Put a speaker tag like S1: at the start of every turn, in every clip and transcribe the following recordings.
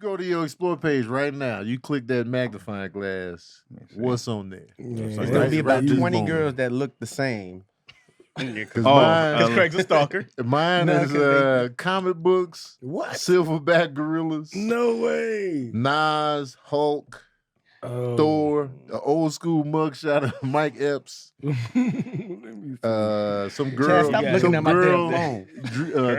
S1: go to your Explore page right now, you click that magnifying glass. What's on there?
S2: It's gonna be about 20 girls that look the same.
S1: Because mine,
S3: Craig's a stalker.
S1: Mine is comic books, silverback gorillas.
S4: No way.
S1: Nas, Hulk, Thor, an old school mugshot of Mike Epps. Some girl,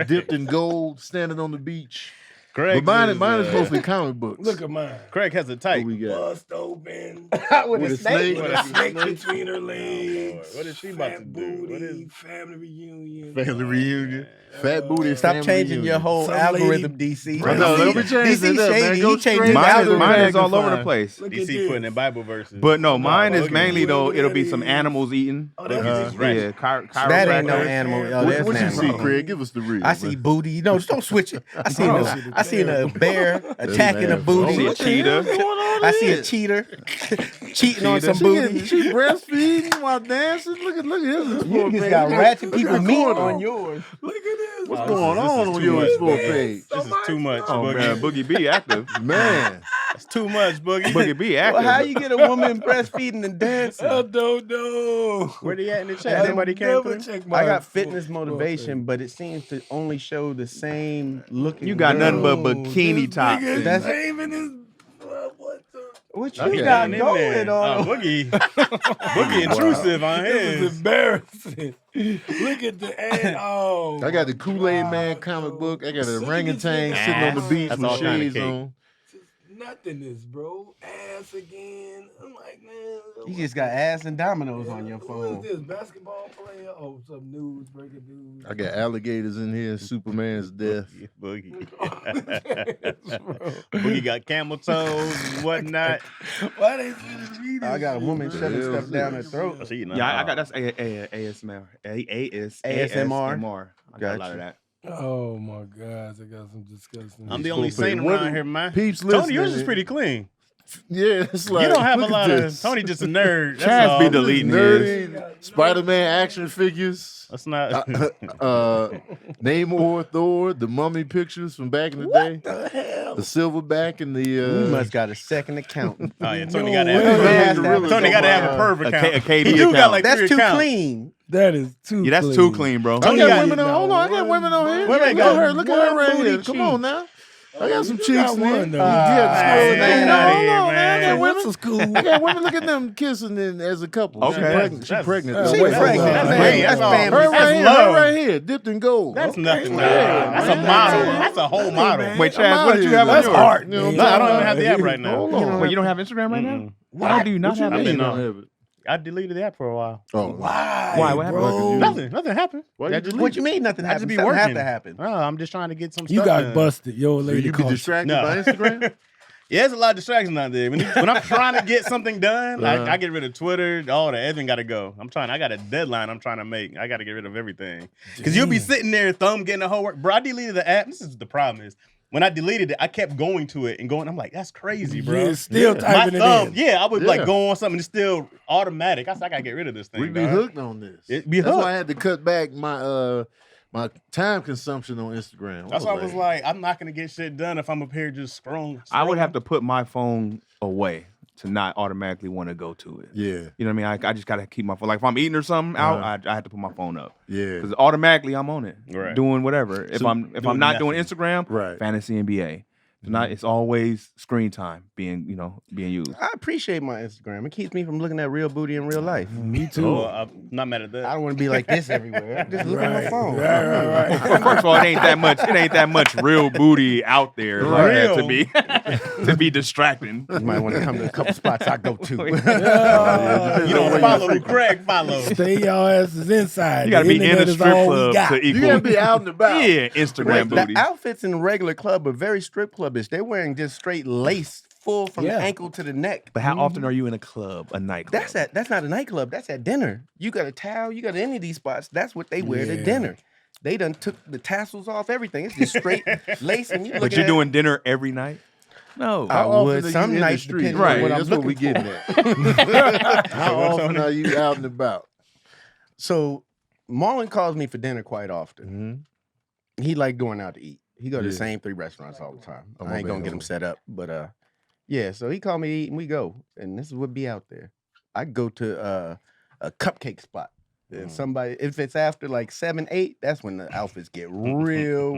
S1: dipped in gold, standing on the beach. But mine is mostly comic books.
S4: Look at mine.
S3: Craig has a type.
S1: What we got?
S4: Bust open.
S2: with a snake.
S4: With a snake between her legs.
S3: What is she about to do? What is
S4: family reunion?
S1: Family reunion. Fat booty.
S2: Stop changing your whole algorithm, DC.
S1: No, don't be changing it up, man. Go straight.
S5: Mine is all over the place.
S3: DC putting in Bible verses.
S5: But no, mine is mainly though. It'll be some animals eating.
S3: Oh, that's
S5: yeah,
S2: that ain't no animal.
S1: What you see, Craig? Give us the read.
S2: I see booty. No, just don't switch it. I seen a bear attacking a booty.
S5: I see a cheetah.
S2: I see a cheater cheating on some booty.
S1: She breastfeeding while dancing. Look at his.
S2: You just got ratchet people meat on yours.
S4: Look at this.
S1: What's going on your Explore page?
S3: This is too much.
S5: Oh man, Boogie B active.
S1: Man,
S3: it's too much, Boogie.
S5: Boogie B active.
S2: Well, how you get a woman breastfeeding and dancing?
S4: I don't know.
S3: Where they at in the chat? Anybody came through?
S2: I got fitness motivation, but it seems to only show the same looking.
S5: You got nothing but
S4: This
S5: bikini tops.
S4: nigga
S2: That's-
S4: shaving his.
S2: What you got going on?
S3: Boogie. Boogie intrusive on
S4: This is
S3: his.
S4: embarrassing. Look at the ad. Oh,
S1: I got the Kool-Aid Man comic book. I got an orangutan sitting on the beach
S3: That's
S1: with
S3: all kinda
S1: shades
S3: cake.
S1: on.
S4: nothingness, bro. Ass again. I'm like, man.
S2: You just got ass and dominoes on your
S4: Who
S2: phone.
S4: is this? Basketball player? Oh, some news, breaking news.
S1: I got alligators in here. Superman's death.
S3: Boogie. Boogie got camel toes and whatnot.
S4: Why they sending me this?
S2: I got a woman shoving stuff down her throat.
S5: Yeah, I got that's ASMR.
S2: ASMR.
S5: I got a lot of that.
S4: Oh my gosh, I got some disgusting.
S3: I'm the only saint
S1: What
S3: around
S1: do
S3: here, man.
S1: Peeps
S3: Tony,
S1: listening.
S3: yours is pretty clean.
S1: Yeah, it's like
S3: You don't have a
S1: look at
S3: lot of.
S1: this.
S3: Tony just a nerd. That's
S5: Chaz
S3: all.
S5: be deleting his.
S1: Nerdy Spider-Man action figures.
S3: That's not.
S1: Namor, Thor, the mummy pictures from back in the day.
S4: the hell?
S1: The silverback and the
S2: You must got a second account.
S3: Oh yeah, Tony
S4: No
S3: got to
S4: way.
S3: have.
S1: Gorillas
S3: Tony
S1: on
S3: got to
S1: my-
S3: have a perv
S5: a
S3: account.
S5: KD
S3: He do got
S5: account.
S3: like
S2: That's
S3: 3
S2: too
S3: accounts.
S2: clean.
S4: That is too.
S5: Yeah, that's
S4: clean.
S5: too clean, bro.
S1: I
S3: Tony
S1: got
S3: got-
S1: women on. Hold on, I got women on here.
S3: Where they
S1: Look
S3: go?
S1: at her. Look at her right
S2: booty
S1: here. Come on now. I got some
S4: You
S1: cheeks
S4: got
S1: in here.
S4: one, though.
S1: Yeah,
S3: man,
S1: no,
S3: outta
S1: hold
S3: here,
S1: on, man. I
S3: man.
S1: got women.
S4: This is cool.
S1: I got women. Look at them kissing as a couple.
S5: Okay.
S1: She pregnant. She
S3: That's-
S1: pregnant.
S4: that's
S1: though.
S2: She
S1: Wait,
S2: pregnant.
S1: hold on.
S2: That's
S1: Her
S2: family.
S3: That's all.
S1: right
S3: That's
S1: here.
S3: love.
S1: Her right here. Dipped in gold.
S3: That's nothing.
S1: Yeah,
S3: That's a
S1: man.
S3: model. That's a whole model.
S5: Wait,
S1: I'm
S5: Chaz,
S1: out
S5: what did you
S1: here.
S5: have on
S1: That's
S5: yours?
S1: art. You know what I'm
S3: No, I don't
S1: talking
S3: even have the
S1: about?
S3: app right now.
S1: Hold on.
S5: Wait, you don't have Instagram right now?
S1: Why do you not
S3: What you
S1: have
S3: mean
S1: it?
S3: you
S1: You
S3: don't
S1: don't have it.
S3: I deleted the app for a while.
S1: Oh,
S4: Why?
S5: What happened?
S4: bro?
S3: Nothing happened.
S1: Why you delete
S2: What you mean nothing
S3: I just
S2: happened?
S3: be
S2: Something have
S3: working.
S2: to happen.
S3: Oh, I'm just trying to get some
S4: You
S3: stuff
S4: got
S3: done.
S4: busted. Yo,
S1: So
S4: lady.
S1: you be
S4: caught
S1: distracted
S3: No.
S1: by Instagram?
S3: Yeah, there's a lot of distractions out there. When I'm trying to get something done, I get rid of Twitter. All the everything got to go. I got a deadline I'm trying to make. I got to get rid of everything. Because you'll be sitting there, thumb getting the whole work. Bro, I deleted the app. This is the problem is, when I deleted it, I kept going to it and going. I'm like, that's crazy, bro.
S4: Yeah, still
S3: My
S4: typing it
S3: thumb,
S4: in.
S3: yeah, I would
S1: Yeah.
S3: like go on something. It's still automatic. I said, I got to get rid of this thing.
S1: We be
S3: dog.
S1: hooked on this.
S3: It be
S1: That's
S3: hooked.
S1: why I had to cut back my my time consumption on Instagram.
S3: That's why I was like, I'm not going to get shit done if I'm up here just scrolling.
S5: I would have to put my phone away to not automatically want to go to it.
S1: yeah,
S5: You know what I mean? I just got to keep my phone. Like if I'm eating or something out, I have to put my phone up.
S1: yeah.
S5: Because automatically I'm on it,
S3: Right.
S5: doing whatever. If
S1: So
S5: I'm
S3: doing
S5: not doing
S3: nothing.
S5: Instagram,
S1: Right.
S5: fantasy NBA. It's always screen time being used.
S2: I appreciate my Instagram. It keeps me from looking at real booty in real life.
S4: Me too.
S3: Well, I'm not mad at that.
S2: I don't want to be like this everywhere. I just look at my phone.
S4: Right.
S5: First of all, it ain't that much. It ain't that much real booty out there like that to be distracting.
S2: You might want to come to a couple spots I go to.
S3: You don't follow who Craig follow.
S4: Stay y'all asses inside.
S5: You got to
S4: The
S5: be in
S4: internet
S5: a
S4: is
S5: strip
S4: all we
S5: club
S4: got.
S5: to
S1: You
S5: equal.
S1: gotta be out and about.
S5: Yeah, Instagram booty.
S2: The outfits in the regular club are very strip clubbish. They're wearing just straight lace, full from the ankle to the neck.
S5: But how often are you in a club, a nightclub?
S2: That's not a nightclub. That's at dinner. You got a towel. You got any of these spots. That's what they wear to
S4: Yeah.
S2: dinner. They done took the tassels off everything. It's just straight lace. And you
S5: But
S2: looking
S5: you're
S2: at-
S5: doing dinner every night? No.
S2: I
S1: How often
S2: would
S1: are you
S2: some
S1: in the
S2: nights
S1: street?
S2: depending
S1: Right,
S2: on what I'm
S1: that's what
S2: looking
S1: we
S2: for.
S1: getting at. How often are you out and about?
S2: So Marlon calls me for dinner quite often. He like going out to eat. He go to the
S1: Yeah.
S2: same 3 restaurants all the time.
S1: Oh,
S2: I
S1: my
S2: ain't gonna
S1: bad,
S2: get him
S1: homie.
S2: set up, but yeah. So he called me to eat, and we go, and this is what be out there. I go to a cupcake spot. And somebody, if it's after like 7, 8, that's when the outfits get real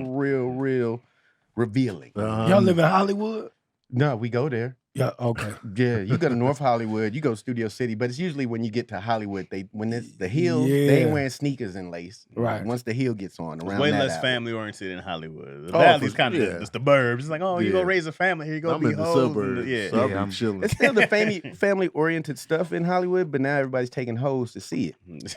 S2: revealing.
S4: Y'all live in Hollywood?
S2: No, we go there.
S4: Yeah, okay.
S2: Yeah, you go to North Hollywood, you go to Studio City, but it's usually when you get to Hollywood, when it's the heels, they ain't wearing sneakers and lace.
S4: Right.
S2: Once the heel gets on,
S3: It's
S2: around
S3: way
S2: that
S3: less
S2: hour.
S3: family oriented in Hollywood. The
S1: Oh,
S3: Valley's
S1: for-
S3: kind of
S1: yeah.
S3: just the burbs. It's like, oh, you go
S1: Yeah.
S3: raise a family, here you go
S1: I'm
S3: be
S1: in the
S3: hoes and
S1: suburbs,
S3: yeah.
S1: so
S5: Yeah,
S1: I'll be chilling.
S2: It's still the family oriented stuff in Hollywood, but now everybody's taking hoes to see it.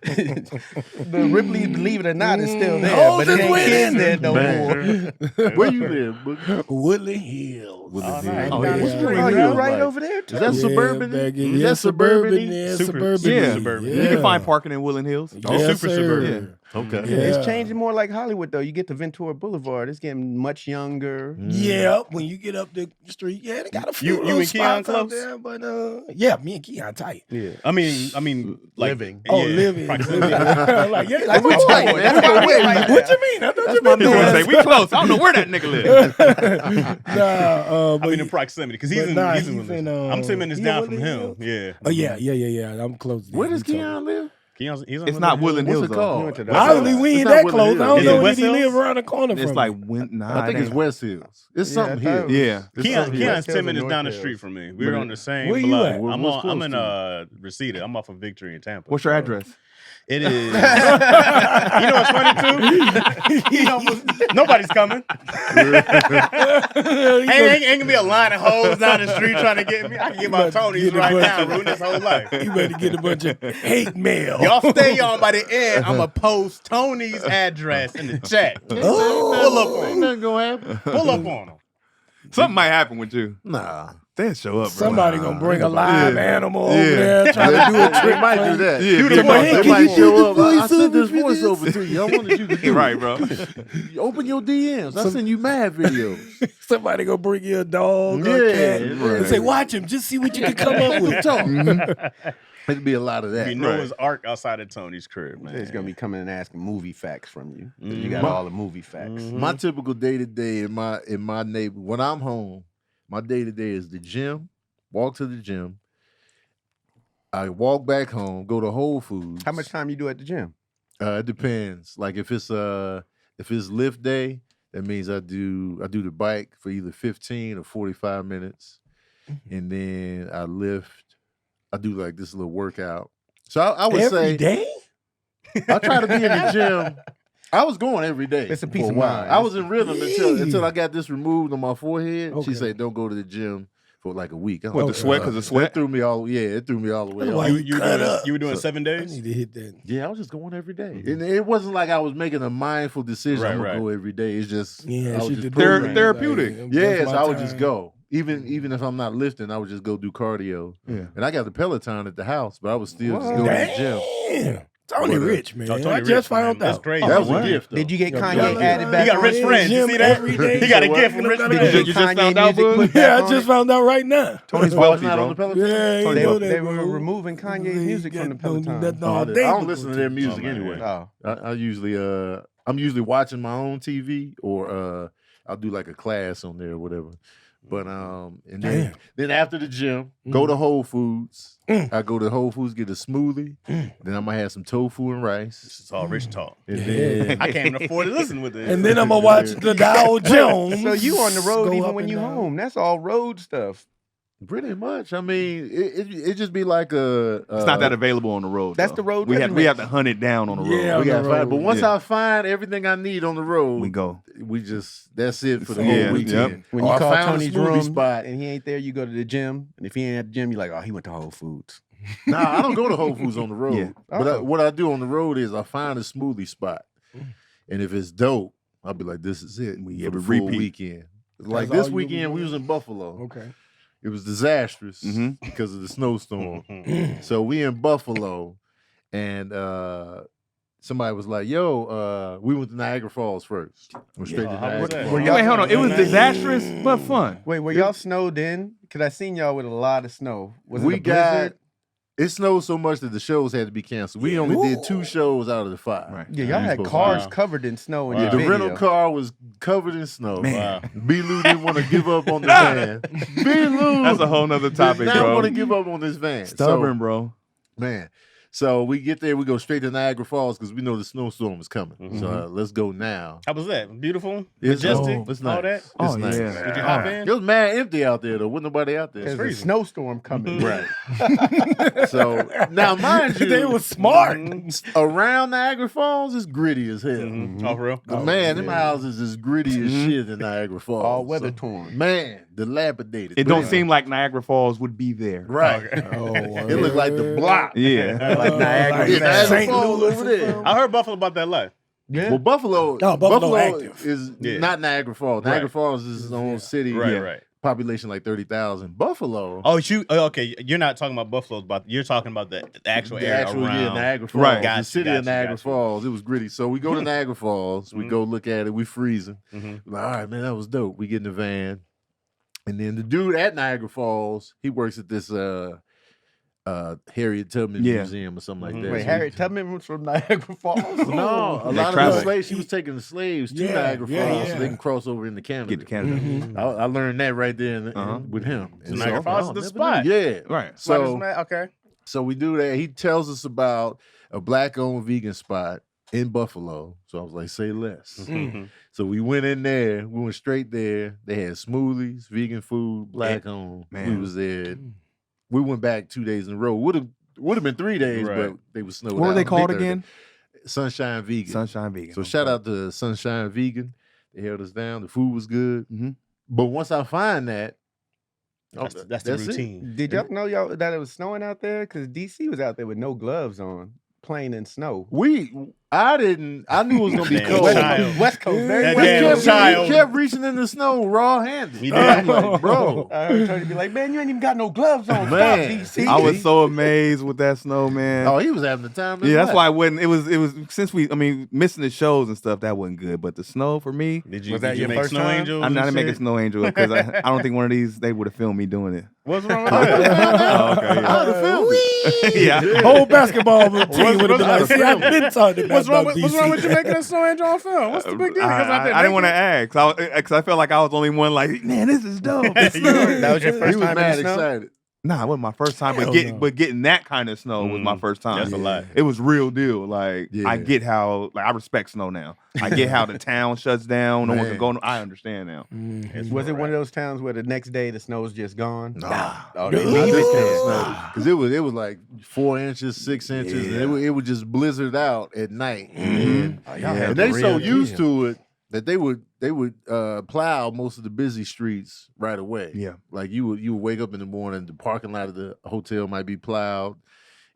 S2: The Ripley, believe it or not, is still there,
S4: Hoes
S2: but it
S4: is
S2: ain't
S4: winning.
S2: kids there no
S1: Man.
S2: more.
S1: Where you live? Boogie?
S4: Woodland Hills.
S1: Woodland
S3: Oh, nice.
S1: Hills.
S3: Oh,
S1: Down the
S4: yeah.
S1: street.
S2: Oh, you
S1: Hills,
S2: right
S1: like-
S2: over there too.
S1: Is that suburban? Is that suburban?
S4: Yeah,
S3: Super-
S4: suburban.
S3: super
S5: Yeah.
S3: suburban.
S5: You can find parking in Woodland Hills.
S4: Yes,
S3: super
S4: sir.
S3: suburban.
S1: Okay.
S4: Yeah.
S2: It's changing more like Hollywood though. You get to Ventura Boulevard, it's getting much younger.
S4: Yeah, when you get up the street, yeah, they got a few
S3: You
S4: little
S3: and Keon
S4: spots out
S3: close?
S4: there, but yeah, me and Keon tight.
S2: Yeah.
S3: I mean, like,
S2: Living.
S4: Oh,
S3: yeah,
S4: living.
S3: proximity.
S4: Like, yeah, like,
S1: we
S4: what,
S1: tight,
S4: you
S1: man.
S4: mean?
S1: That's my way.
S4: What you mean? I thought
S1: That's
S4: you
S1: my
S4: meant
S5: He's gonna
S1: man.
S5: say we close. I don't know where that nigga lives.
S4: Nah,
S3: I
S4: but
S3: mean, in proximity, because he's
S4: but
S3: in.
S4: nah,
S3: he's
S4: he's
S3: in.
S4: in,
S3: I'm 10 minutes
S4: he
S3: down
S4: in
S3: from him.
S4: Woodland
S3: Yeah.
S4: oh yeah. I'm close.
S1: Where does
S4: He told me.
S1: Keon live?
S3: He's on
S5: It's not Woodland
S1: What's
S5: Hills
S1: it
S5: though.
S1: called?
S2: You went to the-
S4: Obviously, we
S1: It's
S4: ain't
S1: not
S4: that
S1: Woodland
S4: close. I don't
S1: Hills.
S3: Is
S4: know
S3: it
S4: where
S3: West
S4: he live
S3: Hills?
S4: around the corner
S5: It's
S4: from.
S5: like
S4: me.
S5: nah,
S1: I think it's West Hills. It's something
S2: I thought
S1: here.
S2: it
S5: Yeah.
S1: It's
S3: Keon,
S1: something here.
S3: Keon's
S2: West
S3: 10
S2: Hills
S3: minutes
S2: and
S3: down the
S2: North
S3: street
S2: Hills.
S3: from me. We were on the same
S4: Where you
S3: block.
S4: at?
S3: I'm
S1: What's
S3: in
S1: close
S3: Reseda. I'm off of Victory in Tampa.
S5: What's your address?
S3: It is. You know what's funny too? Nobody's coming. Ain't gonna be a line of hoes down the street trying to get me. I can get my Tonys
S4: Get a
S3: right
S4: bunch
S3: now,
S4: of-
S3: ruin this whole life.
S4: You better get a bunch of hate mail.
S3: Y'all stay on by the end. I'm gonna post Tony's address in the chat.
S4: Oh.
S3: Pull up on
S1: Ain't
S3: him.
S1: nothing gonna happen.
S3: Pull up on him.
S5: Something might happen with you.
S1: Nah.
S5: They'll show up, bro.
S4: Somebody gonna bring a live animal over
S5: Yeah.
S4: there trying to do a
S1: They
S4: trick.
S1: might
S4: for
S1: do
S4: you.
S1: that.
S5: Yeah,
S3: Do the
S5: they
S3: voice.
S5: might-
S1: They
S3: They
S1: might
S4: can
S1: show
S4: do
S1: up.
S4: the
S1: I
S4: voice
S1: sent this
S4: over
S1: voice
S4: for
S1: over to you. I wanted you to do
S5: Right,
S1: it.
S5: bro.
S1: Open your DMs. I send you mad videos.
S4: Somebody gonna bring you a dog or a
S1: Yeah,
S4: cat
S1: right.
S4: and say, "Watch him, just see what you can come up with."
S1: It'd be a lot of that.
S3: Be Noah's Ark outside of Tony's crib, man.
S2: It's gonna be coming and asking movie facts from you. 'Cause You got
S1: Mhm.
S2: all the movie facts.
S1: My typical day to day in my neighbor when I'm home, my day to day is the gym. Walk to the gym. I walk back home. Go to Whole Foods.
S2: How much time you do at the gym?
S1: It depends. Like if it's lift day, that means I do the bike for either 15 or 45 minutes, and then I lift. I do like this little workout. So I would
S4: Every
S1: say
S4: day?
S1: I try to be in the gym. I was going every day.
S2: It's a peace
S1: for
S2: of
S1: while.
S2: mind.
S1: I was in rhythm until I got this removed on my forehead.
S4: Okay.
S1: She said, "Don't go to the gym for like a week." I'm
S5: What, the
S1: like,
S5: sweat? 'Cause of
S1: That
S5: sweat?
S1: threw me all. Yeah, it threw me all the way.
S4: That's why
S1: off.
S3: You
S4: cut up.
S3: were doing
S1: So-
S3: 7
S4: I
S3: days?
S4: need to hit that.
S1: Yeah, I was just going every day, and it wasn't like I was making a mindful decision.
S3: Right,
S1: I'm gonna
S3: right.
S1: go every day. It's just
S4: Yeah,
S1: I was
S4: she
S1: just
S4: did
S1: programmed.
S5: therapeutic.
S1: Yes, I would just go. Even if I'm not lifting, I would just go do cardio.
S5: Yeah.
S1: And I got the Peloton at the house, but I was still just going to the gym.
S4: Damn. Tony Rich, man.
S3: Oh, Tony
S4: I
S3: Rich,
S4: just
S3: man.
S4: found
S3: That's
S4: out.
S3: crazy.
S1: That was
S5: what?
S1: a gift. Though.
S2: Did you get
S4: Yo,
S2: Kanye
S4: y'all-
S2: added back?
S3: He got
S2: on
S3: rich
S2: it?
S3: friends. You
S4: Gym
S3: see that?
S4: every day.
S3: He got a
S4: So
S3: gift
S4: what?
S3: from rich
S4: You
S2: Did
S3: friends.
S2: you
S5: You
S2: get
S5: just
S2: Kanye
S5: found out,
S2: music
S5: bud?
S2: put
S4: Yeah,
S2: back
S4: I
S2: on
S4: just
S2: it?
S4: found out right now.
S5: Tony's
S1: Oh,
S5: wealthy,
S1: it's not
S5: bro.
S1: on the Peloton?
S4: Yeah,
S2: They,
S4: you know that,
S2: they were
S4: bro.
S2: removing Kanye's music from the Peloton.
S1: I don't listen to their music
S3: man.
S1: anyway.
S2: Oh,
S1: I usually I'm usually watching my own TV or I'll do like a class on there or whatever. But and then after the gym, go to Whole Foods. I go to Whole Foods, get a smoothie. Then I might have some tofu and rice.
S3: It's all rich talk.
S1: And then
S3: I can't even afford to listen with this.
S4: And then I'm gonna watch the Dow Jones.
S2: so you on the road
S4: go
S2: even
S4: up
S2: when
S4: and
S2: you
S4: down.
S2: home? That's all road stuff.
S1: pretty much, I mean, it just be like a.
S5: It's not that available on the road.
S2: That's
S5: though.
S2: the road
S5: We have
S2: regimen.
S5: to hunt it down on the road.
S4: Yeah.
S1: We
S4: on
S1: got
S4: the
S1: to find,
S4: road.
S1: but once
S5: Yeah.
S1: I find everything I need on the road,
S5: We go.
S1: that's it for the
S5: Yeah,
S1: whole weekend.
S5: yep.
S2: When
S1: Or
S2: you
S1: I
S2: call
S1: found a
S2: Tony's
S1: smoothie
S2: room
S1: spot.
S2: and he ain't there, you go to the gym. And if he ain't at the gym, you're like, oh, he went to Whole Foods.
S1: Nah, I don't go to Whole Foods on the road.
S5: Yeah.
S1: But
S2: Oh.
S1: what I do on the road is I find a smoothie spot, and if it's dope, I'll be like, "This is it."
S5: We
S1: For
S5: have
S1: the
S5: a
S1: full
S5: repeat.
S1: weekend. Like
S4: That's
S1: this
S4: all you
S1: weekend,
S4: be
S1: we was in Buffalo.
S4: Okay.
S1: It was disastrous
S5: Mhm.
S1: because of the snowstorm. So we in Buffalo, and somebody was like, "Yo, we went to Niagara Falls first. Went straight to
S3: how was
S1: Niagara
S3: that?
S1: Falls."
S2: Were y'all-
S5: Wait, hold on. It was disastrous, but fun.
S2: Wait, were y'all snowed in? Because I seen y'all with a lot of snow. Was it
S1: We
S2: a blizzard?
S1: It snowed so much that the shows had to be canceled. We only did 2 shows out of the 5.
S5: Right.
S2: Yeah, y'all had cars covered in snow in your
S1: The
S2: video.
S1: rental car was covered in snow.
S5: Man.
S1: B-Lou didn't want to give up on the van. B-Lou
S5: That's a whole nother topic,
S1: did not
S5: bro.
S1: want to give up on this van.
S5: Stubborn, bro.
S1: Man. So we get there, we go straight to Niagara Falls because we know the snowstorm is coming. So let's go now.
S3: How was that? Beautiful?
S1: It's
S3: Majestic?
S1: It's
S3: All
S1: nice.
S3: that?
S1: It's
S5: Oh,
S1: nice.
S5: yeah.
S3: Did you hop in?
S1: It was mad empty out there though. Wasn't nobody out there.
S2: There's a snowstorm coming.
S1: Right. So now, mind you,
S4: They were smart.
S1: around Niagara Falls is gritty as hell.
S3: Oh, for real?
S1: But man, them houses is gritty as shit in Niagara Falls.
S2: All weather
S1: So,
S2: torn.
S1: man, dilapidated.
S5: It don't seem like Niagara Falls would be there.
S1: right. It looked like the block.
S5: Yeah.
S2: Like Niagara.
S1: Yeah, Niagara
S4: St.
S1: Falls
S4: Louis
S1: over there.
S3: I heard Buffalo about that life.
S2: Yeah.
S1: Well, Buffalo
S4: active.
S1: is
S3: Yeah.
S1: not Niagara Falls.
S3: Right.
S1: Niagara Falls is its own city.
S3: Right.
S1: Population like 30,000. Buffalo.
S3: Oh, okay. You're not talking about Buffalo, you're talking about the actual
S1: The
S3: area
S1: actual
S3: around.
S1: Niagara Falls.
S5: Right.
S1: The
S3: Gotcha,
S1: city
S3: gotcha,
S1: of Niagara
S3: gotcha.
S1: Falls. It was gritty. So we go to Niagara Falls. We go look at it. We freezing. Like, all right, man, that was dope. We get in the van. And then the dude at Niagara Falls, he works at this Harriet Tubman Museum or something like that.
S2: Wait,
S1: So
S2: Harriet Tubman was from Niagara Falls?
S1: No, a
S5: They
S1: lot of the
S5: travel.
S1: slaves, she was taking the slaves to
S4: Yeah,
S1: Niagara Falls
S4: yeah,
S1: so they can cross over into Canada.
S5: Get to Canada.
S1: I learned that right there with him. And
S3: Niagara
S1: so,
S3: Falls
S1: oh,
S3: is the
S1: never
S3: spot.
S1: knew. Yeah.
S5: Right.
S1: So,
S3: Okay.
S1: so we do that. He tells us about a black-owned vegan spot in Buffalo. So I was like, say less. So we went in there. We went straight there. They had smoothies, vegan food, black-owned.
S5: Man.
S1: We was there. We went back 2 days in a row. Would have been 3 days,
S3: Right.
S1: but they were snowed out.
S5: What were they
S1: Big
S5: called
S1: Thursday.
S5: again?
S1: Sunshine Vegan.
S5: Sunshine Vegan.
S1: So shout out to Sunshine Vegan. They held us down. The food was good.
S5: Mhm.
S1: But once I find that,
S3: That's the
S1: it.
S3: routine.
S2: Did y'all know that it was snowing out there? Because DC was out there with no gloves on, playing in snow.
S1: I knew it was gonna be
S3: Damn
S1: cold.
S3: child.
S2: West Coast, very
S3: That
S2: West
S3: damn
S2: Coast.
S3: child.
S1: He kept reaching in the snow raw handed.
S3: He did.
S1: I'm like, bro.
S2: I heard Tony be like, man, you ain't even got no gloves on.
S1: Man.
S2: Stop, DC.
S5: I was so amazed with that snow, man.
S1: Oh, he was having the time. of his
S5: Yeah, that's
S1: life.
S5: why I wouldn't. It was since missing the shows and stuff, that wasn't good. But the snow for me,
S3: Did you,
S2: Was that
S3: did you
S2: your
S3: make
S2: first
S3: snow
S2: time?
S3: angels?
S5: I'm not
S3: and
S5: making
S3: shit?
S5: snow angel because I don't think one of these they would have filmed me doing it.
S3: What's wrong with that?
S5: Oh, okay, yeah.
S1: I would have filmed it.
S5: Yeah.
S4: Whole basketball team would have been like, see, I've been talking about
S3: What's wrong with you making a snow angel on film? What's the big deal? Because
S5: I didn't want to ask because I felt like I was the only one. Like, man, this is dope.
S2: That was your
S1: He
S2: first
S1: was
S2: time in
S1: mad
S2: the snow?
S1: excited.
S5: Nah, it wasn't my first time,
S4: Hell no.
S5: but getting that kind of snow was my first time.
S3: That's a lot.
S5: It was real deal. Like
S1: Yeah.
S5: I get how I respect snow now. I get how the town shuts down. No one can
S1: Man.
S5: go. I understand now.
S2: Was it one of those towns where the next day the snow's just gone?
S1: Nah.
S2: Oh,
S4: They
S2: they
S4: leave
S2: leave
S4: it
S2: it
S4: there.
S2: there.
S1: Because it was like 4 inches, 6 inches, and it would just blizzard out at night. And,
S2: Oh, y'all had
S1: and
S2: the
S1: they so
S2: real
S1: used
S2: deal.
S1: to it that they would plow most of the busy streets right away.
S5: Yeah.
S1: Like you would wake up in the morning, the parking lot of the hotel might be plowed,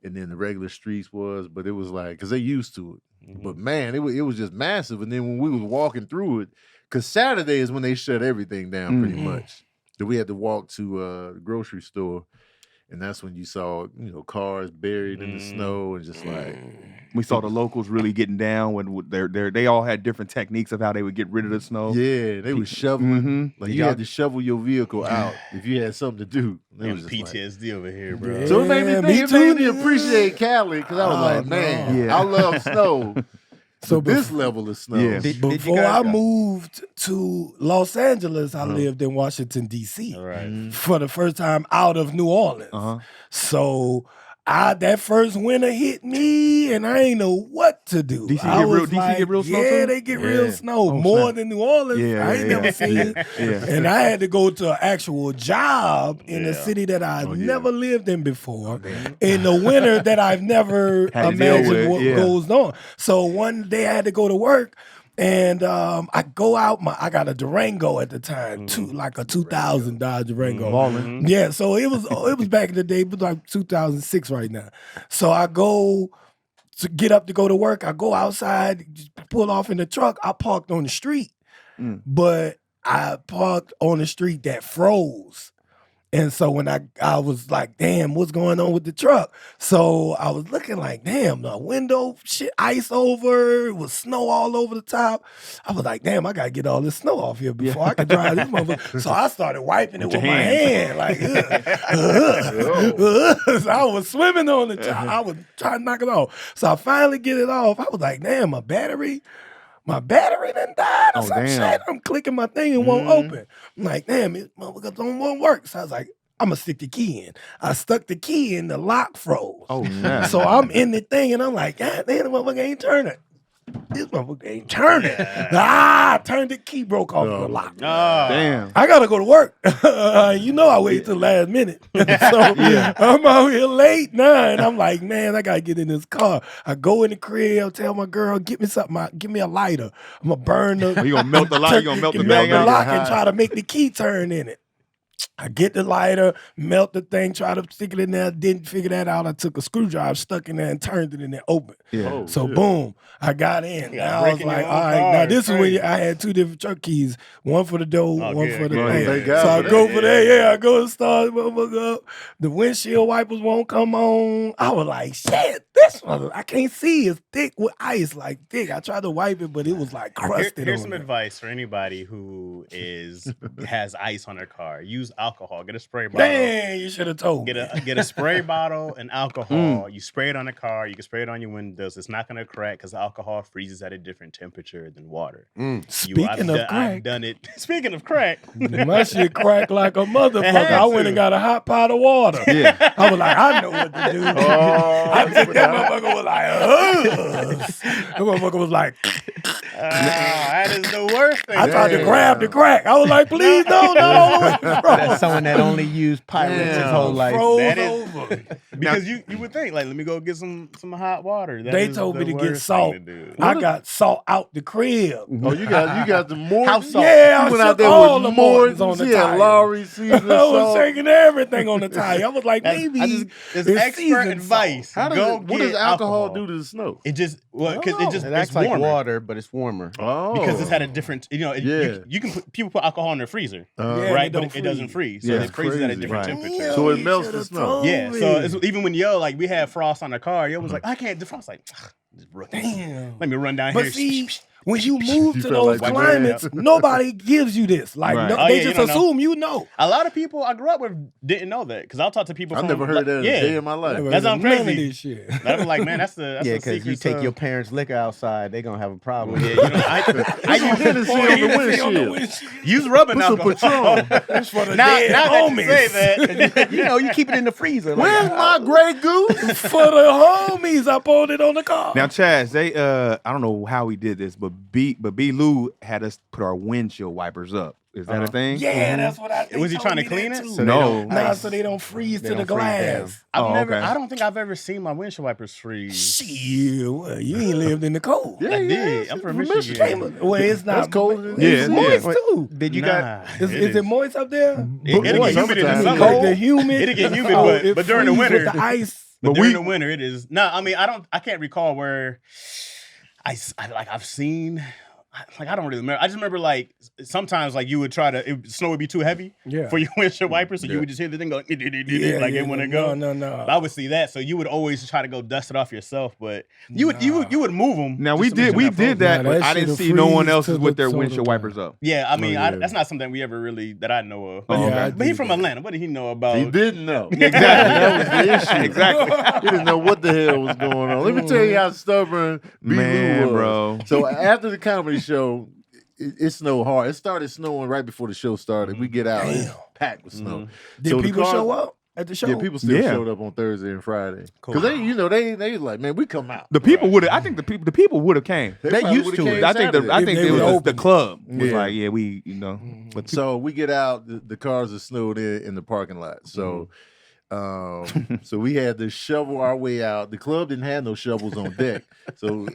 S1: and then the regular streets was, but it was like because they used to it. But man, it was just massive. And then when we was walking through it, because Saturday is when they shut everything down pretty much. Then we had to walk to the grocery store, and that's when you saw cars buried in the snow and just like.
S5: We saw the locals really getting down when they all had different techniques of how they would get rid of the snow.
S1: Yeah, they was shoveling.
S5: Mhm.
S1: Like you had to shovel your vehicle out if you had something to do. It
S3: Man,
S1: was just like-
S3: PTSD over here, bro.
S1: so it made me
S4: Yeah,
S1: think.
S4: me
S1: It made me
S4: too.
S1: appreciate Cali because I was like, man,
S5: Yeah.
S1: I love snow.
S4: So
S1: So this level of snow.
S5: Yeah.
S2: Did you
S4: Before
S2: guys
S4: I
S2: go?
S4: moved to Los Angeles, I lived in Washington, D.C.
S3: All right.
S4: for the first time out of New Orleans.
S5: Uh-huh.
S4: So that first winter hit me, and I ain't know what to do.
S5: DC
S4: I
S5: get real-
S4: was
S5: DC get real snow
S4: Yeah,
S5: too?
S4: they get
S1: Yeah.
S4: real snow.
S5: Oh,
S4: More
S5: snap.
S4: than New Orleans.
S5: Yeah,
S4: I ain't
S5: yeah,
S4: never seen it.
S5: Yeah.
S4: And I had to go to an actual job in a city that I
S1: Oh, yeah.
S4: never lived in before, in the winter that I've never
S5: Had to deal
S4: imagined
S5: with,
S4: what
S5: yeah.
S4: goes on. So one day I had to go to work. And I go out. I got a Durango at the time, like a 2000 Dodge Durango.
S5: Ballin'.
S4: Yeah, so it was back in the day, but like 2006 right now. So I go to get up to go to work. I go outside, just pull off in the truck. I parked on the street, but I parked on the street that froze. And so when I was like, damn, what's going on with the truck? So I was looking like, damn, the window shit, ice over, it was snow all over the top. I was like, damn, I gotta get all this snow off here before I can drive this motherfucker. So I started wiping it with my hand, like, so I was swimming on the top. I was trying to knock it off. So I finally get it off. I was like, damn, my battery done died or some shit. I'm clicking my thing and won't open. I'm like, damn, it motherfucker won't work. So I was like, I'm gonna stick the key in. I stuck the key in, the lock froze.
S5: Oh, yeah.
S4: So I'm in the thing and I'm like, God damn, the motherfucker ain't turning. This motherfucker ain't turning. Turned the key, broke off the lock.
S5: Damn.
S4: I gotta go to work. You know I wait till the last minute. So I'm out here late now, and I'm like, man, I gotta get in this car. I go in the crib, tell my girl, get me something, give me a lighter. I'm gonna burn the.
S5: You gonna melt the lock? You gonna melt the
S4: melt
S5: thing
S4: the
S5: out?
S4: lock and try to make the key turn in it. I get the lighter, melt the thing, try to stick it in there. Didn't figure that out. I took a screwdriver, stuck in there, and turned it in there open.
S5: Yeah.
S4: So boom, I got in. Now I was like, all right, now this is when I had two different truck keys, one for the door, one for the thing.
S1: Thank
S4: So
S1: God
S4: I go for that. I go to start the motherfucker up. The windshield wipers won't come on. I was like, shit, this one I can't see. It's thick with ice, like thick. I tried to wipe it, but it was like crusted.
S3: Here's
S4: on
S3: some
S4: there.
S3: advice for anybody who has ice on their car. Use alcohol. Get a spray bottle.
S4: Dang, you should have told me.
S3: Get a spray bottle and alcohol. You spray it on the car. You can spray it on your windows. It's not gonna crack because alcohol freezes at a different temperature than water.
S4: Speaking of crack,
S3: I've done it. Speaking of crack,
S4: my shit cracked like a motherfucker.
S3: had
S4: I went
S3: to.
S4: and got a hot pot of water.
S5: Yeah.
S4: I was like, I know what to do. I took that motherfucker was like, that motherfucker was like,
S3: that is the worst thing.
S4: I tried to grab the crack. I was like, please no,
S2: That's someone that only used pirates his whole life.
S4: froze
S3: That is-
S4: over.
S3: Because you would think like, let me go get some hot water. That
S4: They
S3: is
S4: told
S3: the
S4: me to get
S3: worst
S4: salt.
S3: thing to do.
S4: I got salt out the crib.
S1: Oh, you got the more
S2: House salt.
S4: Yeah, I
S1: You went out
S4: shook
S1: there
S4: all
S1: with
S4: the
S1: Morton's
S4: Mortons on the
S1: yeah,
S4: tire.
S1: Lowry
S4: I
S1: season
S4: was
S1: salt.
S4: taking everything on the tire. I was like, maybe
S3: It's
S4: it's
S3: expert
S4: seasoned
S3: advice.
S1: How
S3: Go
S1: what
S3: get
S1: does alcohol do to the snow?
S3: It just
S2: It acts
S3: it's
S2: like
S3: warmer.
S2: water, but it's warmer.
S1: Oh,
S3: Because it's had a different, you can people put alcohol in their freezer,
S4: Yeah,
S3: right?
S4: it
S3: But
S4: don't
S3: it doesn't freeze. So
S1: Yeah,
S3: it freezes at a
S1: crazy.
S3: different
S1: Right.
S3: temperature.
S1: So it
S4: you
S1: melts the
S4: should've
S1: snow.
S4: told
S3: Yeah,
S4: me.
S3: so it's, even when like we had frost on the car, yo was like, I can't defrost. Like, this rookie.
S4: Damn.
S3: Let me run down
S4: But
S3: here.
S4: see, when you move
S1: You
S4: to
S1: felt
S4: those
S1: like
S4: climates, nobody gives you this. Like
S5: Right.
S3: Oh,
S4: they
S3: yeah,
S4: just
S3: you don't know.
S4: assume you know.
S3: A lot of people I grew up with didn't know that because I'll talk to people.
S1: I've
S3: from,
S1: never heard that in a day in my life.
S3: That's how
S4: None of
S3: crazy.
S4: this shit.
S3: I'm like, man, that's the
S2: Yeah,
S3: a
S2: because you
S3: secret
S2: take your parents' liquor outside, they're gonna have a problem.
S3: Yeah, you know, I use
S1: Hennessy on the windshield.
S3: use rubbing
S1: Put some
S3: alcohol.
S1: Patron.
S4: It's for the
S3: Now
S4: dead
S3: that you
S4: homies.
S3: say that,
S2: you keep it in the freezer. Like,
S1: Where's my Grey Goose?
S4: For the homies, I pulled it on the car.
S5: Now, Chaz, they I don't know how we did this, but B Lou had us put our windshield wipers up. Is that a thing?
S4: Yeah, that's what I.
S3: Was he
S4: told
S3: trying to
S4: me
S3: clean
S4: that
S3: it?
S4: too.
S2: So they
S5: No.
S2: don't
S4: Nah,
S2: ice.
S4: so they don't freeze
S2: They
S4: to the
S2: don't freeze down.
S4: glass.
S5: Okay.
S3: I don't think I've ever seen my windshield wipers freeze.
S4: Shit, well, you ain't lived in the cold.
S1: Yeah,
S3: I
S1: yeah,
S3: did. I'm from Michigan.
S4: Well, it's not.
S1: That's colder than
S5: Yeah,
S4: It's
S5: yeah.
S4: moist
S2: Wait,
S4: too.
S2: Did you
S3: Nah,
S2: got?
S4: Is it moist up there?
S3: It'll get
S1: Moist
S3: humid in the
S1: sometimes.
S3: summer.
S4: The humid.
S3: It'll get humid,
S4: it
S3: but during the
S4: freeze
S3: winter,
S4: with the ice.
S3: but
S5: But
S3: during
S5: we-
S3: the winter, it is. No, I mean, I can't recall where I've seen. Like I don't really remember. I just remember like sometimes like you would try to snow would be too heavy
S4: Yeah.
S3: for your windshield wipers, so you would just hear the thing go like it want to go.
S4: No.
S3: I would see that, so you would always try to go dust it off yourself, but you would move them.
S5: Now we did that,
S4: Nah,
S5: but
S4: that
S5: I didn't
S4: shit'll
S5: see no one
S4: freeze
S5: else
S4: to
S5: with
S4: the
S5: their
S4: total
S5: windshield
S4: time.
S5: wipers up.
S3: Yeah, I mean,
S1: yeah.
S3: that's not something we ever really that I know of. But,
S5: Oh,
S4: yeah, I
S3: but he
S4: did
S3: from
S4: that.
S3: Atlanta. What did he know about?
S1: He didn't know.
S5: Exactly.
S1: That was the issue.
S5: Exactly.
S1: He didn't know what the hell was going on. Let me tell you how stubborn B.
S5: Man,
S1: Lou was.
S5: bro.
S1: So after the comedy show, it snowed hard. It started snowing right before the show started. We get out, it's packed with snow.
S4: Did
S1: So the
S4: people
S1: cars-
S4: show up at the show?
S1: Yeah, people still
S5: Yeah.
S1: showed up on Thursday and Friday
S3: Cool.
S1: because they like, man, we come out.
S5: The people would have. I think the people would have came.
S1: They
S2: They
S1: probably
S2: used
S1: would've
S2: to
S1: came
S2: it.
S5: I think
S1: Saturday.
S4: They
S5: it was
S4: were
S5: the
S4: open.
S5: club was
S1: Yeah.
S5: like, yeah, we But
S1: So we get out. The cars are snowed in the parking lot. So. So we had to shovel our way out. The club didn't have no shovels on deck, so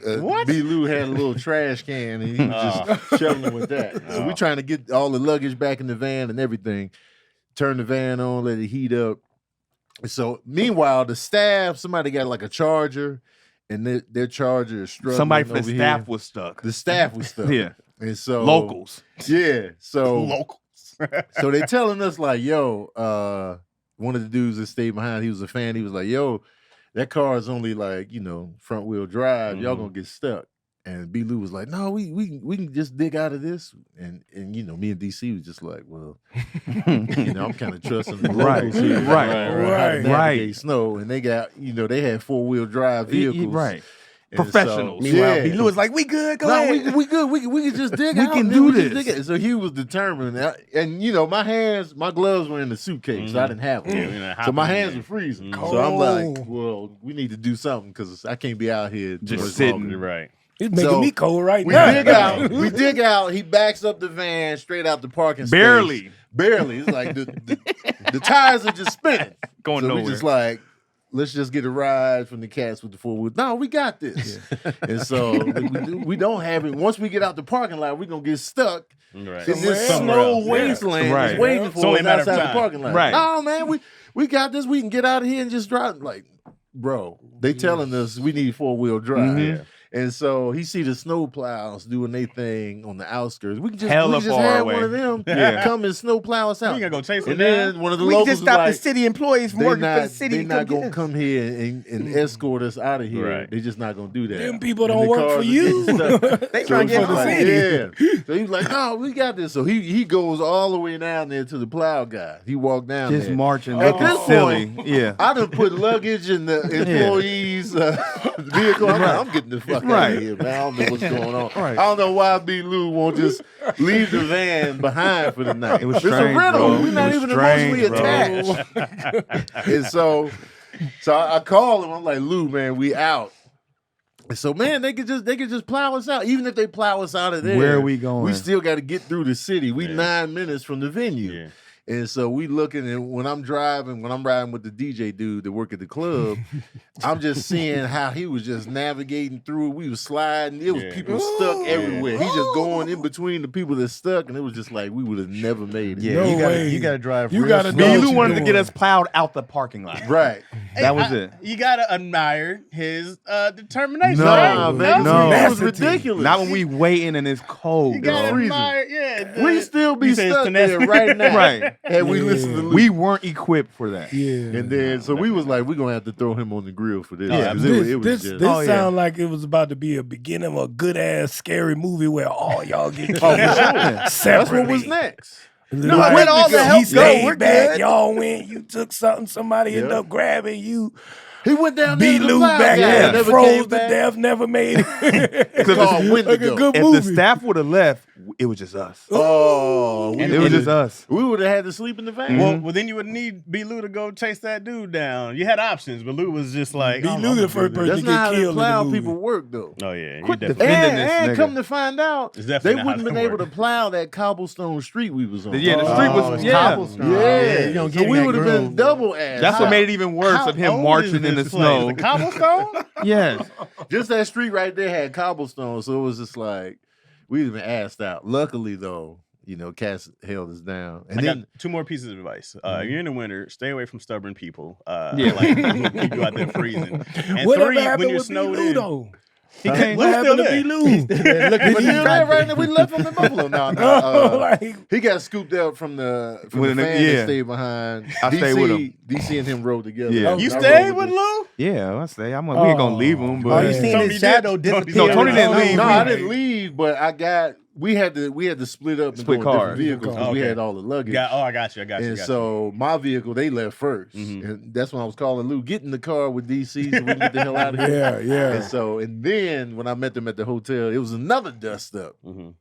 S1: B. Lou had a little trash can, and he was just shoveling with that. So we trying to get all the luggage back in the van and everything. Turn the van on, let it heat up. So meanwhile, the staff, somebody got like a charger, and their charger is struggling.
S5: somebody from
S1: over
S5: the staff
S1: here.
S5: was stuck.
S1: The staff was stuck.
S5: Yeah.
S1: And so
S5: Locals.
S1: Yeah. So
S3: Local.
S1: So they telling us like, yo, one of the dudes that stayed behind, he was a fan. He was like, yo, that car is only like, front wheel drive. Y'all gonna get stuck. And B. Lou was like, no, we can just dig out of this. And me and DC was just like, well, I'm kind of trusting the locals here.
S5: Right.
S1: Snow. And they got, they had 4-wheel drive vehicles.
S5: Right.
S1: And
S5: Professionals.
S2: Meanwhile, B. Lou was like, we good, go ahead.
S1: We good. We can just dig out.
S5: We can
S1: man.
S5: do
S1: We just
S5: this.
S1: dig it. So he was determined. And my gloves were in the suitcase, so I didn't have them. So my hands were freezing. So I'm like, well, we need to do something because I can't be out here
S5: Just sitting.
S3: Right.
S4: It's making me cold right
S1: we
S4: now.
S1: We dig out. He backs up the van straight out the parking space. Barely. It's like the tires are just spinning.
S5: Going
S1: so
S5: nowhere.
S1: we just like, let's just get a ride from the cats with the 4-wheel. No, we got this. Yeah. And so we don't have it. Once we get out the parking lot, we're going to get stuck in this snow wasteland.
S5: Right.
S1: It's waiting for
S3: only
S1: us
S3: a matter of
S1: outside the
S3: time.
S1: parking lot.
S5: Right.
S1: No, man, we got this. We can get out of here and just drive. Like, bro, they telling us we need 4-wheel drive.
S3: Yeah.
S1: And so he see the snow plows doing their thing on the outskirts. We can just,
S5: Hella
S1: we just
S5: far
S1: have
S5: away.
S1: one of them come and snow plow us out.
S3: You gonna go chase them
S1: And then
S3: down?
S1: one of the
S2: We can
S1: locals
S2: just
S1: was
S2: stop
S1: like,
S2: the city employees from working for the city.
S1: they're
S2: to
S1: not
S2: come
S1: gonna
S2: get us.
S1: come here and escort us out of here.
S3: Right.
S1: They're just not gonna do that.
S4: Them people
S1: And
S4: don't
S1: the
S4: work
S1: cars
S4: for
S1: are
S4: you.
S1: getting stuck.
S2: They
S1: So
S2: trying to
S1: he's
S2: get the
S1: like,
S2: city.
S1: yeah. So he was like, no, we got this. So he goes all the way down there to the plow guy. He walked down
S5: Just
S1: there.
S5: marching,
S1: At
S5: looking
S1: this
S5: silly.
S1: point,
S5: Yeah.
S1: I done put luggage in the employees' vehicle. I'm getting the fuck out
S5: Right.
S1: of here, man. I don't know what's going on.
S5: Right.
S1: I don't know why B. Lou won't just leave the van behind for the night.
S5: It was
S1: It's a
S5: strange,
S1: rental.
S5: bro.
S1: We're not
S5: It was
S1: even
S5: strange,
S1: emotionally
S5: bro.
S1: attached. And so I call him. I'm like, Lou, man, we out. And so, man, they could just plow us out. Even if they plow us out of there,
S5: Where are we going?
S1: We still got to get through the city. We 9 minutes from the venue.
S3: Yeah.
S1: And so we looking, and when I'm riding with the DJ dude that work at the club, I'm just seeing how he was just navigating through. We was sliding. It was people stuck everywhere. He just going in between the people that stuck, and it was just like we would have never made it.
S2: Yeah,
S4: No
S2: you gotta
S4: way.
S2: you gotta drive.
S4: You
S2: real
S4: gotta
S2: slow.
S4: know
S5: B.
S4: what
S5: Lou
S4: you
S5: wanted to
S4: doing.
S5: get us plowed out the parking lot.
S1: Right.
S5: That was it.
S3: You gotta admire his determination.
S5: No,
S3: right?
S1: man,
S5: no.
S1: it was
S4: Tenacity.
S1: ridiculous.
S5: Not when we waiting and it's cold,
S3: You gotta
S5: bro.
S3: admire,
S1: We still be
S3: You say it's
S1: stuck there
S3: tenacity.
S1: right now.
S5: Right.
S1: And we listen to Lou.
S5: We weren't equipped for that.
S4: Yeah.
S1: And then, so we was like, we're going to have to throw him on the grill for this.
S3: Yeah,
S1: 'cause
S4: This,
S1: it was
S4: this,
S1: just,
S4: this
S5: Oh, yeah.
S4: sound like it was about to be a beginning of a good ass scary movie where all y'all get killed
S1: that's
S4: separately.
S1: what was next.
S4: No,
S2: where'd all the help
S4: he
S2: go?
S4: stayed
S2: We're
S4: back.
S2: good.
S4: Y'all went. You took something. Somebody ended
S1: Yeah.
S4: up grabbing you.
S1: He went down there
S4: B.
S1: to the
S4: Lou
S1: plow
S4: back
S1: guy,
S4: there,
S1: never
S4: froze
S1: came
S4: to
S1: back.
S4: death, never made it.
S1: It's called
S4: like a
S1: Wendigo.
S4: good
S5: If
S4: movie.
S5: the staff would have left, it was just us.
S1: Oh,
S5: It was just us.
S1: We would have had to sleep in the van.
S3: Well, then you would need B. Lou to go chase that dude down. You had options, but Lou was just like,
S4: B.
S3: "Oh,
S4: Lou
S3: I'm
S4: the
S3: gonna
S4: first
S3: do
S4: person
S3: this."
S1: That's
S4: to
S1: not
S4: get
S1: how the
S4: killed in
S1: plow
S4: the movie.
S1: people work, though.
S3: Oh yeah, you
S1: Quit
S3: definitely.
S5: defending this
S1: and
S5: nigga.
S1: come to find out,
S3: It's
S1: they
S3: definitely not
S1: wouldn't
S3: how
S1: been
S3: it
S1: able to
S3: works.
S1: plow that cobblestone street we was on.
S5: Yeah, the street was,
S2: it's
S5: yeah.
S2: cobblestone.
S1: Yeah,
S2: you don't
S1: so
S2: get
S1: we
S2: that
S1: would have
S2: groove.
S1: been double ass.
S5: That's what made it even worse
S3: How
S5: of him
S3: old
S5: marching
S3: is
S5: in the
S3: this place?
S5: snow.
S3: The cobblestone?
S5: Yes.
S1: Just that street right there had cobblestone, so it was just like we'd been asked out. Luckily, though, Cass held us down. And
S3: I
S1: then
S3: got 2 more pieces of advice. If you're in the winter, stay away from stubborn people.
S5: Yeah.
S3: Like who keep you out there freezing. And
S4: Whatever
S3: 3,
S4: happened
S3: when you're
S4: with B.
S3: snowed
S4: Lou,
S3: in,
S4: though?
S3: he
S4: What
S3: can't.
S4: happened to B. Lou?
S2: Looking for
S1: He's
S2: the
S1: still there
S2: traffic.
S1: right now. We left him in Buffalo. No.
S4: Like,
S1: He got scooped out from the
S5: When
S1: fan
S5: the-
S1: that
S5: yeah.
S1: stayed behind.
S5: I stayed with him.
S1: DC and him rode together.
S5: Yeah.
S3: You
S1: I
S3: stayed
S1: rode
S3: with Lou?
S5: Yeah, I say we ain't gonna leave him,
S4: Oh,
S5: but
S2: you
S4: yeah.
S2: seen
S3: Tony
S2: his
S3: did.
S2: shadow
S3: Tony
S2: disappear?
S5: No, Tony didn't leave.
S1: No,
S5: We-
S1: I didn't leave, but we had to split up and
S5: Split
S1: go in different
S5: cars.
S1: vehicles because we
S3: Okay.
S1: had all the luggage.
S3: I got you.
S1: And so my vehicle, they left 1st,
S3: Mhm.
S1: and that's when I was calling Lou, get in the car with DC so we can get the hell out of here.
S4: yeah.
S1: And then when I met them at the hotel, it was another dust up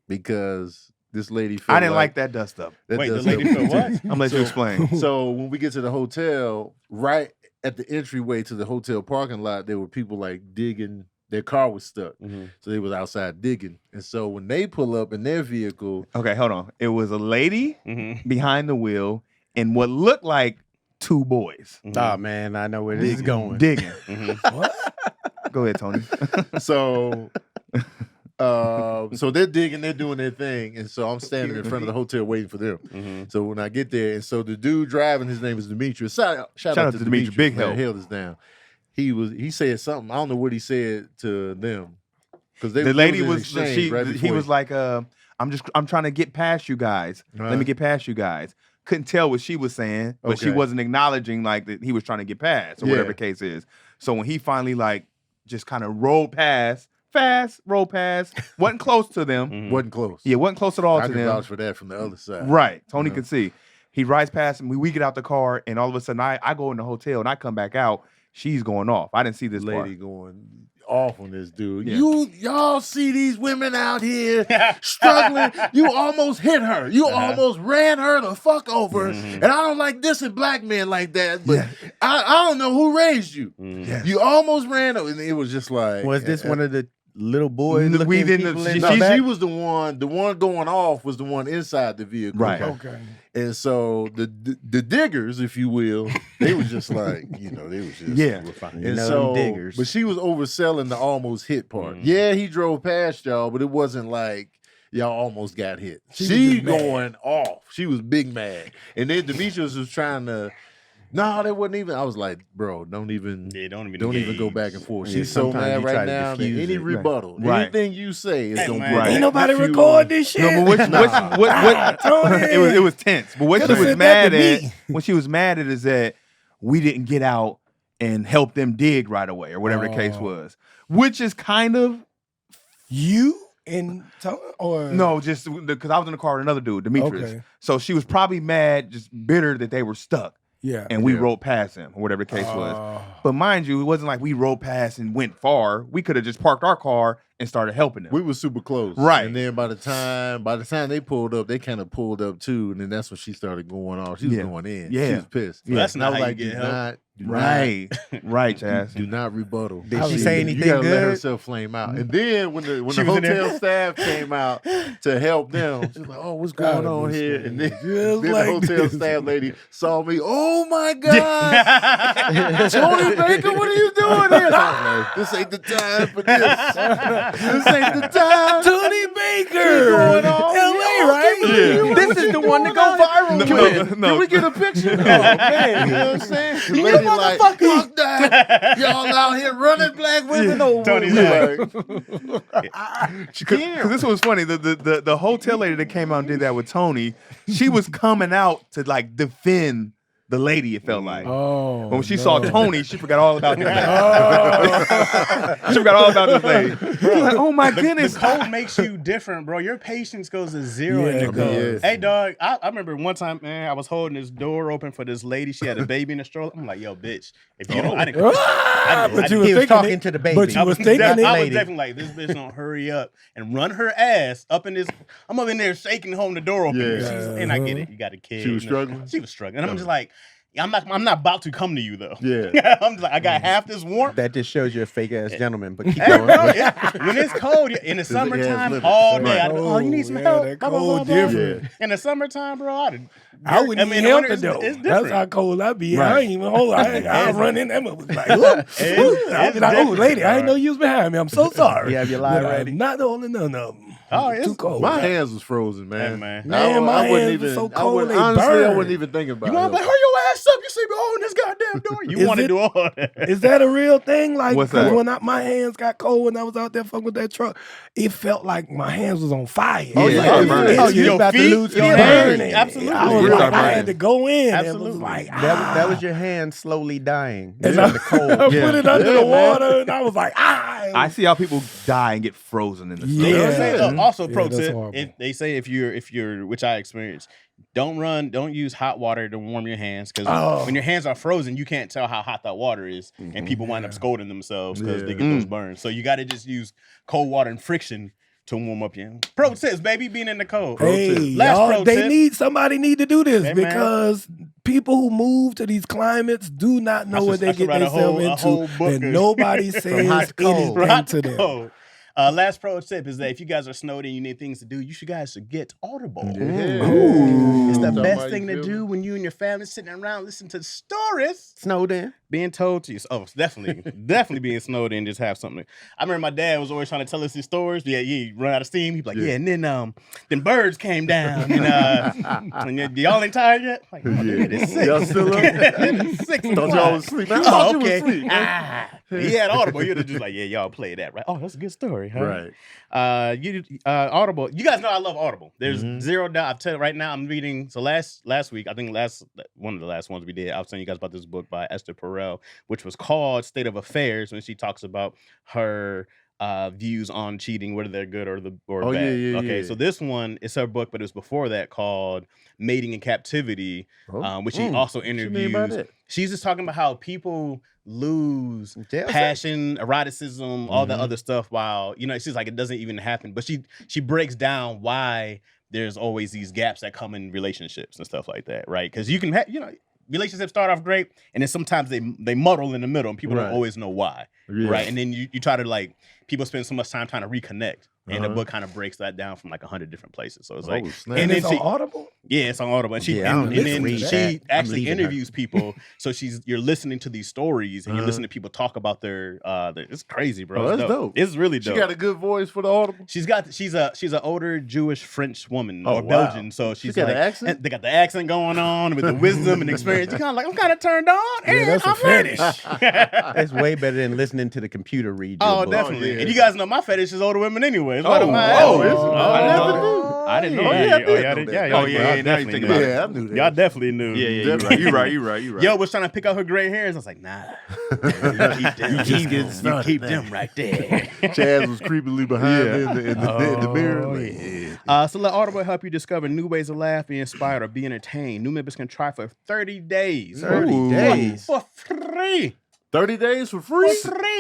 S1: because this lady felt
S5: I didn't like that dust up.
S1: that
S3: Wait, the
S1: dust
S3: lady
S1: up.
S3: felt what?
S5: I'm gonna let you explain.
S1: So when we get to the hotel, right at the entryway to the hotel parking lot, there were people like digging. Their car was stuck, so they was outside digging. And so when they pull up in their vehicle,
S5: Okay, hold on. It was a lady
S3: Mm-hmm.
S5: behind the wheel and what looked like 2 boys
S2: Oh man, I know where this is going.
S5: digging.
S4: What?
S5: Go ahead, Tony.
S1: so so they're digging, they're doing their thing, and so I'm standing in front of the hotel waiting for them. So when I get there, and so the dude driving, his name is Demetrius. Shout out to
S5: Demetrius, big
S1: man,
S5: help.
S1: held us down. He said something. I don't know what he said to them because
S5: The lady was
S1: he
S5: he was like I'm trying to get past you guys. Let me get past you guys. Couldn't tell what she was saying, but she wasn't acknowledging like that he was trying to get past or whatever the case is. So when he finally like just kind of rolled past, wasn't close to them.
S1: Wasn't close.
S5: Yeah, wasn't close at all
S1: I
S5: to
S1: can
S5: them.
S1: vouch for that from the other side.
S5: Right. Tony could see. He rides past him. We get out the car, and all of a sudden I go in the hotel and I come back out. She's going off. I didn't see this
S1: lady
S5: part.
S1: going off on this dude.
S5: Yeah.
S1: Y'all see these women out here struggling. You almost hit her. You almost ran her the fuck over. And I don't like dissing black men like that, but I don't know who raised you. You almost ran her. And it was just like.
S2: Was this one of the little boys?
S5: We didn't.
S1: She was the one going off was the one inside the vehicle.
S5: Right.
S4: Okay.
S1: And so the diggers, if you will, they was just like, they was just and so
S2: diggers.
S1: But she was overselling the almost hit part. Yeah, he drove past y'all, but it wasn't like y'all almost got hit. She going off. She was big mad. And then Demetrius was trying to. No, that wasn't even. I was like, bro, don't even go back and forth. She's so mad right now that any rebuttal, anything you say is gonna be.
S4: Ain't nobody record this shit.
S5: No, but it was tense. But what she was mad at, is that we didn't get out and help them dig right away or whatever the case was, which is kind of
S4: you and Tony or
S5: no, just because I was in the car with another dude, Demetrius. So she was probably mad, just bitter that they were stuck.
S4: Yeah.
S5: And we rode past him, or whatever the case was. But mind you, it wasn't like we rode past and went far. We could have just parked our car and started helping them.
S1: We were super close.
S5: Right.
S1: And then by the time they pulled up, they kind of pulled up too. And then that's when she started going off. She was going in.
S5: Yeah.
S1: She was pissed.
S3: Yeah. That's not how you get help.
S5: Right, Chaz.
S1: Do not rebuttal.
S2: Did she say anything
S1: You gotta let
S2: good?
S1: herself flame out. And then when the hotel staff came out to help them, she was like, "Oh, what's going on here?" And then the hotel staff lady saw me. Oh my God, Tony Baker, what are you doing here? I was like, this ain't the time for this. This ain't the time.
S4: Tony Baker going on LA, right?
S1: Yeah.
S2: This is the one to go viral.
S1: Can we get a picture? Oh man, you know what I'm saying? The lady like, fuck that. Y'all out here running black women over.
S3: Tony's
S5: Because this was funny. The hotel lady that came out and did that with Tony, she was coming out to like defend the lady, it felt like.
S4: Oh.
S5: But when she saw Tony, she forgot all about this lady. She forgot all about this lady. She was like, oh my goodness.
S3: The code makes you different, bro. Your patience goes to zero in
S4: Yeah,
S3: your code.
S1: yes.
S3: Hey, dog, I remember one time, man, I was holding this door open for this lady. She had a baby in the stroller. I'm like, yo, bitch, if you don't, I didn't.
S4: But you
S2: He was
S4: was
S2: talking to the baby.
S4: But you was thinking
S3: I
S4: it.
S3: was
S2: lady.
S3: definitely like, this bitch don't hurry up and run her ass up in this. I'm up in there shaking, holding the door open.
S1: Yeah.
S3: And I get it. You got a kid.
S1: She was struggling?
S3: She was struggling. And I'm just like, I'm not about to come to you though.
S1: Yeah.
S3: I'm just like, I got half this warmth.
S2: That just shows you're a fake ass gentleman. But keep
S3: Hey,
S2: going.
S3: bro, when it's cold in the summertime,
S1: limits.
S3: all day.
S1: Right.
S3: Oh, you need some
S4: yeah,
S3: help.
S4: that
S3: Blah, blah,
S4: cold
S3: blah, blah.
S4: different.
S3: In the summertime, bro,
S4: I wouldn't
S3: in
S4: even
S3: the
S4: help
S3: winter,
S4: it though.
S3: it's
S4: That's
S3: different.
S4: how cold I be.
S5: Right.
S4: I ain't even hold. I run in them. Like, look, I'll be like, oh,
S3: different,
S4: lady, I didn't
S3: bro.
S4: know you was behind me. I'm so sorry.
S2: You have your lie
S4: But
S2: ready?
S4: I'm not holding none of them.
S3: Oh, it's
S4: Too cold.
S1: My hands was frozen, man.
S3: Hey, man.
S4: Man, my
S1: wouldn't
S4: hands was so
S1: I
S4: cold,
S1: wouldn't-
S4: they
S1: honestly, I
S4: burned.
S1: wasn't even thinking about
S3: You want to
S1: it.
S3: hurry your ass up? You see me holding this goddamn door. You
S4: Is
S3: want to
S4: it-
S3: do all that.
S4: Is that a real thing? Like,
S5: What's
S4: because
S5: that?
S4: when my hands got cold when I was out there fucking with that truck, it felt like my hands was on fire.
S5: Oh,
S4: It was
S5: yeah.
S4: like,
S5: Burning.
S2: Oh,
S4: it's
S2: you
S3: Your
S2: about to
S3: feet,
S2: lose
S3: your
S2: your
S3: hands.
S2: hand.
S4: burning.
S3: Absolutely.
S4: I was
S5: You
S4: like,
S5: start
S4: I
S5: burning.
S4: had to go in. And it
S3: Absolutely.
S4: was like,
S2: That was your hand slowly dying.
S4: And
S2: In
S4: I,
S2: the cold.
S4: I put it under
S1: Yeah,
S4: the
S1: man.
S4: water, and I was like,
S5: I see how people die and get frozen in the snow.
S3: You know what I'm
S4: Yeah.
S3: saying? Also, pro
S4: that's
S3: tip:
S4: horrible.
S3: they say if you're, which I experienced, don't use hot water to warm your hands because
S4: Oh.
S3: when your hands are frozen, you can't tell how hot that water is, and people wind up scolding themselves because they get those burns. So you got to just use cold water and friction to warm up your hands. Pro tips, baby, being in the cold.
S4: Hey,
S3: Last
S4: y'all,
S3: pro
S4: they
S3: tip.
S4: somebody need to do this
S3: Hey, man.
S4: because people who move to these climates do not know what they
S3: I should
S4: get
S3: write a whole
S4: themselves
S3: book
S4: into,
S3: of-
S4: and nobody says
S2: hot to cold.
S4: anything
S3: Hot
S4: to
S3: to
S4: them.
S3: cold. Last pro tip is that if you guys are snowed and you need things to do, you guys should get Audible.
S1: Ooh.
S3: It's the
S1: Talking
S3: best
S1: about
S3: thing
S1: you
S3: to
S1: feel
S3: do
S1: me?
S3: when you and your family sitting around listening to stories.
S2: Snowed in.
S3: Being told to you. Oh, it's definitely being snowed in, just have something. I remember my dad was always trying to tell us these stories. Yeah, you run out of steam. He'd be like, yeah, and then birds came down. And y'all ain't tired yet? Like, oh, dude, it's sick.
S1: Y'all still up?
S3: It's 6
S1: Thought y'all was asleep. I
S3: Oh,
S1: thought you was
S3: okay.
S1: asleep.
S3: He had Audible. You'd have just like, yeah, y'all play that, right? Oh, that's a good story. story. Huh?
S1: Right.
S3: Audible. You guys know I love Audible. There's zero doubt. I'll tell you right now. I'm reading. So last week, I think one of the last ones we did, I was telling you guys about this book by Esther Perel, which was called State of Affairs, when she talks about her views on cheating, whether they're good or bad.
S1: Yeah.
S3: So this one is her book, but it was before that, called Mating in Captivity, which she also interviews. She's just talking about how people lose passion, eroticism, all the other stuff, while she's like, it doesn't even happen. But she breaks down why there's always these gaps that come in relationships and stuff like that, right? Because you can have, relationships start off great, and then sometimes they muddle in the middle, and people don't always know why, right? And then you try to people spend so much time trying to reconnect, and the book kind of breaks that down from 100 different places. So it's and
S4: it's on Audible.
S3: Yeah, it's on Audible, and she actually interviews people. So you're listening to these stories, and you're listening to people talk about their it's crazy, bro.
S1: Oh, that's dope.
S3: It's really dope.
S1: She got a good voice for the Audible.
S3: She's an older Jewish French woman or Belgian, so she's
S1: got an accent.
S3: They got the accent going on with the wisdom and experience. You're kind of I'm kind of turned on.
S4: Yeah, that's a fetish.
S2: That's way better than listening to the computer read.
S3: Oh, definitely.
S1: Yeah.
S3: And you guys know my fetish is older women anyway. It's
S1: I never knew.
S3: I didn't know that.
S5: Now you think about it.
S1: Yeah, I knew that.
S3: Y'all definitely knew.
S5: Yeah, you're right.
S3: Yo was trying to pick out her gray hairs. I was like, nah. You keep them right there.
S1: Chaz was creepily behind in the mirror.
S3: So let Audible help you discover new ways to laugh, be inspired, or be entertained. New members can try for 30 days.
S2: 30 days.
S3: For free.
S1: 30 days for free?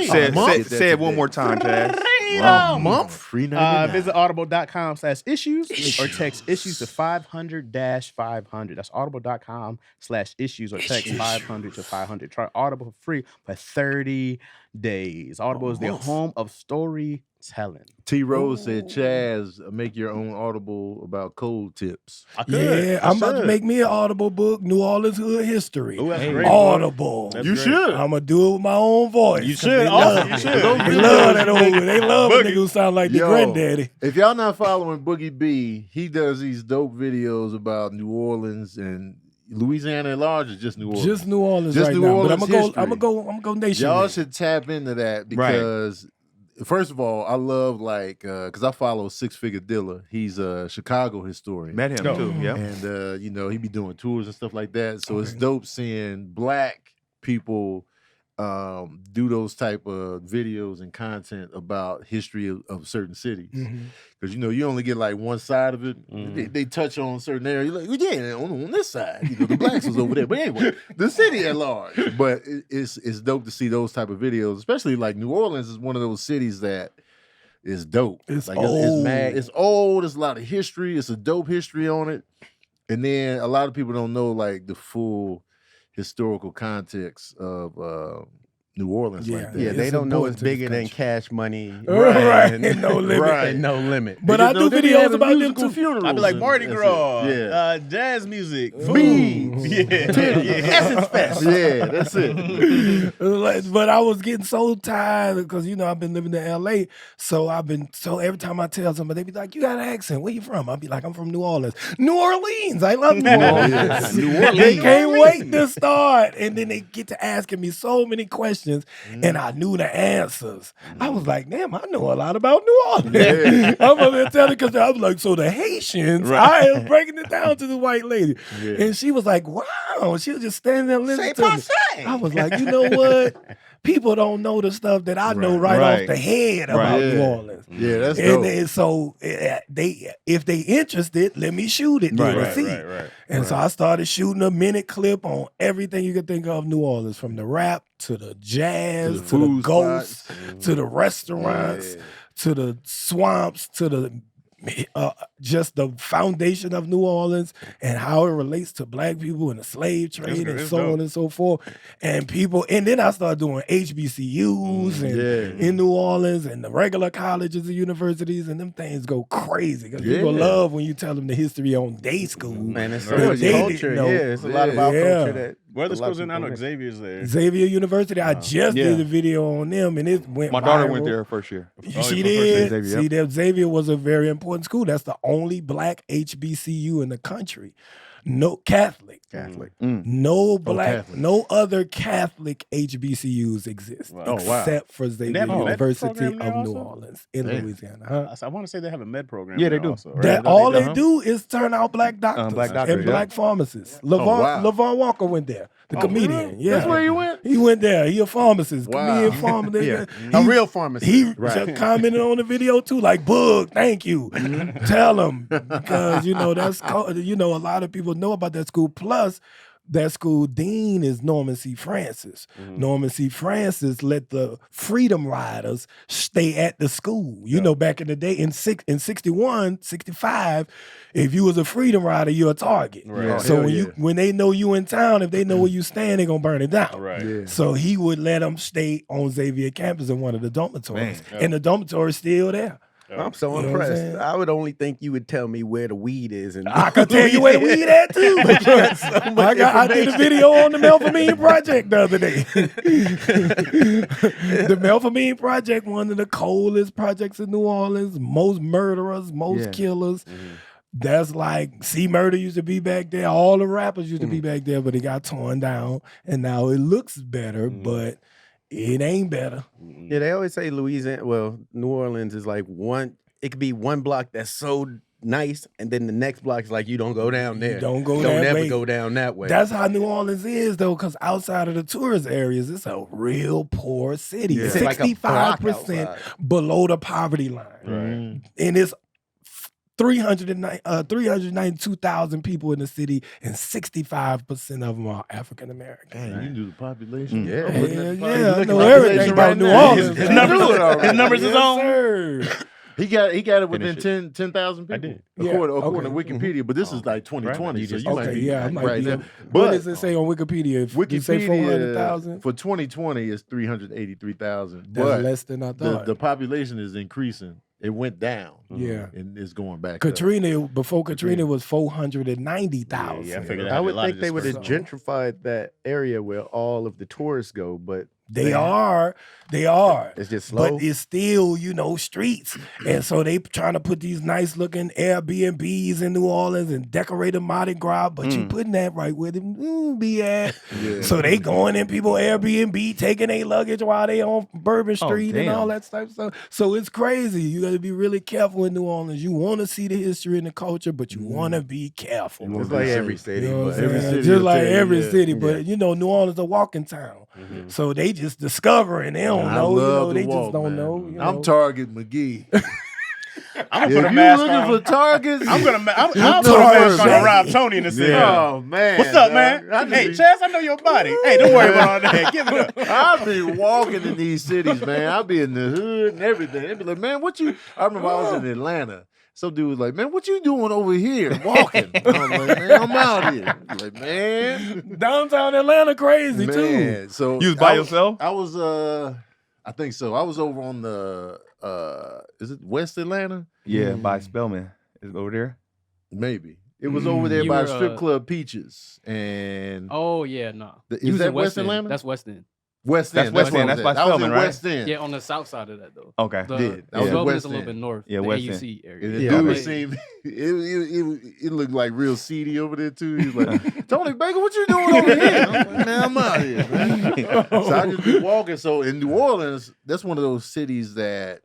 S5: Say it one more time, Chaz.
S1: A month? Free 99.
S3: Visit audible.com/issues or text issues to 500-500. That's audible.com/issues or text 500 to 500. Try Audible for free for 30 days. Audible is the home of storytelling.
S1: T. Rose said, Chaz, make your own Audible about cold tips.
S3: I could.
S4: Yeah, I'm about to make me an Audible book, New Orleans Hood History.
S3: Ooh, that's great,
S4: Audible.
S1: You should.
S4: I'm going to do it with my own voice.
S3: You should.
S4: They love that old. They love a nigga who sound like the granddaddy.
S1: If y'all not following Boogie B, he does these dope videos about New Orleans and Louisiana at large, or just New Orleans?
S4: Just New Orleans
S1: Just
S4: right
S1: New
S4: now.
S1: Orleans
S4: But I'm gonna go nation.
S1: Y'all should tap into that because, first of all, I love because I follow Six Figure Dilla. He's a Chicago historian.
S5: Met him too, yeah.
S1: And he be doing tours and stuff like that. So it's dope seeing black people do those type of videos and content about history of certain cities. Because you only get one side of it. They touch on certain areas. You're like, yeah, on this side, the blacks was over there. But anyway, the city at large. But it's dope to see those type of videos, especially New Orleans is one of those cities that is dope.
S4: It's old.
S1: It's old. There's a lot of history. It's a dope history on it. And then a lot of people don't know the full historical context of New Orleans like that.
S2: Yeah, they don't know it's bigger than Cash Money.
S4: Right. And no limit.
S2: And no limit.
S4: But I do videos about them too.
S1: Funerals.
S3: I'd be like Mardi Gras, jazz music, food, Essence Fest.
S1: Yeah, that's it.
S4: But I was getting so tired because I've been living in LA, so every time I tell somebody, they be like, "You got an accent? Where you from?" I'll be like, "I'm from New Orleans." New Orleans. I love New Orleans.
S1: New Orleans.
S4: They can't wait to start, and then they get to asking me so many questions, and I knew the answers. I was like, "Damn, I know a lot about New Orleans." I'm over there telling because I was like, "So the Haitians." I was breaking it down to the white lady, and she was like, "Wow." She was just standing there listening to me. I was like, you know what? People don't know the stuff that I know off the head about New Orleans.
S1: Yeah, that's dope.
S4: And so if they interested, let me shoot it to see. And so I started shooting a minute clip on everything you could think of New Orleans, from the rap to the jazz to the ghosts to the restaurants to the swamps to the just the foundation of New Orleans and how it relates to black people and the slave trade and so on and so forth. And then I started doing HBCUs and in New Orleans and the regular colleges and universities, and them things go crazy because people love when you tell them the history on day school.
S2: Man, it's so much culture. It's a lot of our culture that.
S3: Where the schools in? I know Xavier's there.
S4: Xavier University. I just did a video on them, and it went.
S5: My daughter
S4: viral.
S5: went there her first year.
S4: She did. Xavier was a very important school. That's the only black HBCU in the country. no Catholic. No
S1: Catholic.
S4: no other Catholic HBCUs exist
S3: Wow.
S4: except for Xavier
S3: have a med
S4: University
S3: program there
S4: of New
S3: also?
S4: Orleans in
S1: Damn.
S4: Louisiana. Huh?
S3: I want to say they have a med program.
S5: Yeah, they
S3: there
S5: do.
S3: Also, right?
S4: That all they do is turn out black doctors,
S5: black doctors,
S4: and
S5: yeah.
S4: black pharmacists.
S1: wow.
S4: LaVon Walker went there, the comedian.
S1: really?
S4: Yeah,
S1: That's where he went?
S4: He went there. He a pharmacist,
S1: Wow.
S4: comedian pharmacist.
S2: Yeah.
S4: He-
S2: A real pharmacist.
S4: He just commented on the video too, like "Boog, thank you." Tell him because that's a lot of people know about that school. Plus, that school dean is Norman C. Francis. Norman C. Francis let the Freedom Riders stay at the school. You know, back in the day, in 61, 65, if you was a Freedom Rider, you're a target.
S3: Right.
S4: So
S1: Hell
S4: when they know you in town, if they know where you stand, they're gonna burn it down.
S3: Right.
S1: Yeah.
S4: So he would let them stay on Xavier campus in one of the dormitories.
S5: Man.
S4: And the dormitory is still there.
S2: I'm so
S4: You know what I'm
S2: impressed.
S4: saying?
S2: I would only think you would tell me where the weed is. And
S4: I could tell you where the weed at too. I did a video on the Melphamine Project the other day. The Melphamine Project, one of the coldest projects in New Orleans, most murderers, most killers. That's like C Murder used to be back there. All the rappers used to be back there, but it got torn down. And now it looks better, but it ain't better.
S2: Yeah, they always say New Orleans is like it could be one block that's so nice, and then the next block is like you don't go down there.
S4: Don't go
S2: Don't
S4: that
S2: ever
S4: way.
S2: go down that way.
S4: That's how New Orleans is, though, because outside of the tourist areas, it's a real poor city.
S2: It's like a block
S4: 65%
S2: outside.
S4: below the poverty line.
S3: Right.
S4: And it's 392,000 people in the city, and 65% of them are African American.
S1: Dang, you knew the population.
S2: Yeah.
S1: I'm looking at the
S4: Yeah, I
S1: population
S4: know
S1: right
S4: everything about New
S1: now.
S4: Orleans.
S3: His
S4: man.
S3: numbers is
S4: Yes,
S3: on.
S4: sir.
S1: He got it within
S5: Finish
S1: 10,000 people.
S3: I did.
S1: According
S4: Yeah,
S1: to Wikipedia, but this is like 2020,
S3: You
S1: so
S3: just-
S1: you might
S4: Okay,
S1: be
S4: yeah, I might
S1: right
S4: be.
S1: there.
S4: What
S1: But
S4: does it say on Wikipedia? If you say
S1: Wikipedia
S4: 400,000,
S1: for 2020 is 383,000.
S4: that's
S1: But
S4: less than I thought.
S1: the population is increasing. It went down.
S4: Yeah.
S1: And it's going back up.
S4: Katrina, before Katrina, was 490,000.
S3: Yeah, I figured
S2: I
S3: had
S2: would
S3: a lot
S2: think
S3: of
S2: they would have
S3: dispersal.
S2: gentrified that area where all of the tourists go, but
S4: They are.
S2: it's just slow.
S4: But it's still, streets. And so they trying to put these nice looking Airbnbs in New Orleans and decorate a Mardi Gras, but you putting that right where them be at.
S1: Yeah.
S4: So they going in people Airbnb, taking their luggage while they on Bourbon Street and all
S5: damn.
S4: that type of stuff. So it's crazy. You got to be really careful in New Orleans. You want to see the history and the culture, but you want to be careful.
S1: You
S2: it's
S1: wanna
S2: like
S1: be
S2: every
S1: safe.
S2: city.
S4: You know what
S2: but
S4: I'm
S1: every
S4: saying?
S1: city
S4: Just
S1: will
S4: like
S1: tell you,
S4: every
S1: yeah.
S4: city, but New Orleans a walking town. So they just discovering. They don't
S1: I
S4: know.
S1: love
S4: They
S1: to
S4: just
S1: walk,
S4: don't
S1: man.
S4: know.
S1: I'm Target McGee.
S3: I'm
S1: If
S3: gonna put a
S1: you
S3: mask
S1: looking
S3: on.
S1: for Targets,
S3: I'll put a mask
S1: Target.
S3: on and rob Tony in the city.
S1: Oh man,
S3: What's up,
S1: dog.
S3: man?
S1: I just
S3: Hey,
S1: be-
S3: Chaz, I know your body. Hey, don't worry about all that. Give it up.
S1: I be walking in these cities, man. I be in the hood and everything. They be like, man, what you? I remember I was in Atlanta. Some dude was like, man, what you doing over here walking? I'm like, man, I'm out here. He's like, man,
S4: Downtown Atlanta crazy too.
S1: man. So
S5: You was by yourself?
S1: I was, I think so. I was over on the, is it West Atlanta?
S5: Yeah, by Spelman. Is it over there?
S1: Maybe. It was over there
S6: You
S1: by
S6: were,
S1: strip club Peaches. And
S6: Oh yeah, no.
S1: is
S6: You was
S1: that
S6: in
S1: West
S6: End.
S1: Atlanta?
S6: That's West End.
S1: West
S5: That's
S1: End.
S5: West
S1: where
S5: End.
S1: I was
S5: That's by
S1: at. I was
S5: Spelman,
S1: in
S5: right?
S1: West End.
S6: Yeah, on the south side of that though.
S5: Okay.
S6: The,
S1: Did. I was in
S6: Spelman
S1: West
S6: is a little
S1: End.
S6: bit north.
S5: Yeah,
S6: the
S5: West
S6: AUC area.
S1: And the
S2: Yeah,
S1: dude
S2: okay.
S1: seemed it looked like real seedy over there too. He was like, Tony Baker, what you doing over here? I'm like, man, I'm out here, man. So I just be walking. So in New Orleans, that's one of those cities that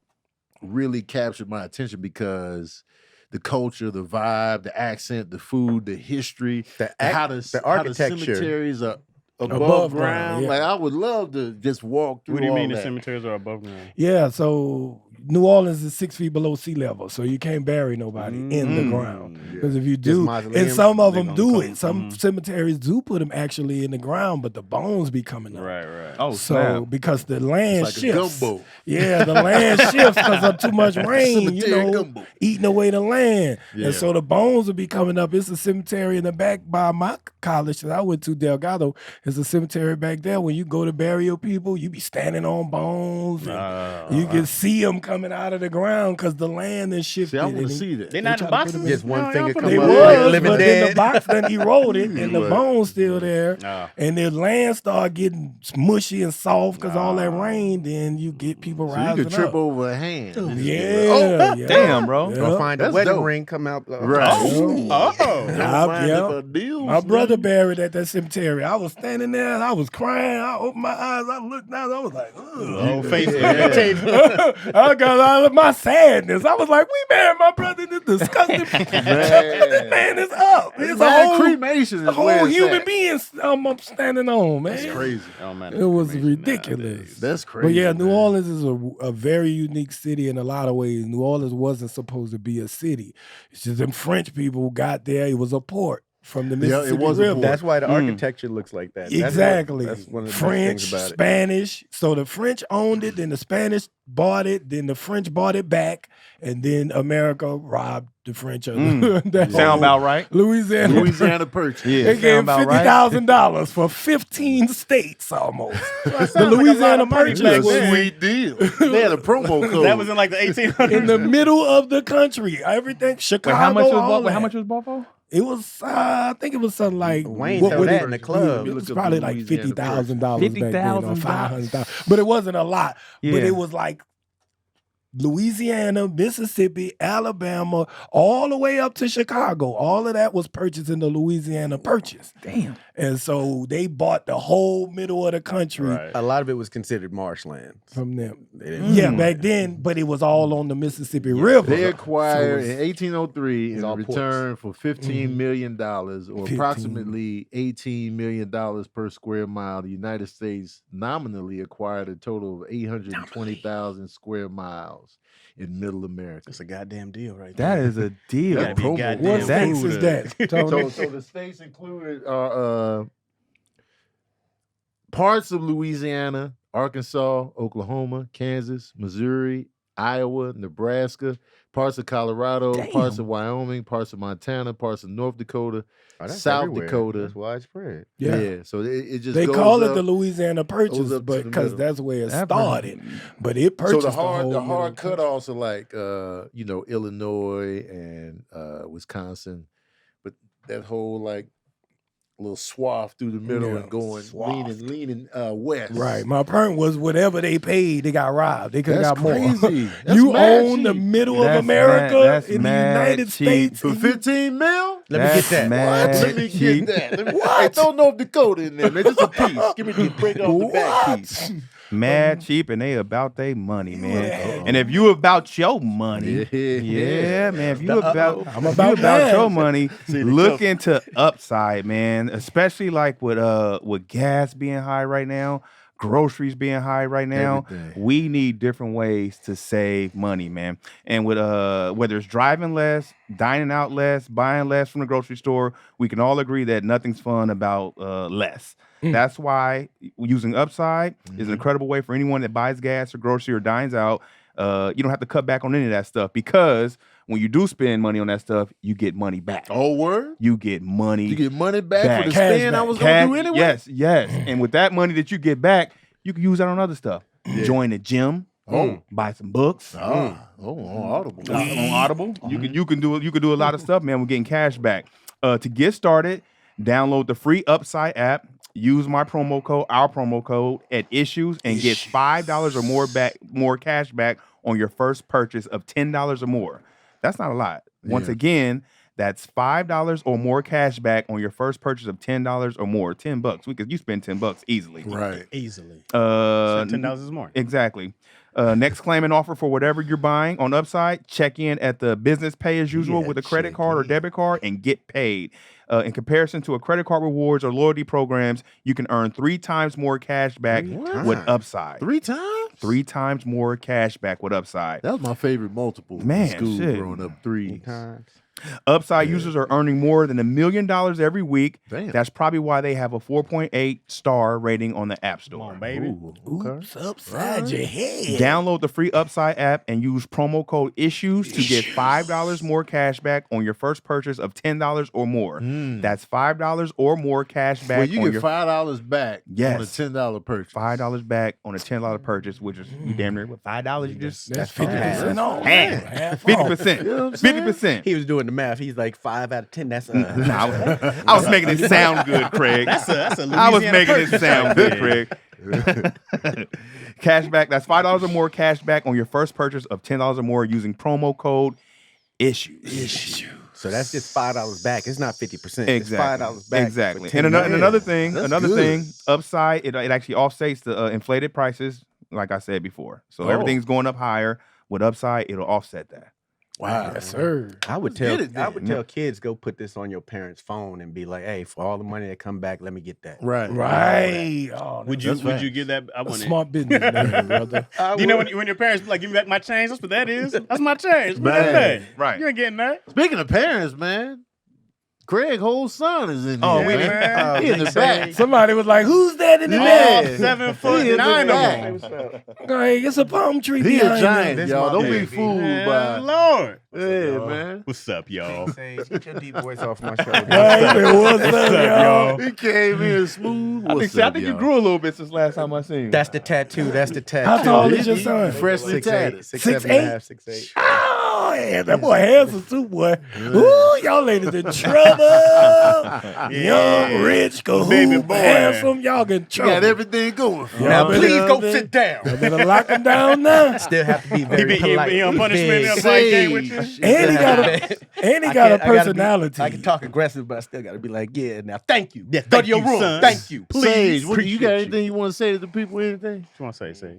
S1: really captured my attention because the culture, the vibe, the accent, the food, the history, how the
S2: architecture.
S1: cemeteries are above,
S4: Above
S1: ground.
S4: ground, yeah.
S1: Like I would love to just walk through.
S3: What do you
S1: all
S3: mean the
S1: that.
S3: cemeteries are above ground?
S4: Yeah, so New Orleans is 6 feet below sea level, so you can't bury nobody in the ground. Because if you do, and
S2: mausoleums,
S4: some of
S3: they
S4: them
S3: gonna
S4: do
S3: come-
S4: it. Some cemeteries do put them actually in the ground, but the bones be coming up.
S3: Right, right.
S5: Oh,
S4: So
S5: snap.
S4: because the land
S1: It's like a
S4: shifts,
S1: gumbo.
S4: yeah, the land shifts because of too much rain,
S1: Cemetery gumbo.
S4: eating away the land,
S1: Yeah.
S4: and so the bones will be coming up. It's a cemetery in the back by my college that I went to, Delgado. It's a cemetery back there. When you go to bury your people, you be standing on bones, and you can see them coming out of the ground because the land is shifted.
S1: See, I want
S4: and
S1: to see that.
S3: They not in
S4: try to put
S3: boxes.
S4: them
S2: Just one finger come
S4: They
S2: up
S4: was,
S2: like living
S4: but then the
S2: dead.
S4: box done eroded and the
S1: Right.
S4: bone's still there.
S3: Nah.
S4: And the land start getting mushy and soft because all that rain, then you get people
S1: So you
S4: rising
S1: could trip
S4: up.
S1: over a hand.
S4: Yeah, yeah.
S5: Damn, bro.
S4: Yeah.
S2: Or find a
S1: That's
S2: wedding
S1: dope.
S2: ring come out.
S1: Right.
S3: Oh.
S1: Never mind
S4: yeah.
S1: if a deal.
S4: My brother buried at that cemetery. I was standing there and I was crying. I opened my eyes. I looked down. I was like, ugh.
S3: Whole face.
S4: I got out of my sadness. I was like, we buried my brother in this disgusting. This man is up. It's a whole
S1: cremation
S4: a
S1: is where
S4: whole
S1: it's
S4: human
S1: at.
S4: being I'm standing on, man.
S1: That's crazy.
S3: Oh man,
S4: It was ridiculous.
S1: That's crazy.
S4: But yeah, New
S1: man.
S4: Orleans is a very unique city in a lot of ways. New Orleans wasn't supposed to be a city. It's just them French people who got there. It was a port from the Mississippi
S1: was a
S4: River.
S1: port.
S2: That's why the architecture looks like that.
S4: Exactly.
S2: That's one of the
S4: French,
S2: best things about it.
S4: Spanish. So the French owned it, then the Spanish bought it, then the French bought it back, and then America robbed the French of that
S5: Sound
S4: whole
S5: about right?
S4: Louisiana.
S1: Louisiana Purchase.
S5: Yeah,
S4: They gave
S5: sound about right.
S4: $50,000 for 15 states almost. The
S3: like a lot
S4: Louisiana
S3: of money
S4: Purchase
S3: back
S1: That's a
S3: then.
S1: sweet deal. They had a promo code.
S3: That was in like the 1800s.
S4: in the middle of the country. Everything, Chicago,
S5: Wait, how much
S4: all
S5: was
S4: that.
S5: how much was bought for?
S4: It was, I think it was something like
S2: Wayne
S4: what
S2: held
S4: would
S2: that
S4: it-
S2: in the club.
S4: It was
S1: Look up
S4: probably
S1: the
S4: like
S1: Louisiana
S4: $50,000 back then, or
S5: $50,000.
S4: $500,000. But it wasn't a lot. But
S5: Yeah.
S4: it was like Louisiana, Mississippi, Alabama, all the way up to Chicago. All of that was purchased in the Louisiana Purchase.
S5: Damn.
S4: And so they bought the whole middle of the country
S3: Right.
S2: A lot of it was considered marshland.
S4: from them.
S2: They didn't-
S4: Yeah, back then, but it was all on the Mississippi River.
S1: They acquired
S4: So
S1: in 1803
S2: it's
S1: in
S2: all
S1: return for $15 million, or
S4: 15.
S1: approximately $18 million per square mile. The United States nominally acquired a total of 820,000 square miles in Middle America.
S2: That's a goddamn deal right there.
S5: That is a deal.
S1: That's
S3: be
S1: promo
S3: goddamn
S4: What
S1: code.
S4: states is that? Tony?
S1: So the states included are parts of Louisiana, Arkansas, Oklahoma, Kansas, Missouri, Iowa, Nebraska, parts of Colorado, parts of Wyoming, parts of Montana, parts of North Dakota,
S2: Oh, that's
S1: South
S2: everywhere.
S1: Dakota.
S2: That's widespread.
S1: Yeah. So it just
S4: They
S1: goes
S4: call it
S1: up.
S4: the Louisiana Purchase,
S1: goes up to
S4: but
S1: the
S4: because
S1: middle.
S4: that's where it
S5: That
S4: started. But it
S1: So
S4: purchased
S1: the hard
S4: whole middle
S1: cutoffs are like Illinois and Wisconsin, but that whole like little swath through the middle
S4: Yeah,
S1: and going
S4: swath.
S1: leaning west.
S4: Right. My point was whatever they paid, they got robbed. They could have
S1: That's
S4: got more.
S1: crazy. That's
S4: You
S1: mad
S4: own the
S1: cheap.
S4: middle of
S5: That's
S4: America
S5: mad- that's
S4: in the
S5: mad
S4: United
S5: cheap.
S4: States.
S1: For 15 mil?
S2: Let me get that.
S5: Mad
S1: Let me
S5: cheap.
S1: get that. Let me, hey, throw North Dakota in there, man. Just a piece. Give me the break off the back piece.
S5: Mad cheap, and they about their money, man. And if you about your money, yeah, man. If you about,
S4: I'm
S5: if
S4: about
S5: you about
S4: mine.
S5: your money,
S1: See, they
S5: look
S1: come-
S5: into upside, man. Especially like with gas being high right now, groceries being high right now.
S1: Everything.
S5: We need different ways to save money, man. And with whether it's driving less, dining out less, buying less from the grocery store, we can all agree that nothing's fun about less. That's why using Upside is an incredible way for anyone that buys gas or grocery or dines out. You don't have to cut back on any of that stuff, because when you do spend money on that stuff, you get money back.
S1: Oh, word?
S5: You get money.
S1: You get money back
S5: Back.
S1: for the
S4: Cash
S1: spend I
S4: back.
S1: was going to do
S5: Cash-
S1: anyway?
S5: Yes. And with that money that you get back, you can use that on other stuff. Join the gym.
S1: Oh.
S5: Buy some books.
S1: On Audible.
S5: On Audible. You can do a lot of stuff, man. We're getting cash back. To get started, download the free Upside app. Use our promo code at issues, and get $5 or more cash back on your first purchase of $10 or more. That's not a lot. Once
S1: Yeah.
S5: again, that's $5 or more cash back on your first purchase of $10 or more. $10. You spend $10 easily.
S1: Right.
S3: Easily.
S5: $10
S3: is more.
S5: Exactly. Next claim and offer for whatever you're buying on Upside, check in at the business pay as usual with a credit card or debit card and get paid. In comparison to a credit card rewards or loyalty programs, you can earn 3 times more cash back with Upside.
S1: 3 times?
S5: 3 times more cash back with Upside.
S1: That was my favorite multiple
S5: Man,
S1: in school
S5: shit.
S1: growing up. 3.
S2: Times.
S5: Upside users are earning more than $1 million every week.
S1: Damn.
S5: That's probably why they have a 4.8 star rating on the App Store.
S3: Come on, baby.
S4: Oops, upside your head.
S5: Download the free Upside app and use promo code ISSUES to get $5 more cash back on your first purchase of $10 or more. That's $5 or more cash back.
S1: Well, you
S5: on
S1: get
S5: your
S1: $5 back
S5: Yes.
S1: on a $10 purchase.
S5: $5 back on a $10 purchase, which is you damn near with $5. You just
S4: That's 50% off.
S5: Man,
S4: Half off.
S5: 50%.
S1: You know what I'm saying?
S5: 50%.
S2: He was doing the math. He's like 5 out of 10. That's
S5: I was making it sound good, Craig.
S3: That's a
S5: I was
S3: Louisiana
S5: making it
S3: purchase
S5: sound
S3: right
S5: good,
S3: there.
S5: Craig. Cash back. That's $5 or more cash back on your first purchase of $10 or more using promo code ISSUES.
S2: So that's just $5 back. It's not 50%.
S5: Exactly.
S2: It's $5 back.
S5: Exactly.
S2: for
S5: And
S2: 10
S5: another thing,
S1: That's
S5: another
S1: good.
S5: thing, Upside, it actually offsets the inflated prices, like I said before. So everything's going up higher. With Upside, it'll offset that.
S4: Wow, yes, sir.
S2: I would
S1: Get
S2: tell
S1: it then.
S2: I would tell kids go put this on your parents' phone and be like, hey, for all the money that come back, let me get that.
S1: Right.
S4: Right. Oh,
S3: Would
S1: That's
S3: you
S1: facts.
S3: give that? I
S4: a
S3: wouldn't.
S4: smart businessman, brother.
S3: Do you know when your parents be like, give me back my change? That's what that is. That's my change. Put
S1: Man.
S3: that back.
S5: Right.
S3: You ain't getting that.
S1: Speaking of parents, man, Craig's whole son is in
S5: Oh,
S1: here.
S5: we
S1: man. He in the back.
S4: Somebody was like, "Who's that in the
S1: Yeah.
S4: back?"
S3: 7'9"
S1: He in the
S3: of
S1: back.
S3: them.
S4: Like, it's a palm tree.
S1: He a
S4: behind
S1: giant,
S4: them.
S1: y'all. Don't be
S2: baby.
S1: fooled
S3: Man,
S1: by.
S3: Lord.
S1: Yeah, man.
S3: What's up, y'all?
S2: Say, get your deep voice off my shoulder.
S4: Hey, what's up, y'all?
S1: He came in smooth.
S5: I
S1: What's
S5: think
S1: up,
S5: you
S1: y'all?
S5: grew a little bit since last time I seen you.
S2: That's the tattoo. That's the tattoo.
S4: How tall is your
S1: He
S4: son?
S1: freshly
S2: 6'8",
S1: tatted.
S2: 6'7" and a half, 6'8".
S4: Oh, yeah, that boy handsome too, boy. Ooh, y'all ladies in trouble. Young, rich,
S3: Baby
S4: Kahoot,
S3: boy.
S4: handsome. Y'all get in
S1: You
S4: trouble.
S1: got everything going for
S4: Y'all
S2: Now,
S4: better-
S2: please go sit down.
S4: y'all better lock him down now.
S2: Still have to be very polite.
S3: He on punishment
S2: Big.
S3: now, play game with you.
S4: And he got
S2: I
S4: a
S2: can't- I gotta be-
S4: personality.
S2: I can talk aggressive, but I still got to be like, yeah, now thank you.
S3: Yeah,
S2: Go
S3: thank
S2: to your
S3: you,
S2: room.
S3: son.
S2: Thank you.
S1: Sage, what, you got
S3: Appreciate
S1: anything you want to say to the people? Anything?
S3: What you want to say?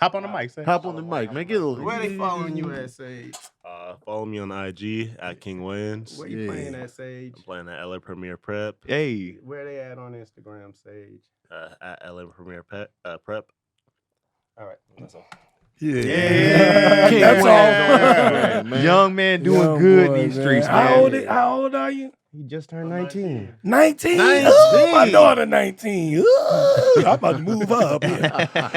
S3: Hop on the mic, say.
S1: Hop on the mic, man. Get a little.
S2: Where they following you at, Sage?
S7: Follow me on IG at King Wins.
S2: Where you playing at, Sage?
S7: I'm playing at LA Premier Prep.
S5: Hey.
S2: Where they at on Instagram, Sage?
S7: At LA Premier Prep.
S2: All right.
S4: Yeah.
S1: King
S4: That's
S1: Wayne's
S4: all.
S1: on Instagram, man.
S5: Young man doing
S4: Young
S5: good
S4: boy,
S5: in these
S4: man.
S5: streets,
S4: How
S5: man.
S4: old are you?
S2: He just turned 19.
S4: 19?
S1: 19.
S4: Ooh, my daughter 19. Ooh, I'm about to move her up here.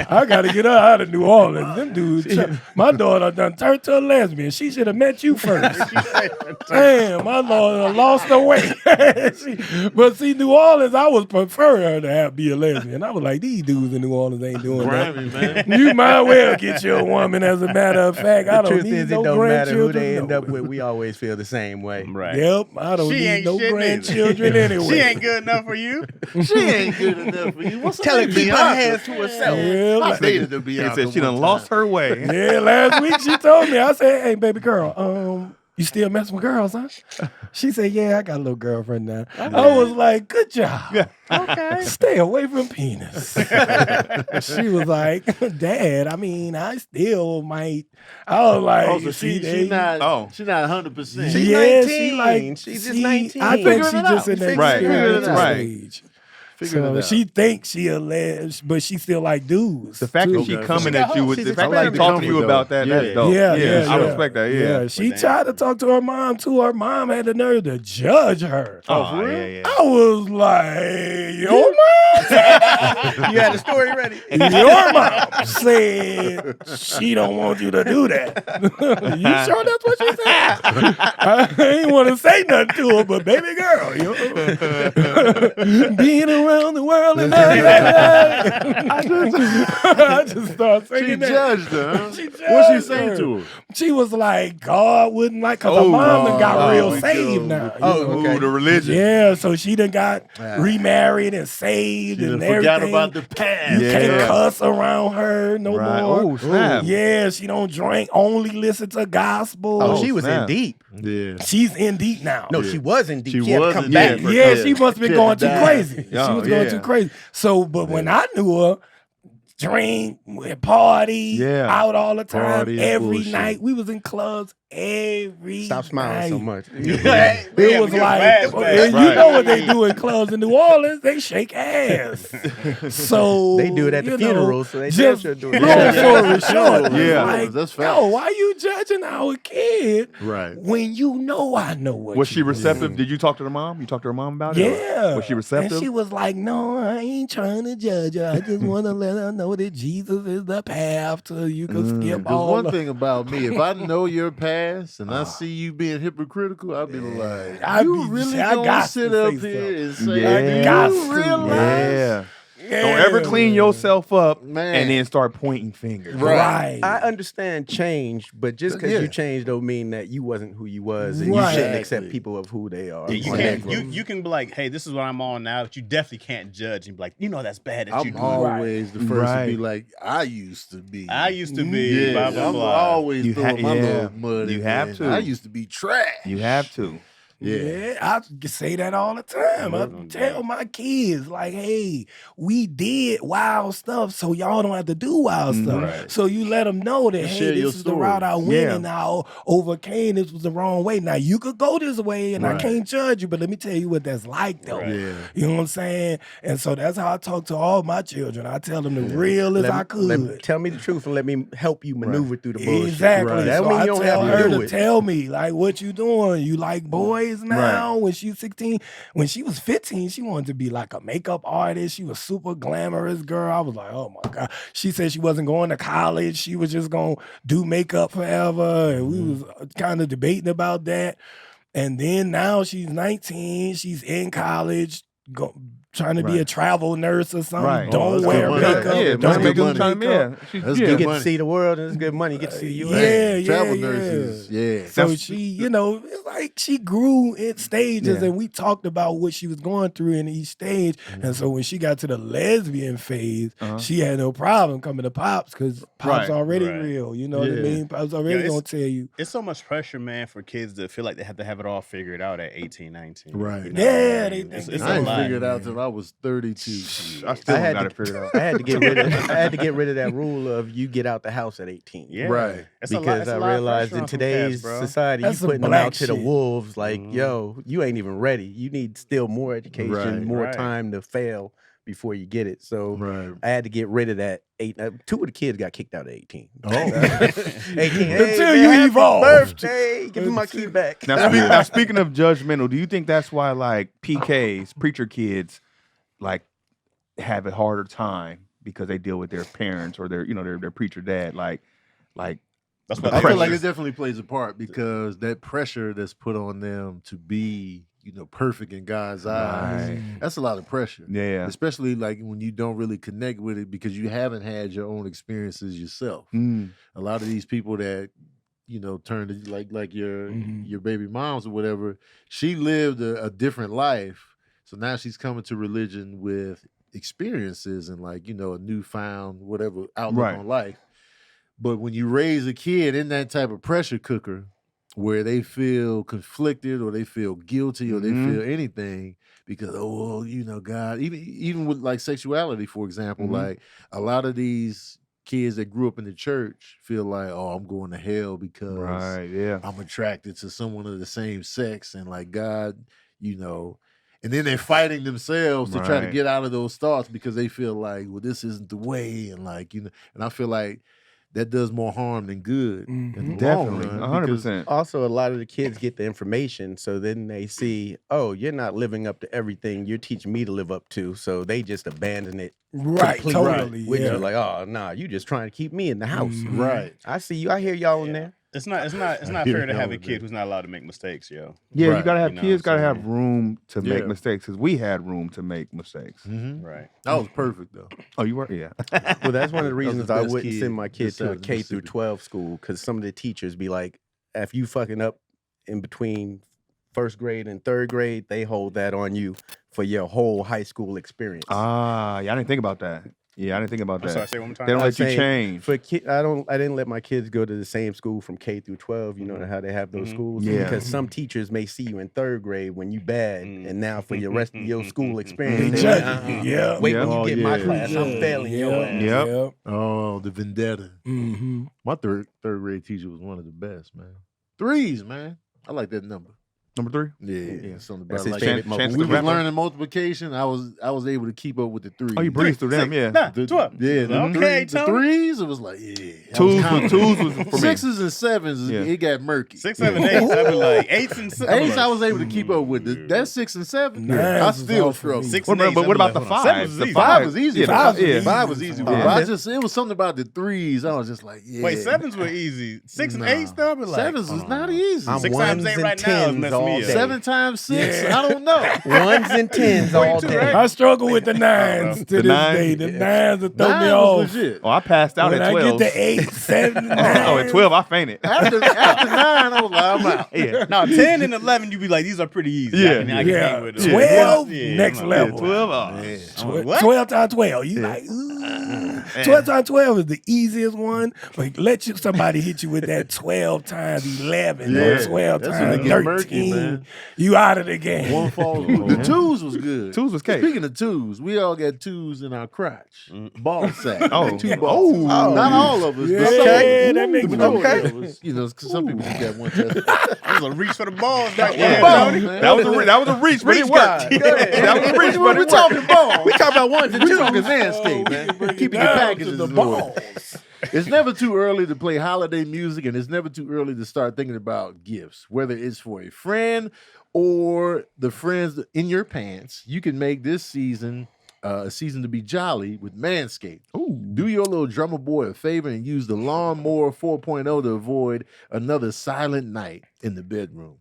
S4: I got to get her out of New Orleans. Them dudes, my daughter done turned to a lesbian. She should have met you first. Damn, my daughter lost her way. But see, New Orleans, I would prefer her to be a lesbian. I was like, these dudes in New Orleans ain't doing that.
S1: Grammy, man.
S4: You might well get you a woman, as a matter of fact. I
S2: The
S4: don't
S2: truth
S4: need
S2: is,
S4: no
S2: it don't matter who
S4: grandchildren.
S2: they end
S4: no.
S2: up with. We always feel the same way.
S3: Right.
S4: Yep, I don't
S3: She
S4: need
S3: ain't
S4: no
S3: shit neither.
S4: grandchildren anyway.
S3: She ain't good enough for you.
S1: She ain't good enough for you. What's
S2: Tell her keep her hands to herself.
S4: Yeah,
S1: I
S4: like-
S1: dated to
S5: He
S1: Bianca.
S5: said she done
S1: one
S5: lost
S1: time.
S5: her way.
S4: yeah, last week she told me. I said, "Hey, baby girl, you still messing with girls, huh?" She said, "Yeah, I got a little girlfriend now." I was like, "Good job. Okay, stay away from penis." She was like, "Dad, I mean, I still might." I was like,
S1: Oh, so she
S4: they-
S1: not.
S5: Oh.
S1: She not 100%.
S2: She's
S4: yeah,
S2: 19.
S4: she like
S2: She's just 19.
S4: I think
S1: Figuring
S4: she
S1: it
S4: just
S1: out.
S4: in that
S5: Right.
S1: Figuring it
S4: experimental
S1: out.
S4: stage.
S1: Figuring
S4: So
S1: it out.
S4: she thinks she a lesbian, but she still like dudes.
S5: The fact that
S4: too.
S5: she
S1: Okay.
S5: coming
S2: She
S5: at
S2: got
S5: you
S2: hope.
S5: with
S2: She's
S5: the fact that she
S1: expecting
S5: talking to you
S1: comfort,
S5: about that,
S1: though.
S5: that's
S1: Yeah.
S5: dope.
S4: Yeah,
S5: I
S4: yeah.
S5: respect that. Yeah.
S4: She tried to talk to her mom too. Her mom had the nerve to judge her.
S5: Oh, yeah.
S4: I was like, your mom?
S2: You had the story ready.
S4: Your mom said she don't want you to do that. You sure that's what she said? I ain't want to say nothing to her, but baby girl, being around the world and I just started
S1: She
S4: singing that.
S1: judged her. Huh?
S4: She judged
S1: What'd she say
S4: her.
S1: to her?
S4: She was like, God wouldn't like, because her mom done got real
S1: we
S4: saved
S1: go.
S4: now.
S2: Oh,
S4: you know?
S2: okay.
S5: Ooh, the religion.
S4: Yeah, so she done got remarried and saved
S1: She done
S4: and
S1: forgot
S4: everything.
S1: about the past.
S4: You can't cuss around her no
S5: Right.
S4: more.
S5: Oh, snap.
S4: Yeah, she don't drink, only listen to gospel.
S2: Oh, she was in
S5: snap.
S2: deep.
S1: Yeah.
S4: She's in deep now.
S2: No, she was in deep.
S1: She
S2: She had to
S1: was
S2: come
S1: in
S2: back.
S1: deep.
S4: Yeah,
S1: Yeah.
S4: she must have been
S1: She
S4: going
S1: had
S4: too
S1: to die.
S4: crazy. She
S5: Oh,
S4: was going
S5: yeah.
S4: too crazy. So, but when I knew her, drink, party,
S5: Yeah.
S4: out all the time,
S1: Party and
S4: every
S1: bullshit.
S4: night. We was in clubs every
S2: Stop smiling
S4: night.
S2: so much.
S4: It was like, you know what they do in clubs in New Orleans? They shake ass. So
S2: They do it at the funerals, so they damn
S4: just
S2: sure do it.
S4: long story short,
S5: Yeah.
S4: like,
S1: That's facts.
S4: yo, why you judging our kid
S1: Right.
S4: when you know I know what
S5: Was she
S4: you
S5: receptive?
S4: doing?
S5: Did you talk to the mom? You talked to her mom about it?
S4: Yeah.
S5: Was she receptive?
S4: And she was like, no, I ain't trying to judge her. I just want to let her know that Jesus is the path to you can skip
S1: Because
S4: all
S1: one
S4: the-
S1: thing about me, if I know your past and I see you being hypocritical, I'll be like,
S4: I
S1: you
S4: be-
S1: really
S4: I
S1: gonna
S4: got
S1: sit
S4: to
S1: up
S4: say
S1: here and
S4: something.
S1: say,
S5: Yeah.
S1: do
S4: Got
S1: you
S4: to.
S1: realize?
S5: Yeah. Don't ever clean yourself up
S1: Man.
S5: and then start pointing fingers.
S4: Right.
S2: I understand change, but just because
S1: Yeah.
S2: you changed don't mean that you wasn't who you was, and
S4: Right.
S2: you shouldn't accept
S1: Exactly.
S2: people of who they are.
S3: Yeah, you
S2: or
S3: can't.
S2: their growth.
S3: You can be like, hey, this is what I'm on now, but you definitely can't judge and be like, you know, that's bad that you
S1: I'm
S3: do.
S1: always the first to
S5: Right.
S1: be like, I used to be.
S3: I used to be.
S1: Yeah,
S3: Blah blah
S1: I'm
S3: blah.
S1: always
S5: You
S1: throwing my
S5: yeah.
S1: little mud
S5: You
S1: in
S5: have
S1: there.
S5: to.
S1: I used to be trash.
S5: You have to.
S1: Yeah.
S4: I say that all the time. I tell my kids, like, hey, we did wild stuff, so y'all don't have to do wild stuff.
S1: Right.
S4: So you let them know that,
S1: Share
S4: hey,
S1: your
S4: this is the route I
S1: stories.
S4: went
S5: Yeah.
S4: and I overcame. This was the wrong way. Now, you could go this way, and I
S1: Right.
S4: can't judge you, but let me tell you what that's like, though.
S3: Right.
S1: Yeah.
S4: You know what I'm saying? And so that's how I talk to all my children. I tell them the real as I could.
S2: Tell me the truth and let me help you maneuver through the bullshit.
S4: Exactly.
S1: Right.
S2: That
S4: So
S2: mean
S4: I
S2: you don't
S4: tell
S2: have to
S4: her
S2: do
S4: to
S2: it.
S4: tell me, like, what you doing? You like boys now? When she was 16, when she was 15, she wanted to be like a makeup artist. She was super glamorous girl. I was like, oh my God. She said she wasn't going to college. She was just going to do makeup forever. And we was kind of debating about that. And then now she's 19. She's in college. Trying to be a travel nurse or something.
S5: Right.
S4: Don't
S1: that's
S4: wear
S1: good money.
S4: makeup.
S5: Yeah,
S1: That's
S4: Don't
S1: good
S5: make
S4: do
S1: money.
S5: time.
S4: makeup.
S5: Yeah. She's-
S1: That's
S5: yeah.
S1: good
S2: You get
S1: money.
S2: to see the world and it's good money. You get to see the U.S.
S4: Yeah,
S1: Travel
S4: yeah,
S1: nurses. Yeah.
S4: So
S5: That's-
S4: she, you know, it's like she grew in stages,
S5: Yeah.
S4: and we talked about what she was going through in each stage. And so when she got to the lesbian phase, she had no problem coming to Pops because Pops
S5: Right,
S4: already
S3: right.
S4: real. You know what I
S1: Yeah.
S4: mean? Pops already
S3: it's-
S4: gonna tell you.
S3: It's so much pressure, man, for kids to feel like they have to have it all figured out at 18, 19.
S1: Right.
S3: You know
S4: Yeah,
S3: what I
S4: they
S3: mean?
S4: think
S3: It's
S4: they
S3: a
S1: I ain't
S3: lot.
S1: figured out till I was 32.
S5: I still
S2: I had
S5: got
S2: to-
S5: it figured out.
S2: I had to get rid of. I had to get rid of that rule of you get out the house at 18.
S3: Yeah.
S1: Right.
S3: It's a lot-
S2: Because
S3: it's a
S2: I
S3: lot of
S2: realized
S3: pressure
S2: in
S3: on some
S2: today's
S3: cats, bro.
S2: society,
S4: That's
S2: you
S4: some
S2: putting them
S4: black
S2: out to the
S4: shit.
S2: wolves. Like, yo, you ain't even ready. You need still more education,
S1: Right,
S2: more
S3: right.
S2: time to fail before you get it. So
S1: Right.
S2: I had to get rid of that. 2 of the kids got kicked out at 18.
S1: Oh.
S2: 18.
S4: Until you
S2: happy
S4: evolve.
S2: birthday. Give me my key back.
S5: Now, speaking of judgmental, do you think that's why like PKs, preacher kids, like have a harder time because they deal with their parents or their preacher dad? Like
S3: That's
S5: the
S3: what
S1: I feel like
S5: pressure.
S1: it definitely plays a part because that pressure that's put on them to be, perfect in God's eyes,
S5: Right.
S1: that's a lot of pressure.
S5: Yeah.
S1: Especially like when you don't really connect with it because you haven't had your own experiences yourself.
S5: Mm.
S1: A lot of these people that turn to like your baby moms or whatever, she lived a different life, so now she's coming to religion with experiences and like a newfound whatever outlook
S5: Right.
S1: on life. But when you raise a kid in that type of pressure cooker where they feel conflicted or they feel guilty or they feel anything because God, even with like sexuality, for example, like a lot of these kids that grew up in the church feel like, oh, I'm going to hell because
S5: Right. Yeah.
S1: I'm attracted to someone of the same sex and like God, and then they're fighting themselves to try to
S5: Right.
S1: get out of those thoughts because they feel like, well, this isn't the way, and like and I feel like that does more harm than good. In the long
S5: Definitely.
S1: run, because-
S5: 100%.
S2: Also, a lot of the kids get the information, so then they see, oh, you're not living up to everything you're teaching me to live up to, so they just abandon it
S4: Right,
S2: completely.
S4: totally.
S2: Which
S4: Yeah.
S2: is like, oh, nah, you just trying to keep me in the house.
S1: Right.
S2: I see you. I hear y'all in there.
S3: It's not fair to have a kid who's not allowed to make mistakes, yo.
S5: Yeah, you
S1: Right.
S5: gotta have
S3: You know
S5: kids.
S3: what I'm
S5: Gotta have
S3: saying?
S5: room to make
S1: Yeah.
S5: mistakes because we had room to make mistakes.
S1: Mhm.
S3: Right.
S1: That was perfect though.
S5: Oh, you were? Yeah.
S2: Well, that's one of the
S1: That was
S2: reasons
S1: the
S2: I
S1: best
S2: wouldn't
S1: kid
S2: send my kids to a
S1: besides
S2: K through
S1: Mississippi.
S2: 12 school because some of the teachers be like, if you fucking up in between first grade and third grade, they hold that on you for your whole high school experience.
S5: Yeah, I didn't think about that. Yeah, I didn't think about
S3: I'm
S5: that.
S3: sorry, say it one more time.
S5: They don't
S2: I'm
S5: let you
S2: saying
S5: change.
S2: For I didn't let my kids go to the same school from K through 12. You know how they have those schools.
S5: Yeah.
S2: Because some teachers may see you in third grade when you bad, and now for your rest of your school
S4: They
S2: experience,
S4: judge
S2: like,
S4: you. Yeah.
S2: Wait when
S1: Yeah.
S2: you get
S1: Oh,
S2: my
S1: yeah.
S2: class, I'm failing your ass.
S5: Yep.
S1: Oh, the vendetta.
S4: Mm-hmm.
S1: My third grade teacher was one of the best, man. Threes, man. I like that number.
S5: Number 3.
S1: Yeah. Something
S2: That's
S1: about
S2: his
S1: like
S2: favorite
S1: when
S5: Chance
S1: we
S5: the
S1: was
S5: Rapper.
S1: learning multiplication, I was able to keep up with the threes.
S5: Oh, you breezed through them, yeah.
S3: 12.
S1: Yeah, the
S3: Okay,
S1: the
S3: Tony.
S1: threes, it was like, yeah. I
S5: Twos
S1: was confident.
S5: was for me.
S1: Sixes and sevens,
S5: Yeah.
S1: it got murky.
S3: 6, 7, 8. I be like 8s and 7.
S1: Eights, I was able to keep up with. That 6 and 7,
S4: Nines
S1: I
S4: was
S1: still
S4: all for me.
S1: struggle.
S3: 6
S5: What
S3: and
S5: about-
S3: 8.
S5: but what about the fives? The
S1: Five was easy.
S5: Yeah,
S1: for
S5: five
S1: me.
S5: was easy.
S1: Five was easy. for me.
S5: Yeah.
S1: But it was something about the threes. I was just like, yeah.
S3: Wait, 7s were easy. 6 and
S1: Nah.
S3: 8s though? I be like,
S1: Sevens was not easy.
S2: I'm
S3: 6 times 8
S2: ones
S3: right
S2: and
S3: now is
S2: tens
S3: messing
S2: all
S3: me up.
S2: day.
S1: 7 times 6,
S4: Yeah.
S1: I don't know.
S2: Ones and tens all
S3: 42,
S2: day.
S3: right?
S4: I struggle with the nines to
S5: The
S4: this
S5: nines?
S4: day. The nines that throw me
S1: Nine
S4: off.
S1: was legit.
S5: Oh, I passed out
S4: When
S5: at
S4: I
S5: 12.
S4: get to 8, 7, 9.
S5: Oh, at 12, I fainted.
S1: After 9, I was like, I'm out.
S5: Yeah.
S3: No, 10 and 11, you be like, these are pretty easy.
S5: Yeah.
S3: I can
S4: Yeah.
S3: hang with them.
S4: 12,
S3: Yeah,
S4: next
S3: I'm like,
S4: level.
S5: 12. Oh.
S3: I'm like, what?
S4: 12 times 12. You like, ooh. 12 times 12 is the easiest one, but somebody hit you with that 12 times 11 or
S1: Yeah.
S4: 12
S1: That's when it
S4: times
S1: get
S4: 13.
S1: murky, man.
S4: You out of the game.
S1: One falls. The twos was good.
S5: Twos was cake.
S1: Speaking of twos, we all got twos in our crotch. Ball sack.
S5: Oh.
S1: 2 balls.
S2: Oh.
S1: Not all of us.
S4: Yeah,
S1: but some
S4: that
S1: the
S4: makes
S1: majority
S2: sense.
S1: of us. You know, 'cause some people just got one test.
S3: That was a reach for the balls right
S1: Yeah,
S3: there,
S1: balls,
S3: Tony.
S1: man.
S5: That was a reach, but it worked.
S2: Go ahead.
S5: That was a reach, but
S1: we
S5: it worked.
S1: talking balls.
S2: We talk about ones and
S1: We
S2: twos.
S1: talking Manscaped, man. Keeping your
S4: Down to
S1: packages
S4: the
S1: in order.
S4: balls.
S1: It's never too early to play holiday music, and it's never too early to start thinking about gifts, whether it's for a friend or the friends in your pants. You can make this season a season to be jolly with Manscaped. Do your little drummer boy a favor and use the Lawnmower 4.0 to avoid another silent night in the bedroom.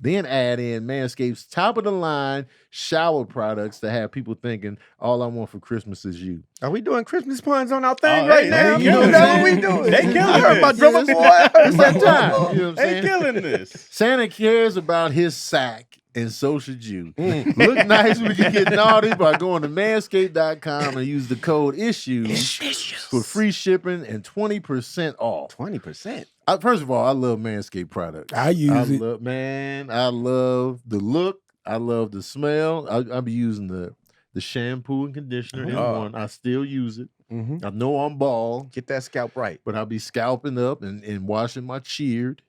S1: Then add in Manscaped's top-of-the-line shower products to have people thinking, all I want for Christmas is you.
S2: Are we doing Christmas puns on our thing
S3: Oh,
S2: right
S3: hey,
S2: now?
S3: you know what I'm
S2: That's what
S3: saying?
S2: we doing.
S3: They killing
S2: I heard about
S3: this.
S2: drummer boy. I heard
S1: It's that
S2: about
S1: time.
S2: drummer boy.
S1: You know what I'm
S3: They
S1: saying?
S3: killing this.
S1: Santa cares about his sack, and so should you. Look nice when you get naughty by going to manscaped.com and use the code ISSUES for free shipping and 20% off.
S2: 20%.
S1: First of all, I love Manscaped products.
S4: I use it.
S1: I love the look. I love the smell. I'll be using the shampoo and conditioner in one. I still use it.
S2: Mm-hmm.
S1: I know I'm bald,
S2: Get that scalp right.
S1: but I'll be scalping up and washing my cheered.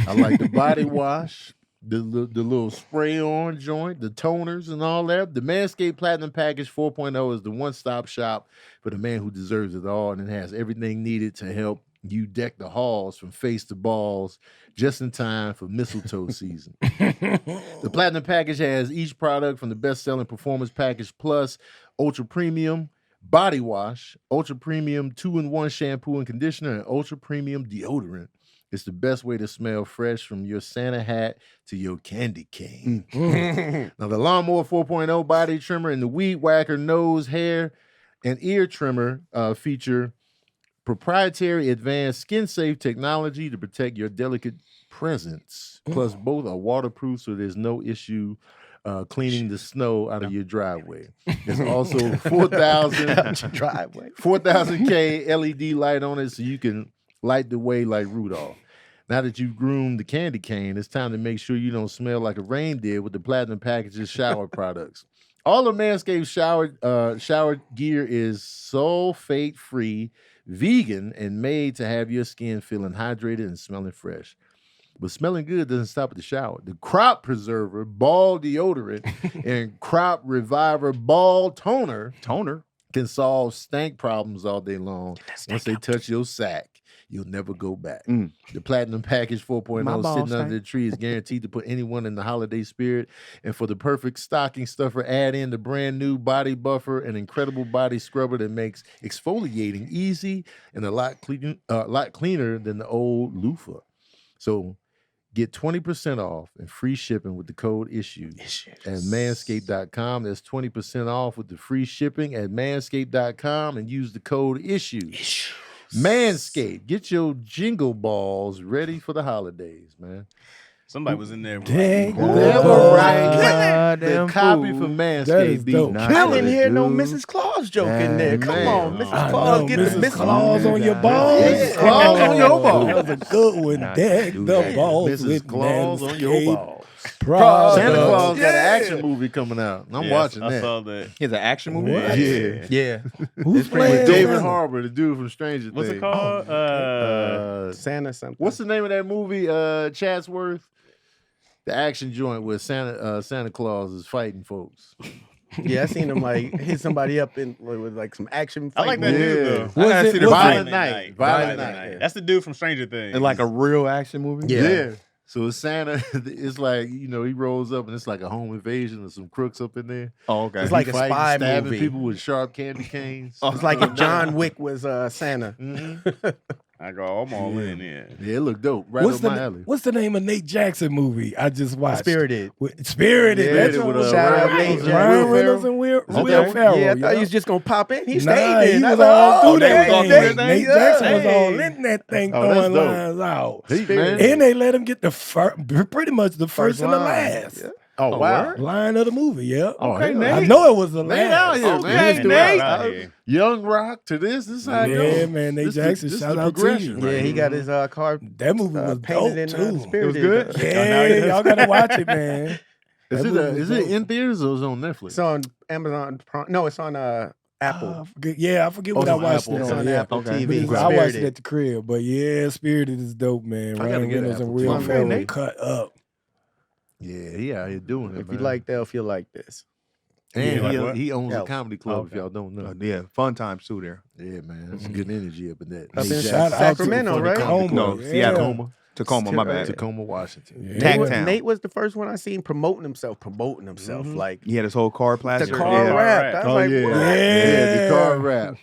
S1: I like the body wash, the little spray on joint, the toners and all that. The Manscaped Platinum Package 4.0 is the one-stop shop for the man who deserves it all, and it has everything needed to help you deck the halls from face to balls just in time for mistletoe season. The Platinum Package has each product from the best-selling Performance Package Plus, Ultra Premium Body Wash, Ultra Premium 2-in-1 Shampoo and Conditioner, and Ultra Premium Deodorant. It's the best way to smell fresh from your Santa hat to your candy cane. Now, the Lawnmower 4.0 Body Trimmer and the Weed Whacker Nose, Hair, and Ear Trimmer feature proprietary advanced skin-safe technology to protect your delicate presence. Plus, both are waterproof, so there's no issue cleaning the snow out of your driveway. There's also 4,000
S2: Driveway.
S1: 4,000K LED light on it, so you can light the way like Rudolph. Now that you've groomed the candy cane, it's time to make sure you don't smell like a reindeer with the Platinum Package's shower products. All of Manscaped shower gear is sulfate-free, vegan, and made to have your skin feeling hydrated and smelling fresh. But smelling good doesn't stop at the shower. The Crop Preserver Ball Deodorant and Crop Reviver Ball Toner can solve stank problems all day long. Once they touch your sack, you'll never go back. The Platinum Package 4.0 sitting under the tree is guaranteed to put anyone in the holiday spirit. And for the perfect stocking stuffer, add in the brand new Body Buffer, an incredible body scrubber that makes exfoliating easy and a lot cleaner than the old loofah. So get 20% off and free shipping with the code ISSUES at manscaped.com. That's 20% off with the free shipping at manscaped.com and use the code ISSUES. Manscaped, get your jingle balls ready for the holidays, man.
S3: Somebody was in there.
S4: Dang.
S1: Whoever writes the
S5: Damn
S1: copy
S5: fool.
S1: for
S4: That is
S1: Manscaped be
S4: dope.
S2: I didn't hear no
S5: Dude.
S2: Mrs. Claus joke in there. Come
S1: Man.
S2: on, Mrs.
S4: I
S2: Claus.
S4: know,
S2: Get
S4: Mrs.
S2: the
S4: Claus on your
S5: Yeah.
S4: balls.
S1: Mrs. Claus on your balls.
S4: That was a good one.
S5: Not
S4: Deck
S5: do
S4: the
S5: that.
S4: balls
S1: Mrs.
S4: with
S1: Claus on your
S4: Manscaped.
S1: balls.
S4: Prada.
S1: Santa Claus got an
S2: Yeah.
S1: action movie coming out. And I'm watching
S3: I
S1: that.
S3: saw that.
S5: He's an action movie.
S4: What?
S1: Yeah.
S2: Yeah.
S4: Who's
S2: It's pretty
S4: playing
S2: much
S1: David
S4: Santa?
S1: Harbour, the dude from Stranger
S3: What's
S1: Things.
S3: it called?
S2: Santa something.
S1: What's the name of that movie? Chatsworth? The action joint where Santa Claus is fighting folks.
S2: Yeah, I seen him like hit somebody up with like some action.
S3: I like that
S2: fight
S3: dude
S1: Yeah.
S3: though.
S4: Was
S5: gotta
S4: it-
S5: see the
S4: was it-
S1: Violent Night.
S3: Violent
S1: Violent
S3: Night.
S2: Night.
S3: That's the dude from Stranger Things.
S5: And like a real action movie.
S2: Yeah.
S1: So it's Santa, it's like, he rolls up and it's like a home invasion and some crooks up in there.
S5: Oh, okay.
S2: It's like
S1: He
S2: a
S1: fighting,
S2: spy
S1: stabbing
S2: movie.
S1: people with sharp candy canes.
S2: It's like if John Wick was Santa.
S3: I go, I'm all in. Yeah.
S1: Yeah, it looked dope. Right
S4: What's
S1: up my alley.
S4: the name of Nate Jackson movie I just watched?
S2: Spirited.
S4: Spirited.
S1: Yeah,
S4: that's
S1: with,
S4: what
S2: Shout out
S1: Ryan
S2: Nate
S1: Reynolds
S2: Jackson.
S4: Ryan
S1: Will
S4: Reynolds and Will
S1: Okay.
S4: Ferrell.
S2: Yeah, I thought he was just gonna pop in. He
S4: Nah,
S2: stayed there.
S4: he
S2: And I
S4: was
S2: like,
S4: all through that
S2: okay,
S4: thing.
S2: Nate,
S4: Nate
S2: yeah.
S4: Jackson was all
S2: Hey.
S4: in that thing,
S1: Oh, that's
S4: throwing
S1: dope.
S4: lines out.
S1: He, man.
S4: And they let him get the pretty much the first and the
S2: line.
S4: last
S2: Yeah.
S1: Oh, wow.
S4: line of the movie. Yeah.
S1: Okay,
S4: I
S1: Nate.
S4: know it was the
S1: Nate out
S4: last.
S1: here,
S5: Okay,
S1: man.
S5: Nate.
S3: Out here.
S1: Young Rock to this. This is how it
S4: Yeah,
S1: goes.
S4: man, Nate
S1: This
S4: Jackson,
S1: this
S4: shout
S1: the
S4: out to
S1: progression
S4: you.
S2: Yeah,
S1: right
S2: he
S1: here.
S2: got his car
S4: That movie was
S2: painted
S4: dope
S2: in
S4: too.
S2: Spirited.
S5: good?
S4: Yeah, y'all gotta watch it, man.
S1: Is
S4: That
S1: it,
S4: movie
S1: is
S4: was
S1: it
S4: dope.
S1: in theaters or is it on Netflix?
S2: It's on Amazon Prime. No, it's on Apple.
S4: I forget, yeah, I forget
S1: Oh,
S4: what I
S1: it's on
S4: watched
S1: Apple.
S4: it
S2: It's
S4: on.
S2: on
S4: Yeah.
S2: Apple
S5: Okay.
S2: TV.
S4: I watched it
S2: Spirited.
S4: at the crib, but yeah, Spirited is dope, man.
S1: I gotta
S4: Ryan
S1: get
S4: Reynolds and
S1: Apple
S4: Will
S1: TV.
S4: Ferrell
S2: Nate.
S4: cut up.
S1: Yeah, he out here doing it,
S2: If
S1: man.
S2: you like that, if you like this.
S1: And
S3: Like
S1: he,
S3: what?
S1: he owns a
S2: Elf.
S1: comedy club, if
S2: Okay.
S1: y'all don't know.
S5: Yeah, fun times too there.
S1: Yeah, man. That's good energy up in that.
S2: Up
S1: Nate
S2: in
S1: Jackson.
S4: Shout out to
S2: Sacramento,
S1: Funny
S2: right?
S1: Comedy
S4: Tacoma.
S1: Club.
S5: No, Seattle.
S1: Tacoma.
S5: Tacoma, my bad.
S1: Tacoma, Washington.
S4: Yeah.
S5: Tack
S2: Nate,
S5: Town.
S2: Nate was the first one I seen promoting himself. Like
S5: He had his whole car
S2: the
S5: plastered.
S2: car
S5: yeah.
S2: rap. I was
S1: Oh,
S2: like,
S1: yeah.
S2: what?
S1: Yeah, the car rap.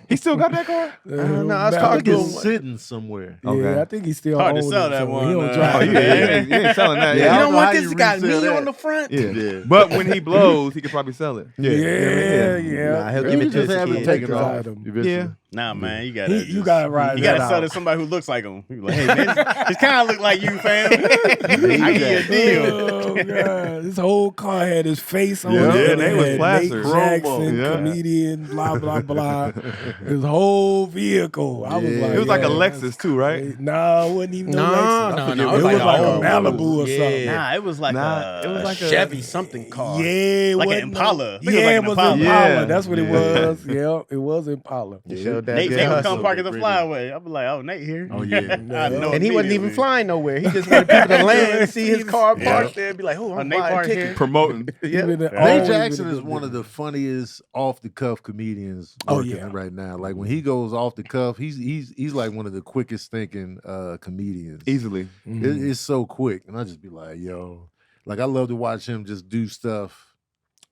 S5: He still got that car?
S2: No, I was
S1: I
S2: talking
S1: think
S2: to
S1: it's
S2: him.
S1: sitting somewhere.
S4: Yeah,
S5: Okay.
S4: I think he still
S3: Hard to
S4: owns
S3: sell
S4: it,
S3: that
S4: so
S3: one,
S4: He don't
S3: man.
S4: drive
S5: Oh,
S4: it.
S5: yeah, you ain't selling that.
S1: Yeah,
S2: You
S1: I
S5: Yeah.
S2: don't
S1: know
S2: want
S1: how
S2: this?
S1: you
S2: It's got
S1: resell
S2: me
S1: that.
S2: on the front.
S5: Yeah.
S1: Yeah.
S5: But when he blows, he could probably sell it.
S4: Yeah.
S2: Nah, he'll
S1: You
S2: give it to
S1: just
S2: his
S1: have it
S2: kid.
S1: taken
S4: Take
S1: off
S4: his item.
S1: eventually.
S5: Yeah.
S3: Nah, man, you gotta.
S4: You gotta ride
S3: You
S4: that
S3: gotta sell
S4: out.
S3: to somebody who looks like him. You be like, hey, man, this kind of look like you, fam. I give you a deal.
S4: Oh god, his whole car had his face on
S1: Yeah.
S4: it.
S5: Yeah,
S4: and
S5: they
S4: it
S5: was
S4: had
S5: plastered.
S4: Nate Jackson,
S5: Yeah.
S4: comedian, blah blah blah. His whole vehicle. I was
S1: Yeah.
S4: like,
S5: It was like a
S4: yeah,
S5: Lexus too, right?
S4: No, it wasn't even
S2: No,
S4: Lexus.
S2: no,
S4: I forget
S2: no,
S4: what
S2: it was like
S4: a
S2: a
S4: Malibu or
S2: yeah.
S4: something.
S3: Nah, it was like
S5: Nah, it was like a
S2: Chevy something car.
S4: Yeah, it
S3: Like an
S4: wasn't
S3: Impala. I think it was
S4: Yeah,
S3: like
S4: it
S3: an
S4: was
S3: Impala.
S4: Impala.
S5: Yeah.
S4: That's what it
S1: Yeah.
S4: was. Yeah, it was Impala.
S2: He showed that
S3: Nate
S2: good
S3: would
S2: hustle.
S3: come park at the
S1: Really.
S3: flyaway. I'd be like, oh, Nate here.
S1: Oh, yeah.
S3: I know
S2: And he wasn't even
S3: immediately.
S2: flying nowhere. He just wanted people to land and see his car
S1: Yeah.
S2: parked there and be like, oh, I'm
S3: Nate
S2: buying
S3: parked
S2: tickets.
S3: here.
S5: Promoting.
S2: Yeah.
S4: Nate
S1: Nate Jackson is one of the funniest off the cuff comedians
S4: Oh,
S1: working
S4: yeah.
S1: right now. Like when he goes off the cuff, he's like one of the quickest thinking comedians.
S5: Easily.
S1: It's so quick, and I just be like, yo, like I love to watch him just do stuff.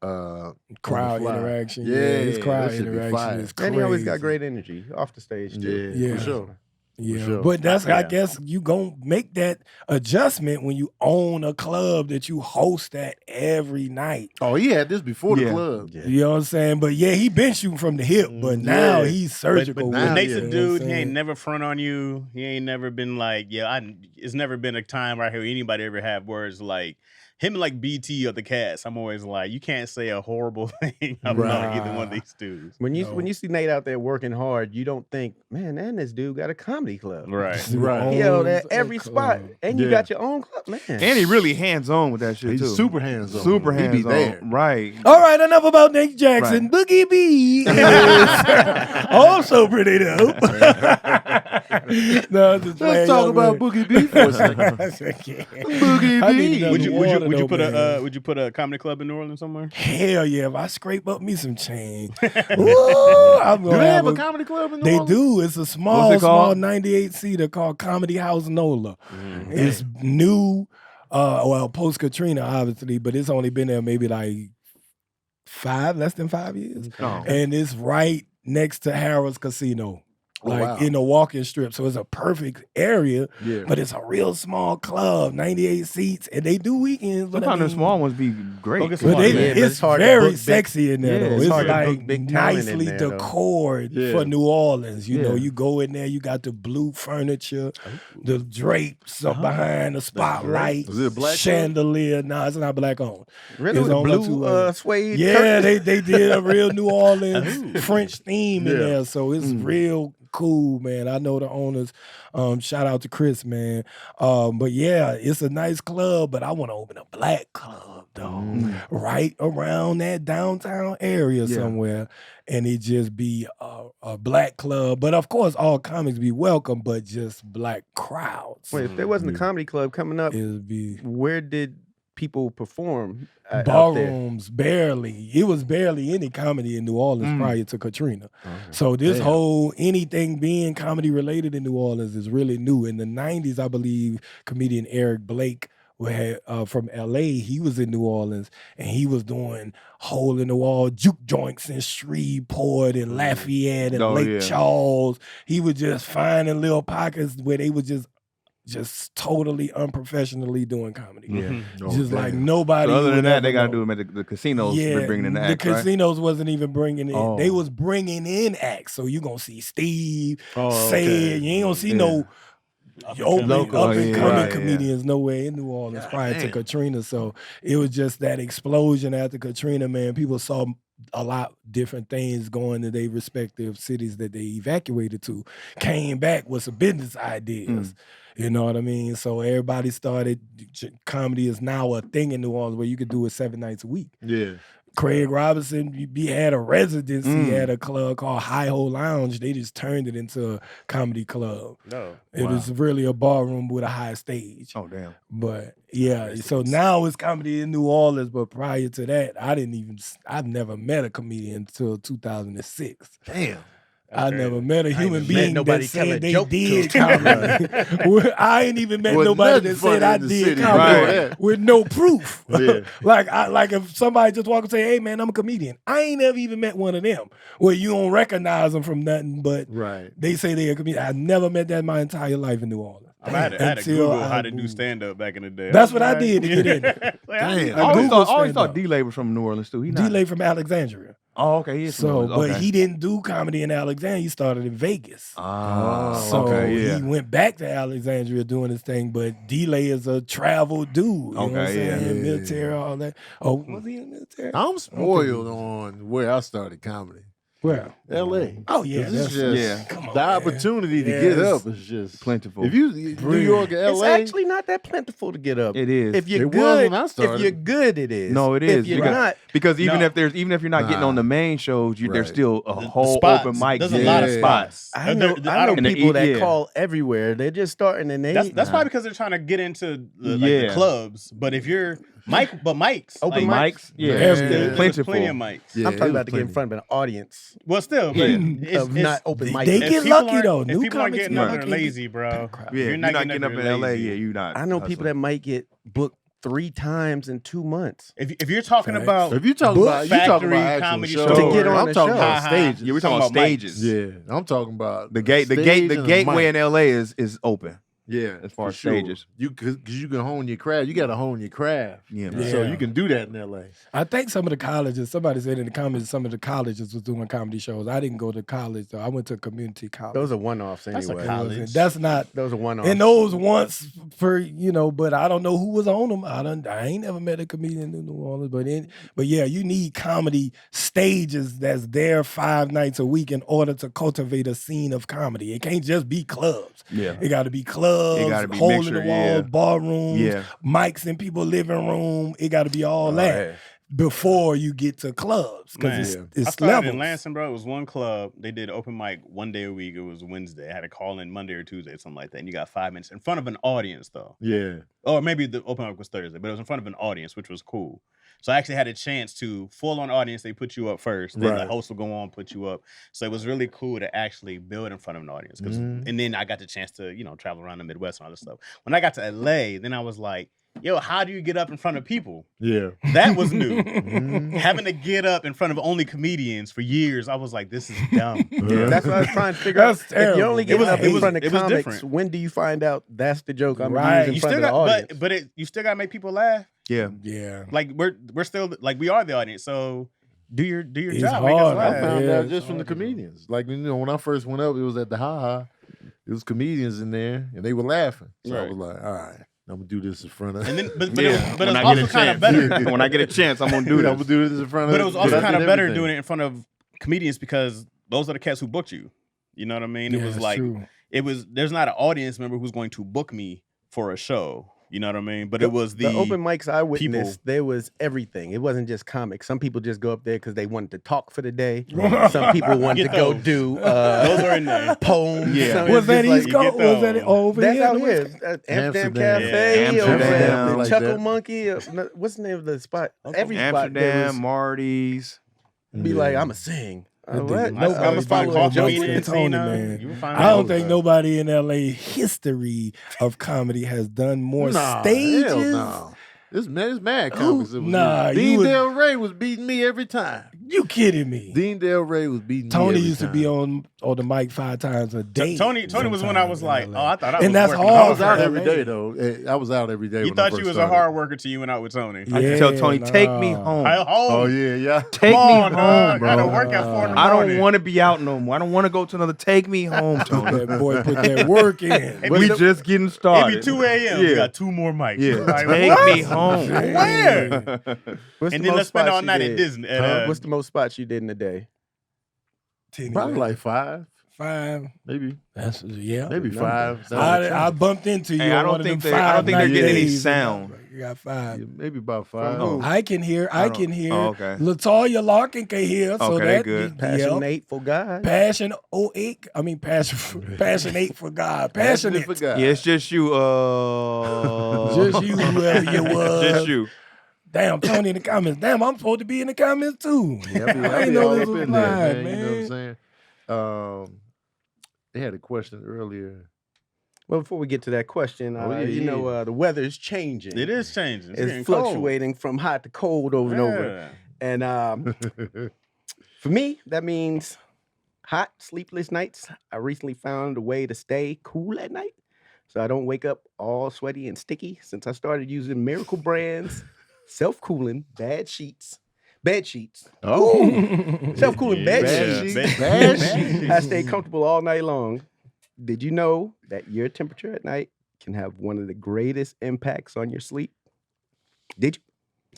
S1: On the
S4: Crowd
S1: fly.
S4: interaction.
S1: Yeah,
S4: Yeah, his crowd
S1: that should be
S4: interaction
S1: fire.
S4: is
S2: And he always got
S4: crazy.
S2: great energy off the stage, too.
S1: Yeah,
S4: Yeah.
S1: for sure.
S4: Yeah,
S1: sure.
S4: but that's I
S3: Yeah.
S4: guess you gonna make that adjustment when you own a club that you host at every night.
S1: Oh, he had this before the
S5: Yeah.
S1: club.
S4: You know what I'm saying? But yeah, he been shooting from the hip, but now
S1: Yeah.
S4: he's surgical.
S3: But
S1: now,
S4: with
S3: Nate's
S4: it,
S3: a
S4: you know what
S3: dude.
S4: I'm
S3: He ain't
S4: saying?
S3: never front on you. He ain't never been like, it's never been a time right here anybody ever have words like him and like BT or the cast. I'm always like, you can't say a horrible thing about either one of these dudes.
S2: When you see Nate out there working hard, you don't think, man, and this dude got a comedy club.
S3: Right.
S4: He
S1: Right.
S2: He held
S4: owns
S2: at
S4: a
S2: every spot,
S4: club.
S2: and you
S1: Yeah.
S2: got your own club, man.
S5: And he really hands on with that shit
S1: He's
S5: too.
S1: super hands on.
S5: Super
S1: He
S5: hands
S1: be there.
S5: on. Right.
S4: All right, enough about Nate Jackson. Boogie B is also pretty dope. No, I'm just playing,
S1: Let's talk
S4: young
S1: about
S4: man.
S1: Boogie B for a second.
S4: Boogie
S1: I
S4: B.
S1: need another
S3: Would you
S4: water, though,
S3: would you put a comedy club in New Orleans somewhere?
S4: Hell yeah! If I scrape up me some change, ooh, I'm
S1: Do
S4: gonna
S1: they
S4: have
S1: have a comedy club in New
S4: They
S1: Orleans?
S4: do. It's a small,
S5: What's it
S4: small
S5: called?
S4: 98 seater called Comedy House NOLA. It's new. Well, post Katrina, obviously, but it's only been there maybe like less than 5 years,
S5: Oh.
S4: and it's right next to Harrah's Casino.
S1: Oh,
S4: Like
S1: wow.
S4: in the walking strip. So it's a perfect area,
S1: Yeah.
S4: but it's a real small club, 98 seats, and they do weekends. But
S5: Sometimes
S4: I
S5: the
S4: mean,
S5: small ones be great.
S3: Focus
S4: but
S3: on
S4: they,
S3: Yeah,
S2: but
S4: it's
S2: it's hard to
S4: very
S2: book big-
S4: sexy in there,
S5: Yeah,
S4: though.
S5: it's
S4: It's
S2: hard to
S4: like
S2: book big talent in
S4: nicely
S2: there, though.
S4: decored
S1: Yeah.
S4: for New Orleans. You know,
S5: Yeah.
S4: you go in there, you got the blue furniture, the drapes up behind the spotlight,
S1: Is it a black
S4: chandelier. No, it's not black on.
S2: Really,
S4: It's
S2: with
S4: on
S2: blue
S4: to,
S2: suede
S4: Yeah,
S2: curtains?
S4: they did a real New Orleans French theme in
S1: Yeah.
S4: there, so it's real cool, man. I know the owners. Shout out to Chris, man. But yeah, it's a nice club, but I want to open a black club, though, right around that downtown area somewhere, and it just be a black club. But of course, all comics be welcome, but just black crowds.
S2: Wait, if there wasn't a comedy club coming up,
S4: It'd be
S2: where did people perform? Out
S4: ballrooms, barely. It was barely any comedy in New Orleans prior to Katrina. So this whole anything being comedy related in New Orleans is really new. In the 90s, I believe comedian Eric Blake from LA, he was in New Orleans and he was doing hole in the wall juke joints in Shreveport and Lafayette and Lake Charles. He was just finding little pockets where they was just totally unprofessionally doing comedy. Just like nobody.
S5: So other than that, they got to
S4: know.
S5: do them at the casinos. Bringing in the acts,
S4: The casinos wasn't even bringing in. They was bringing in acts. So you gonna see Steve, Say, you ain't gonna see no up and coming comedians nowhere in New Orleans prior to Katrina. So it was just that explosion after Katrina, man. People saw a lot different things going to their respective cities that they evacuated to, came back with some business ideas. You know what I mean? So everybody started, comedy is now a thing in New Orleans where you could do it 7 nights a week.
S1: Yeah.
S4: Craig Robinson, he had a residency at a club called Hi-Ho Lounge. They just turned it into a comedy club. It was really a ballroom with a high stage.
S5: Oh, damn.
S4: But yeah, so now it's comedy in New Orleans, but prior to that, I've never met a comedian until 2006.
S1: Damn.
S4: I never met a human being
S2: nobody
S4: that said they
S2: tell a
S4: did
S2: joke
S4: comedy. I ain't even met
S1: Wasn't
S4: nobody
S1: nothing
S4: that said
S1: funny
S4: I
S1: in the
S4: did
S1: city
S4: comedy
S1: before that.
S4: with no proof.
S1: Yeah.
S4: like if somebody just walk and say, "Hey man, I'm a comedian," I ain't never even met one of them where you don't recognize them from nothing, but they say they're a comedian. I never met that in my entire life in New Orleans.
S3: I had to Google how to do stand up back in the day.
S4: That's what I did to get in.
S1: Damn.
S5: I always thought D-Lay was from New Orleans too.
S4: D-Lay from Alexandria.
S5: Oh, okay. He is from New Orleans.
S4: But he didn't do comedy in Alexandria. He started in Vegas.
S5: So
S4: he went back to Alexandria doing his thing. But D-Lay is a travel dude. You know what I'm saying? Military, all that. Oh, was he in the military?
S1: I'm spoiled on where I started comedy.
S4: Where?
S1: L.A.
S4: Oh, yeah.
S1: It's just
S4: Come on,
S1: the
S4: man.
S1: opportunity to get up is just
S5: plentiful.
S1: If you New York or
S2: It's
S1: L.A.
S2: actually not that plentiful to get up.
S5: It is.
S2: If you're
S1: It was
S2: good,
S1: when I
S2: if
S1: started.
S2: you're good, it is.
S5: No, it is.
S2: If you're not,
S5: because even
S3: No.
S5: if you're not getting on the main shows, there's still a whole
S3: spots.
S5: open mic.
S3: There's a lot of spots.
S2: I know
S5: And the
S2: people that
S5: yeah.
S2: call everywhere. They're just starting and they.
S3: That's probably because they're trying to get into the clubs. But if you're mics,
S2: Open
S3: mics,
S5: Yeah,
S1: There's
S3: there's
S5: plentiful.
S3: plenty of mics.
S1: Yeah,
S2: I'm
S1: it
S2: talking
S1: was
S2: about to get in
S1: plenty.
S2: front of an audience
S3: Well, still, but
S2: of not open mic.
S4: They
S3: if
S4: get
S3: people
S4: lucky,
S3: aren't-
S4: though.
S3: If
S4: New
S3: people aren't
S4: comics
S3: getting
S4: get
S3: up, they're
S4: lucky.
S3: lazy, bro.
S5: Yeah, you're not getting up in LA. Yeah, you're not.
S2: I know people that might get booked 3 times in 2 months.
S3: If you're talking
S4: Facts.
S3: about
S1: If you talking about
S3: Factory
S1: actual
S3: comedy
S1: shows,
S3: shows.
S2: To get on
S1: I'm
S2: the
S1: talking
S2: show.
S1: about stages.
S5: Yeah, we're talking about
S3: Talking about
S5: stages.
S1: Yeah, I'm talking about
S5: The
S1: stage and a
S5: gateway
S1: mic.
S5: in LA is open.
S1: Yeah,
S5: as far
S1: for
S5: as
S1: sure.
S5: stages.
S1: Because you can hone your craft. You got to hone your craft.
S5: Yeah,
S1: And So
S4: Yeah.
S1: you can do that in L.A.
S4: I think some of the colleges, somebody said in the comments, some of the colleges was doing comedy shows. I didn't go to college, though. I went to community college.
S2: Those are one-offs
S3: That's a
S2: anyway.
S3: college.
S4: That's not.
S2: Those are one-offs.
S4: And those once for, but I don't know who was on them. I ain't never met a comedian in New Orleans, but yeah, you need comedy stages that's there 5 nights a week in order to cultivate a scene of comedy. It can't just be clubs.
S5: Yeah.
S4: It got to be clubs,
S5: It gotta be
S4: hole in
S5: mixture,
S4: the wall,
S5: yeah.
S4: ballrooms,
S5: Yeah.
S4: mics in people's living room. It got to be all that before you get to clubs because
S3: I
S4: it's
S3: started
S4: levels.
S3: in Lansing, bro. It was one club. They did open mic 1 day a week. It was Wednesday. I had to call in Monday or Tuesday, something like that. And you got 5 minutes in front of an audience, though.
S1: Yeah.
S3: Or maybe the open mic was Thursday, but it was in front of an audience, which was cool. So I actually had a chance to full on audience. They put you up first. Then the
S1: Right.
S3: host will go on, put you up. So it was really cool to actually build in front of an audience. And then I got the chance to, travel around the Midwest and all this stuff. When I got to LA, then I was like, yo, how do you get up in front of people?
S1: Yeah.
S3: That was new. Having to get up in front of only comedians for years, I was like, this is dumb.
S2: That's what I was trying to figure out.
S4: That's
S2: If you're
S4: terrible.
S2: only getting up
S3: It
S2: in
S3: was-
S2: front of
S3: it was
S2: comics,
S3: different.
S2: when do you find out that's the joke I'm
S4: Right.
S2: using
S3: You
S2: in front
S3: still
S2: of the
S3: got,
S2: audience?
S3: but you still got to make people laugh.
S5: Yeah.
S4: Yeah.
S3: Like we're still like we are the audience. So do your
S4: It's
S3: job. Make us
S4: hard,
S3: laugh.
S1: I found
S4: Yeah,
S1: out
S4: it's
S1: just from the
S4: hard.
S1: comedians. Like, when I first went up, it was at the Ha. It was comedians in there, and they were laughing. So I
S3: Right.
S1: was like, all right, I'm going to do this in front of
S3: And then, but
S5: Yeah.
S3: it was
S5: When I
S3: also
S5: get a
S3: kind of
S5: chance.
S3: better.
S5: When I get a chance, I'm gonna do
S1: I'm
S5: this.
S1: going to do this in front of
S3: But it was also
S1: I
S3: kind of
S1: did
S3: better
S1: everything.
S3: doing it in front of comedians because those are the cats who booked you. You know what I mean?
S4: Yeah,
S3: It was
S4: that's
S3: like
S4: true.
S3: there's not an audience member who's going to book me for a show. You know what I mean? But it was
S2: the open mics I witnessed.
S3: people.
S2: There was everything. It wasn't just comics. Some people just go up there because they wanted to talk for the day. Some people wanted to
S3: Get
S2: go
S3: those.
S2: do
S3: Those are in there.
S2: poems.
S5: Yeah.
S2: Some-
S4: Was that
S2: it's
S4: East
S2: just like-
S4: Coast? Was that over
S2: That's
S4: here?
S2: out
S4: in the West
S2: here.
S4: Coast?
S2: Amsterdam
S1: Amsterdam.
S2: Cafe,
S5: Yeah,
S2: over
S5: Amsterdam,
S2: at the
S1: like
S2: Chuckle
S1: that.
S2: Monkey. What's the name of the spot? Every spot there
S5: Amsterdam,
S2: was,
S5: Marty's.
S2: be like, I'm a sing.
S4: That
S2: What?
S4: dude,
S2: I'm
S4: nobody
S2: gonna
S4: find
S2: follow a
S4: coffee
S2: joke.
S4: bean
S3: in
S4: Tony,
S3: Cena.
S4: man.
S3: You will find
S4: I don't
S3: those,
S4: think nobody in LA history of comedy has done more stages.
S1: Hell no. It's mad
S4: Who?
S1: comics. It was
S4: Nah,
S1: Dean
S4: you would-
S1: Del Rey was beating me every time.
S4: You kidding me?
S1: Dean Del Rey was beating me
S4: Tony
S1: every
S4: used to be
S1: time.
S4: on the mic 5 times a day.
S3: Tony was when I was like,
S4: sometimes in
S3: oh,
S4: LA.
S3: I thought I
S4: And
S3: was
S4: that's
S3: working
S4: hard
S1: I
S3: hard.
S1: was out
S4: for
S1: every
S4: LA.
S1: day though. I was out every day.
S3: You
S1: when I
S3: thought
S1: first
S3: you was
S1: started.
S3: a hard worker till you went out with Tony.
S5: I used to tell Tony, take me
S4: nah.
S5: home.
S1: Oh yeah.
S5: Take
S3: Come
S5: me
S3: on,
S5: home,
S3: dog.
S5: bro.
S3: Gotta work at 4 in the
S5: I
S3: morning.
S5: don't want to be out no more. I don't want to go to another. Take me home, Tony.
S4: That boy put that work in.
S3: Hey,
S5: we
S3: but
S5: just getting
S3: It
S5: started.
S3: be 2 a.m.
S5: Yeah.
S3: We got 2 more mics.
S5: Yeah,
S3: Like,
S5: take
S3: what?
S5: me home.
S3: Where?
S2: What's
S3: And
S2: the
S3: then
S2: most
S3: let's spend
S2: spots
S3: all
S2: you
S3: night at
S2: did?
S3: Disney.
S2: What's the most spots you did in a day?
S1: Probably like 5,
S4: 5.
S1: maybe
S4: That's
S1: maybe 5.
S4: I bumped into you.
S5: Hey, I
S4: on
S5: don't
S4: one of
S5: think
S4: them
S5: they- I don't think
S1: they're
S4: 5
S1: getting any
S4: days.
S5: sound.
S4: You got 5.
S1: Yeah, maybe about 5.
S2: who?
S4: I can hear. I can hear.
S5: Oh, okay.
S4: Latoya Larkin can hear. So
S5: Okay, they
S4: that
S5: good.
S2: Passionate for God.
S4: Passion 08. I mean passionate for God. Passionate.
S1: for God.
S5: Yeah, it's just you.
S4: Just you, whoever you was.
S5: Just you.
S4: Damn, Tony in the comments. Damn, I'm supposed to be in the comments too.
S1: Yeah,
S4: I
S1: I
S4: didn't
S1: be
S4: know
S1: all
S4: this
S1: up
S4: was
S1: in there,
S4: live,
S1: man. You know what I'm
S4: man.
S1: saying? They had a question earlier.
S2: Well, before we get to that question, the weather's changing.
S3: It is changing. It's
S2: It's
S3: getting cold.
S2: fluctuating from hot to cold over and over.
S3: Yeah.
S2: And for me, that means hot, sleepless nights. I recently found a way to stay cool at night so I don't wake up all sweaty and sticky since I started using Miracle Brand's self-cooling bed sheets.
S1: Oh,
S2: Self-cooling bed
S1: bad
S2: sheets.
S1: sheets. Bad sheets.
S2: I stay comfortable all night long. Did you know that your temperature at night can have one of the greatest impacts on your sleep? Did you?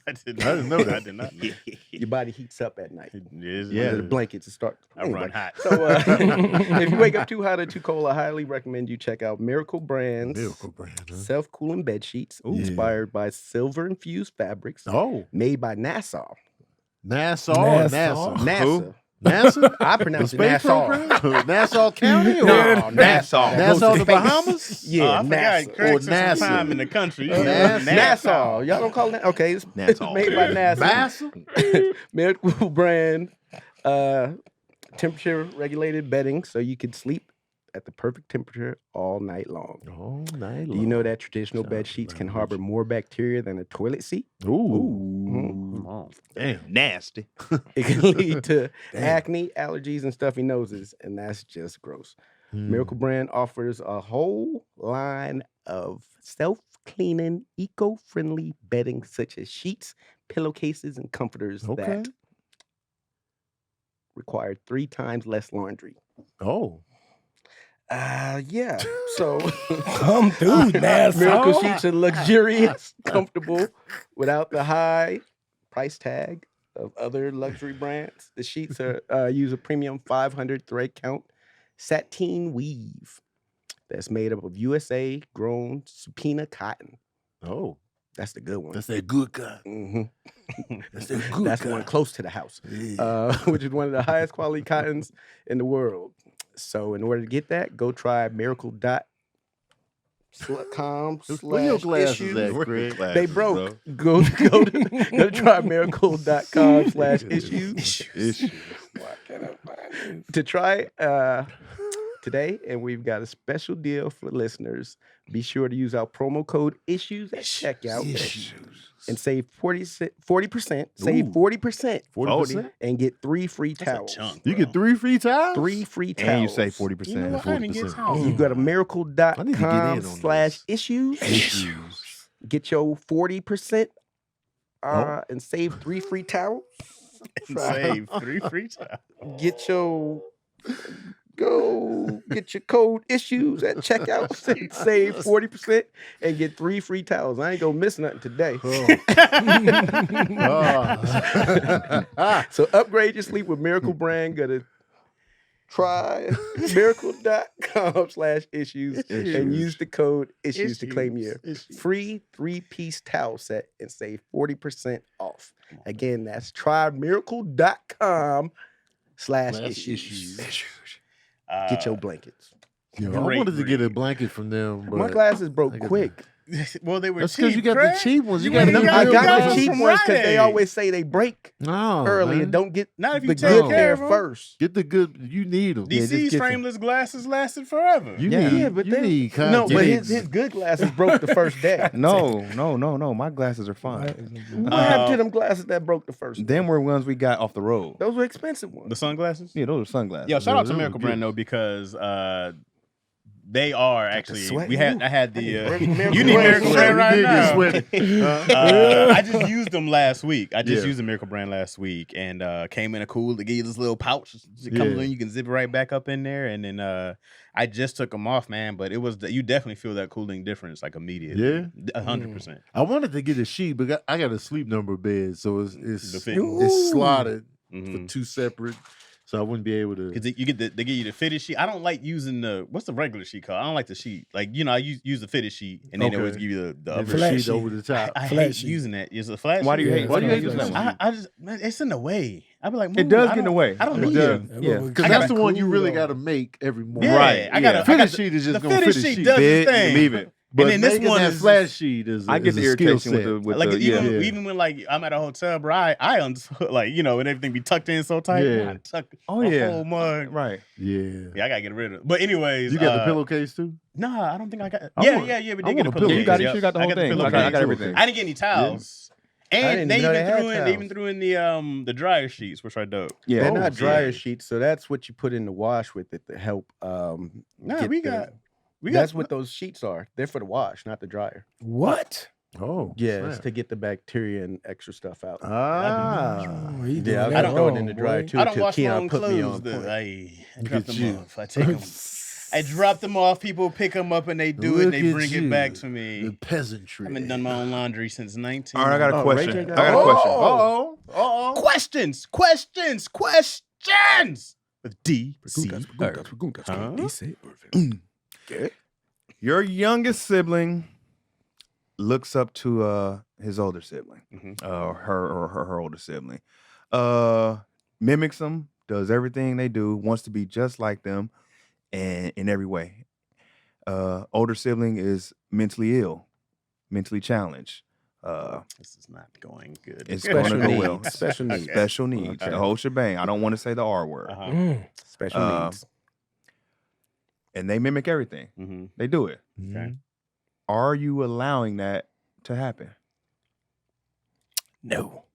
S3: I didn't
S1: know that.
S3: I did not know.
S2: Your body heats up at night.
S1: Yeah.
S2: Under the blankets to start.
S3: I run hot.
S2: So if you wake up too hot or too cold, I highly recommend you check out Miracle Brand's
S1: Miracle Brand. Huh?
S2: self-cooling bed sheets
S1: Yeah.
S2: inspired by silver-infused fabrics
S1: Oh,
S2: made by NASA.
S1: Nassau or
S4: Nassau?
S1: NASA?
S2: NASA.
S1: NASA?
S2: I
S1: The
S2: pronounce it
S1: space
S2: Nassau.
S1: program? Nassau County? Or
S2: No,
S5: Nassau.
S1: Nassau, the
S2: Space.
S1: Bahamas?
S2: Yeah,
S3: I forgot.
S2: NASA.
S3: Craig
S1: Or
S3: took some
S1: NASA.
S3: time in the country.
S2: Nassau. Y'all don't call it that? Okay, it's
S5: Nassau.
S2: made by NASA.
S1: Massa?
S2: Miracle Brand temperature regulated bedding so you can sleep at the perfect temperature all night long.
S1: All night
S2: Do you know that traditional bed sheets can harbor more bacteria than a toilet seat?
S1: Ooh. Damn.
S5: Nasty.
S2: It can lead to acne, allergies, and stuffy noses, and that's just gross. Miracle Brand offers a whole line of self-cleaning, eco-friendly bedding such as sheets, pillowcases, and comforters
S1: Okay.
S2: that require 3 times less laundry.
S1: Oh.
S2: Yeah. So
S4: Come through, Nassau.
S2: Miracle sheets are luxurious, comfortable, without the high price tag of other luxury brands. The sheets are use a premium 500 thread count sateen weave that's made up of USA grown supina cotton.
S1: Oh.
S2: That's the good one.
S1: That's that good guy.
S2: Mhm.
S1: That's that good
S2: That's
S1: guy.
S2: the one close to the house,
S1: Yeah.
S2: which is one of the highest quality cottons in the world. So in order to get that, go try miracle.com
S1: Where your glasses
S2: /issues.
S1: at, Craig?
S2: They broke. Go to trymiracle.com/issues to try today, and we've got a special deal for listeners. Be sure to use our promo code issues at checkout and save 40%. Save
S1: Ooh.
S2: 40%
S1: 40%?
S2: and get 3 free
S3: That's a
S2: towels.
S3: chunk,
S1: You
S3: bro.
S1: get 3 free towels?
S2: 3 free towels.
S5: And you say 40%.
S3: You know what? I didn't get
S1: 40%.
S3: towels.
S2: You go to
S1: I need to get in on
S2: miracle.com/issues. Get your 40% and save 3 free towels.
S3: Save 3 free towels.
S2: Get your get your code issues at checkout. Save 40% and get 3 free towels. I ain't gonna miss nothing today.
S1: Oh.
S2: So upgrade your sleep with Miracle Brand. Go to Try miracle.com/issues and use the code issues to claim your free 3-piece towel set and save 40% off. Again, that's trymiracle.com/issues. Get your blankets.
S1: I wanted to get a blanket from them, but
S2: My glasses broke quick.
S3: Well, they were
S1: that's
S3: cheap.
S1: because you got
S3: Craig.
S1: the cheap ones. You
S3: got
S1: got
S3: them
S2: I
S3: You
S2: got
S3: got
S2: the
S3: them
S2: cheap
S3: from
S2: ones because they
S3: Rite Aid.
S2: always say they break
S1: no
S2: early
S1: man.
S2: and don't get
S3: Not if you
S2: the
S3: take
S2: good
S3: care
S2: care
S3: of 'em.
S2: first.
S1: Get the good. You need them.
S2: just
S3: DC's
S2: get some.
S3: frameless glasses lasted forever.
S1: You
S5: Yeah.
S1: need.
S2: Yeah, but
S1: you
S2: then-
S1: need
S2: No,
S1: contact.
S2: but his good glasses broke the first day.
S5: No. My glasses are fine.
S2: What happened to them glasses that broke the first day?
S5: Them were ones we got off the road.
S2: Those were expensive ones.
S3: The sunglasses?
S5: Yeah, those are sunglasses.
S3: Yo, shout out to
S1: Those
S3: Miracle
S1: were
S3: Brand
S1: good.
S3: though because I had the
S2: Miracle
S3: you need
S2: Brand
S3: Miracle
S2: sweat.
S3: Brand right
S1: You did
S3: now.
S1: get sweaty.
S3: I just used them last week. I just
S1: Yeah.
S3: used the Miracle Brand last week and came in a cool to give you this little pouch. It comes
S1: Yeah.
S3: in, you can zip it right back up in there. And then I just took them off, man. But it was you definitely feel that cooling difference like immediately.
S1: Yeah?
S3: 100%.
S1: I wanted to get a sheet, but I got a sleep number bed, so it's
S3: The fitting.
S1: it's slotted
S3: Mhm.
S1: for two separate, so I wouldn't be able to.
S3: Because you get they give you the fitted sheet. I don't like using what's the regular sheet called? I don't like the sheet. Like, I use the fitted sheet and then they
S1: Okay.
S3: always give you the
S1: And
S3: upper
S1: the
S4: flat
S1: sheet
S4: sheet.
S1: over the top.
S3: I
S4: Flat
S3: hate
S4: sheet.
S3: using that. Is it a flat
S5: Why do you
S3: sheet?
S5: hate? Why do you hate
S4: flat
S5: using that
S4: sheet.
S5: one?
S3: I just man, it's in the way. I be like,
S5: It
S3: move.
S5: does
S3: I
S5: get in the
S3: don't-
S5: way.
S3: I don't
S5: It
S3: need
S5: does.
S3: it.
S5: Yeah.
S1: Because
S3: I
S1: that's
S3: gotta
S1: the one you
S4: cool
S1: really
S4: though.
S1: got to make every morning.
S3: Yeah,
S5: Right,
S3: I got
S5: yeah.
S3: a
S1: Fitted sheet is just
S3: the
S1: gonna
S3: fitted
S1: fit a
S3: sheet
S1: sheet.
S3: does
S5: Big,
S3: its thing.
S5: leave it.
S1: But
S3: then this
S1: making
S3: one
S1: that
S3: is-
S1: flat sheet is
S5: I get
S1: is
S5: the
S1: a skill
S5: irritation with
S1: set.
S5: the
S3: Like
S1: yeah.
S3: even when like I'm at a hotel, bro, I and everything be tucked in so tight.
S1: Yeah.
S3: I tuck
S5: Oh,
S3: a
S5: yeah.
S3: whole mug.
S5: Right.
S1: Yeah.
S3: Yeah, I gotta get rid of it. But anyways,
S1: You got the pillowcase too?
S3: Nah, I don't think I got.
S1: I
S3: Yeah,
S1: want-
S3: we
S1: I
S3: did get
S1: want
S3: a
S1: a
S3: pillowcase.
S1: pillowcase.
S5: You got it.
S3: Yep.
S5: You got the
S3: I
S5: whole
S3: got the
S5: thing.
S3: pillowcase.
S5: I got everything.
S3: I didn't get any towels.
S2: didn't
S3: And they
S2: even know
S3: even
S2: they had
S3: threw in
S2: towels.
S3: the dryer sheets, which are dope.
S5: Yeah.
S2: They're
S1: Oh,
S2: not dryer
S3: yeah.
S2: sheets, so that's what you put in the wash with it to help.
S3: Nah,
S2: get
S3: we
S2: the-
S3: got
S2: That's what those sheets are. They're for the wash, not the dryer.
S4: What?
S1: Oh.
S2: Yeah, it's
S1: snap.
S2: to get the bacteria and extra stuff out.
S1: Ah.
S4: Oh, he doing
S2: Yeah,
S4: that
S2: I throw it in
S4: wrong,
S2: the dryer
S4: boy.
S2: too.
S3: I don't
S2: till
S3: wash my
S2: Keon
S3: own
S2: put me
S3: clothes.
S2: on point.
S3: I drop
S1: Look at
S3: them
S1: you.
S3: off. I take them. I drop them off. People pick them up and they do it.
S1: Look
S3: And they
S1: at
S3: bring
S1: you.
S3: it back to
S1: The
S3: me.
S1: peasantry.
S3: I haven't done my own laundry since 19.
S5: All right, I got a
S2: Oh,
S5: question.
S2: Ray
S5: I
S2: J got-
S5: got a question.
S1: Uh-oh. Uh-oh.
S3: Questions with D. C. Huh?
S5: Your youngest sibling looks up to his older sibling,
S3: Mhm.
S5: her older sibling. Mimics them, does everything they do, wants to be just like them, and in every way. Older sibling is mentally ill, mentally challenged.
S3: This is not going good.
S5: It's
S2: Special
S5: going to go
S2: needs.
S5: well.
S2: Special needs.
S5: Special needs,
S3: Okay.
S5: the whole shebang. I don't want to say the R word.
S3: Uh-huh.
S4: Mm.
S2: Special needs.
S5: And they mimic everything.
S3: Mhm.
S5: They do it.
S3: Okay.
S5: Are you allowing that to happen?
S4: No.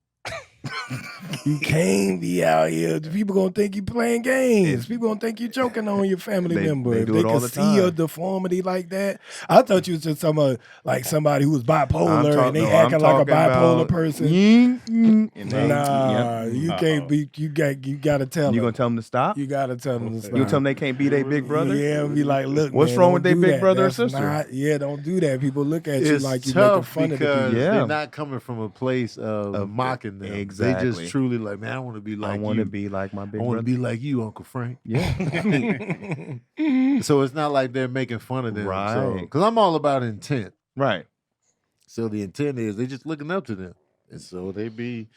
S4: You can't be out here. People gonna think you playing games. People gonna think you joking on your family
S5: They-
S4: member.
S5: they
S4: If
S5: do
S4: they
S5: it all
S4: can
S5: the
S4: see a
S5: time.
S4: deformity like that. I thought you was just somebody who was bipolar and they
S5: I'm
S4: acting like a
S5: talking
S4: bipolar
S5: about
S4: person.
S5: and they-
S4: Nah,
S5: yep.
S4: you can't be. You gotta tell
S5: You
S4: them.
S5: gonna tell them to stop?
S4: You gotta tell them to stop.
S5: You tell them they can't be their big brother?
S4: Yeah, be like, look,
S5: What's
S4: man,
S5: wrong
S4: don't
S5: with their
S4: do
S5: big
S4: that.
S5: brother or
S4: That's
S5: sister?
S4: not- yeah, don't do that. People look at you
S1: It's
S4: like you making
S1: tough
S4: fun of the
S1: because
S4: people.
S5: Yeah.
S1: they're not coming from a place of mocking them. They
S5: Exactly.
S1: just truly like, man, I want to be like
S5: I
S1: you.
S5: want to be like my big
S1: I want
S5: brother.
S1: to be like you, Uncle Frank.
S5: Yeah.
S1: So it's not like they're making fun of them.
S5: Right.
S1: Because I'm all about intent.
S5: Right.
S1: So the intent is they just looking up to them. And so they be,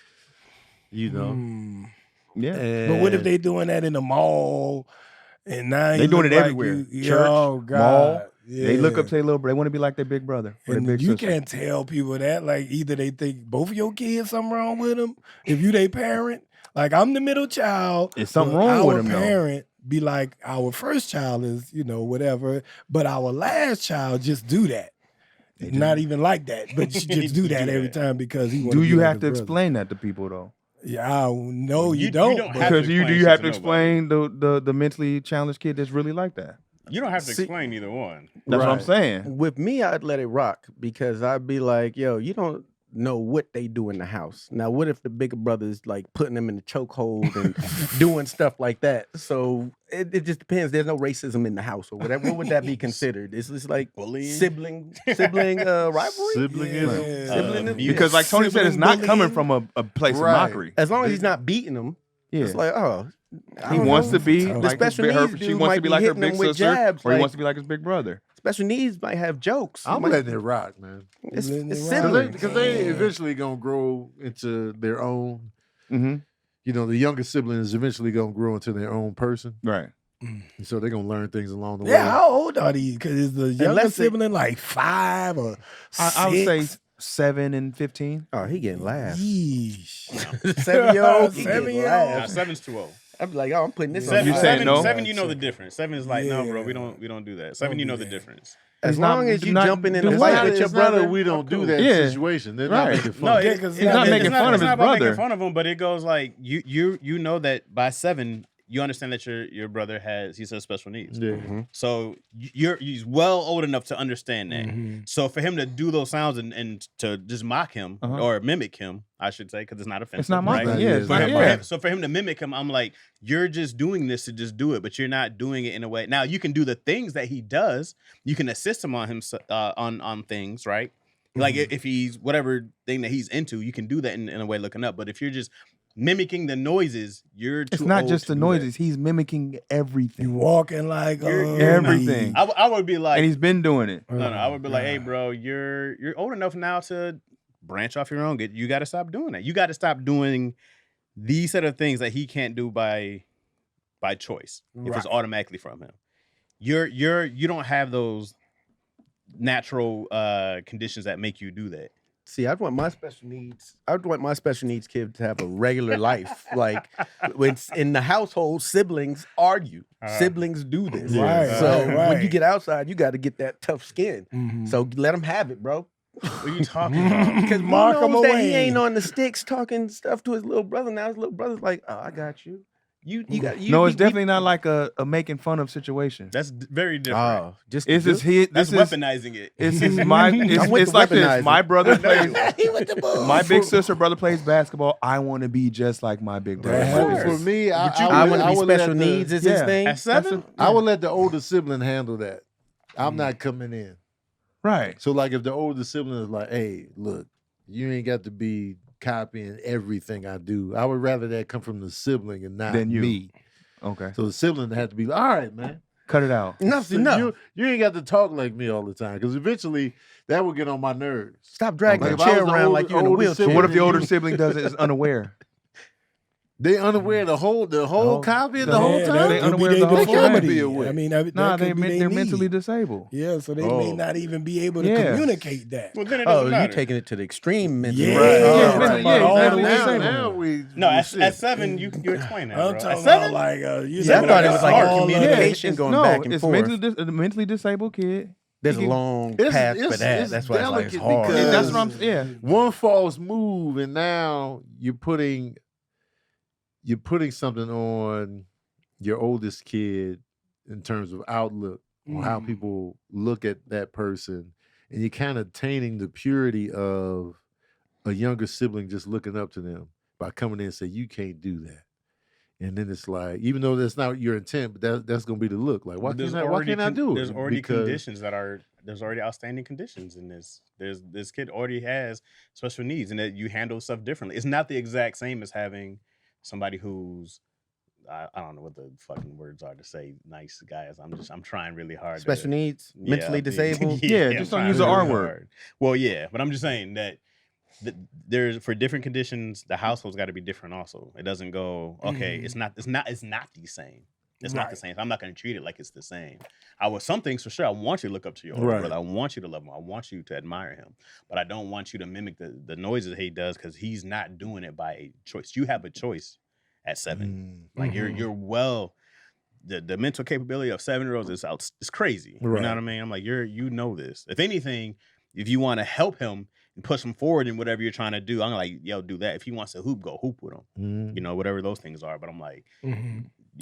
S4: Mm.
S5: Yeah.
S4: But what if
S1: and-
S4: they doing that in the mall? And now
S5: They
S4: you
S5: doing
S4: look
S5: it
S4: like
S5: everywhere.
S4: you-
S5: Church,
S4: oh, God.
S5: mall.
S4: Yeah.
S5: They look up to their little brother. They want to be like their big brother or their
S4: And
S5: big
S4: you
S5: sister.
S4: can't tell people that. Like, either they think both of your kids something wrong with them. If you their parent, like I'm the middle child.
S5: It's something
S4: but
S5: wrong with
S4: our
S5: them, though.
S4: parent be like, our first child is, whatever. But our last child just do that. Not even like that, but she just do that every time because he.
S5: Do you have to explain that to people though?
S4: Yeah, no, you
S3: You
S4: don't.
S3: don't
S4: but-
S3: have to
S5: Because you do
S3: explain
S5: you have
S3: shit
S5: to
S3: to nobody.
S5: explain the mentally challenged kid that's really like that?
S3: You don't have to
S2: See-
S3: explain either one.
S5: That's what I'm
S2: Right.
S5: saying.
S2: With me, I'd let it rock because I'd be like, yo, you don't know what they do in the house. Now, what if the bigger brother's like putting them in the chokehold and doing stuff like that? So it just depends. There's no racism in the house or whatever. What would that be considered? Is this like
S3: Bullying?
S2: sibling rivalry?
S1: Siblingism.
S2: Sibling
S3: abuse.
S5: Because like Tony said, it's not
S4: Sibling
S5: coming
S4: bullying.
S5: from a place
S1: Right.
S5: of mockery.
S2: As long as he's not beating them.
S5: Yeah.
S2: It's like, oh, I
S5: He
S2: don't
S5: wants
S2: know.
S5: to be
S2: The
S5: like
S2: special
S5: his,
S2: needs
S5: she
S2: dude
S5: wants
S2: might
S5: to be
S2: be
S5: like her
S2: hitting
S5: big
S2: them with
S5: sister,
S2: jabs,
S5: or he
S2: like-
S5: wants to be like his big brother.
S2: Special needs might have jokes.
S1: I'm letting it rock, man.
S2: It's
S4: Letting it rock.
S2: siblings.
S1: Because they eventually gonna grow into their own.
S5: Mm-hmm.
S1: You know, the younger sibling is eventually gonna grow into their own person,
S5: Right.
S1: and so they're gonna learn things along the way.
S4: Yeah, how old are these? Because is the younger
S2: Unless they-
S4: sibling like 5 or 6?
S5: I would say 7 and 15.
S2: Oh, he getting laughed.
S4: Yeesh.
S2: 7-year-old, he
S4: 7-year-old.
S2: getting
S3: Nah,
S2: laughed.
S3: 7's too old.
S2: I'm like, oh, I'm putting this
S3: Seven,
S5: You
S2: on.
S5: saying no?
S3: 7, you know the difference. 7 is like, no, bro,
S4: Yeah.
S3: we don't do that. 7, you know the
S4: that.
S3: difference.
S2: As
S5: It's not-
S2: long as you
S5: not-
S2: jumping in a
S5: it's
S2: fight
S5: not-
S2: with your
S1: it's not
S2: brother,
S1: that we don't do that
S5: Yeah.
S1: situation. They're
S5: Right.
S1: not making fun.
S3: No,
S4: Yeah, 'cause
S5: he's not making fun of
S3: it's
S5: his
S3: not about making
S5: brother.
S3: fun of him, but it goes like you know that by 7 you understand that your brother he has special needs.
S1: Yeah.
S3: So he's well old enough to understand that. So for him to do those sounds and to just mock him or mimic him, I should say, because it's not offensive.
S5: It's not mocking.
S3: right?
S5: Yeah,
S1: it's
S5: it's
S1: not
S5: not-
S1: mocking.
S5: yeah.
S3: So for him to mimic him, I'm like, you're just doing this to just do it, but you're not doing it in a way. Now you can do the things that he does. You can assist him on on things, right? Like if he's whatever thing that he's into, you can do that in a way looking up. But if you're just mimicking the noises, you're too
S5: It's not
S3: old
S5: just
S3: to
S5: the
S3: do that.
S5: noises. He's mimicking
S4: You
S5: everything.
S4: walking like
S3: You're
S5: everything.
S3: I would be like,
S5: And he's been doing it.
S3: no, I would be like, hey, bro, you're old enough now to branch off your own. You got to stop doing that. You got to stop doing these set of things that he can't do by choice. If it's automatically from him, you don't have those natural conditions that make you do that.
S2: See, I'd want my special needs kid to have a regular life. Like when in the household, siblings argue. Siblings do this.
S4: Right,
S2: So
S4: right.
S2: when you get outside, you got to get that tough skin. So let them have it, bro.
S3: What are you talking about?
S2: Because
S4: Mark
S2: Mark
S4: him
S2: knows that
S4: away.
S2: he ain't on the sticks talking stuff to his little brother. Now his little brother's like, "Oh, I got you. You got you."
S5: No, it's definitely not like a making fun of situation.
S3: That's very different.
S2: Oh, just
S5: It's just his.
S3: That's
S5: This is
S3: weaponizing it.
S5: it's my.
S2: with
S5: It's
S2: the
S5: like this.
S2: weaponizing.
S5: My brother plays.
S2: he with the bull.
S5: My big sister brother plays basketball. I want to be just like my big brother.
S4: That
S5: My big
S1: For
S5: sister.
S1: me,
S2: I want to be
S1: would let
S2: special
S1: the-
S2: needs. Is his
S5: Yeah.
S2: thing.
S3: At 7,
S1: I would let the older sibling handle that. I'm not coming in.
S5: Right.
S1: So, like, if the older sibling is like, "Hey, look, you ain't got to be copying everything I do," I would rather that come from the sibling and not
S5: Than you.
S1: me.
S5: Okay.
S1: So the sibling had to be like, "All right, man,
S5: Cut it out.
S2: Enough's
S1: So
S2: enough.
S1: you ain't got to talk like me all the time, because eventually that would get on my nerves."
S2: Stop dragging
S1: Like,
S2: the
S1: if I
S2: chair
S1: was the
S2: around
S1: older-
S2: like you're in a
S1: older
S2: wheelchair.
S1: sibling-
S5: What if the
S1: you-
S5: older sibling does it is unaware?
S1: They unaware the whole copy the whole
S5: Yeah,
S1: time.
S5: they
S4: That could be
S5: unaware
S4: their
S5: of the whole
S4: deformity.
S1: thing. Be aware.
S4: I mean, that
S5: Nah,
S4: could be their
S5: they're mentally
S4: need.
S5: disabled.
S4: Yeah, so they
S1: Oh.
S4: may not even be able to
S5: Yeah.
S4: communicate that.
S3: well, then it
S2: Oh,
S3: doesn't
S2: you
S3: matter.
S2: taking it to the extreme mentally.
S4: Yeah,
S1: Right.
S4: yeah,
S1: Oh,
S4: right.
S1: right.
S4: About all
S5: exactly.
S4: the way
S1: Now,
S4: saying.
S1: now we
S3: No, at
S1: shit.
S3: 7, you explain that, bro.
S4: I'm
S3: At
S4: talking
S3: 7,
S4: about like, you
S2: Yeah, I
S4: know,
S2: thought it was like
S4: all
S2: a
S4: of
S2: communication
S5: it's-
S2: going
S5: no,
S2: back and
S5: it's
S2: forth.
S5: a mentally disabled kid.
S2: There's a
S5: He can-
S2: long
S1: It's-
S2: path
S1: it's-
S2: for that.
S1: it's
S2: That's why it's like it's
S1: delicate
S2: hard.
S1: because-
S5: That's what I'm. Yeah.
S1: One false move, and now you're putting something on your oldest kid in terms of outlook or how people look at that person, and you're kind of tainting the purity of a younger sibling just looking up to them by coming in and say, "You can't do that." And then it's like, even though that's not your intent, but that's gonna be the look. Like, why can't I do it?
S3: There's already
S1: Because-
S3: conditions there's already outstanding conditions in this. This kid already has special needs, and that you handle stuff differently. It's not the exact same as having somebody who's I don't know what the fucking words are to say nice guys. I'm trying really hard.
S2: Special needs,
S3: Yeah,
S2: mentally disabled.
S5: Yeah,
S3: I'm
S5: just don't
S3: trying
S5: use the R
S3: really
S5: word.
S3: hard. Well, yeah, but I'm just saying that there's for different conditions, the household's got to be different. Also, it doesn't go okay. It's not the same. It's not the same. I'm not going to treat it like it's the same. Some things for sure. I want you to look up to your older
S1: Right.
S3: brother. I want you to love him. I want you to admire him. But I don't want you to mimic the noises he does because he's not doing it by a choice. You have a choice at 7. Like you're well. The mental capability of 7-year-olds is out. It's crazy. You
S1: Right.
S3: know what I mean? I'm like you know this. If anything, if you want to help him and push him forward in whatever you're trying to do, I'm like, yo, do that. If he wants to hoop, go hoop with him.
S1: Mhm.
S3: You know, whatever those things are. But I'm like,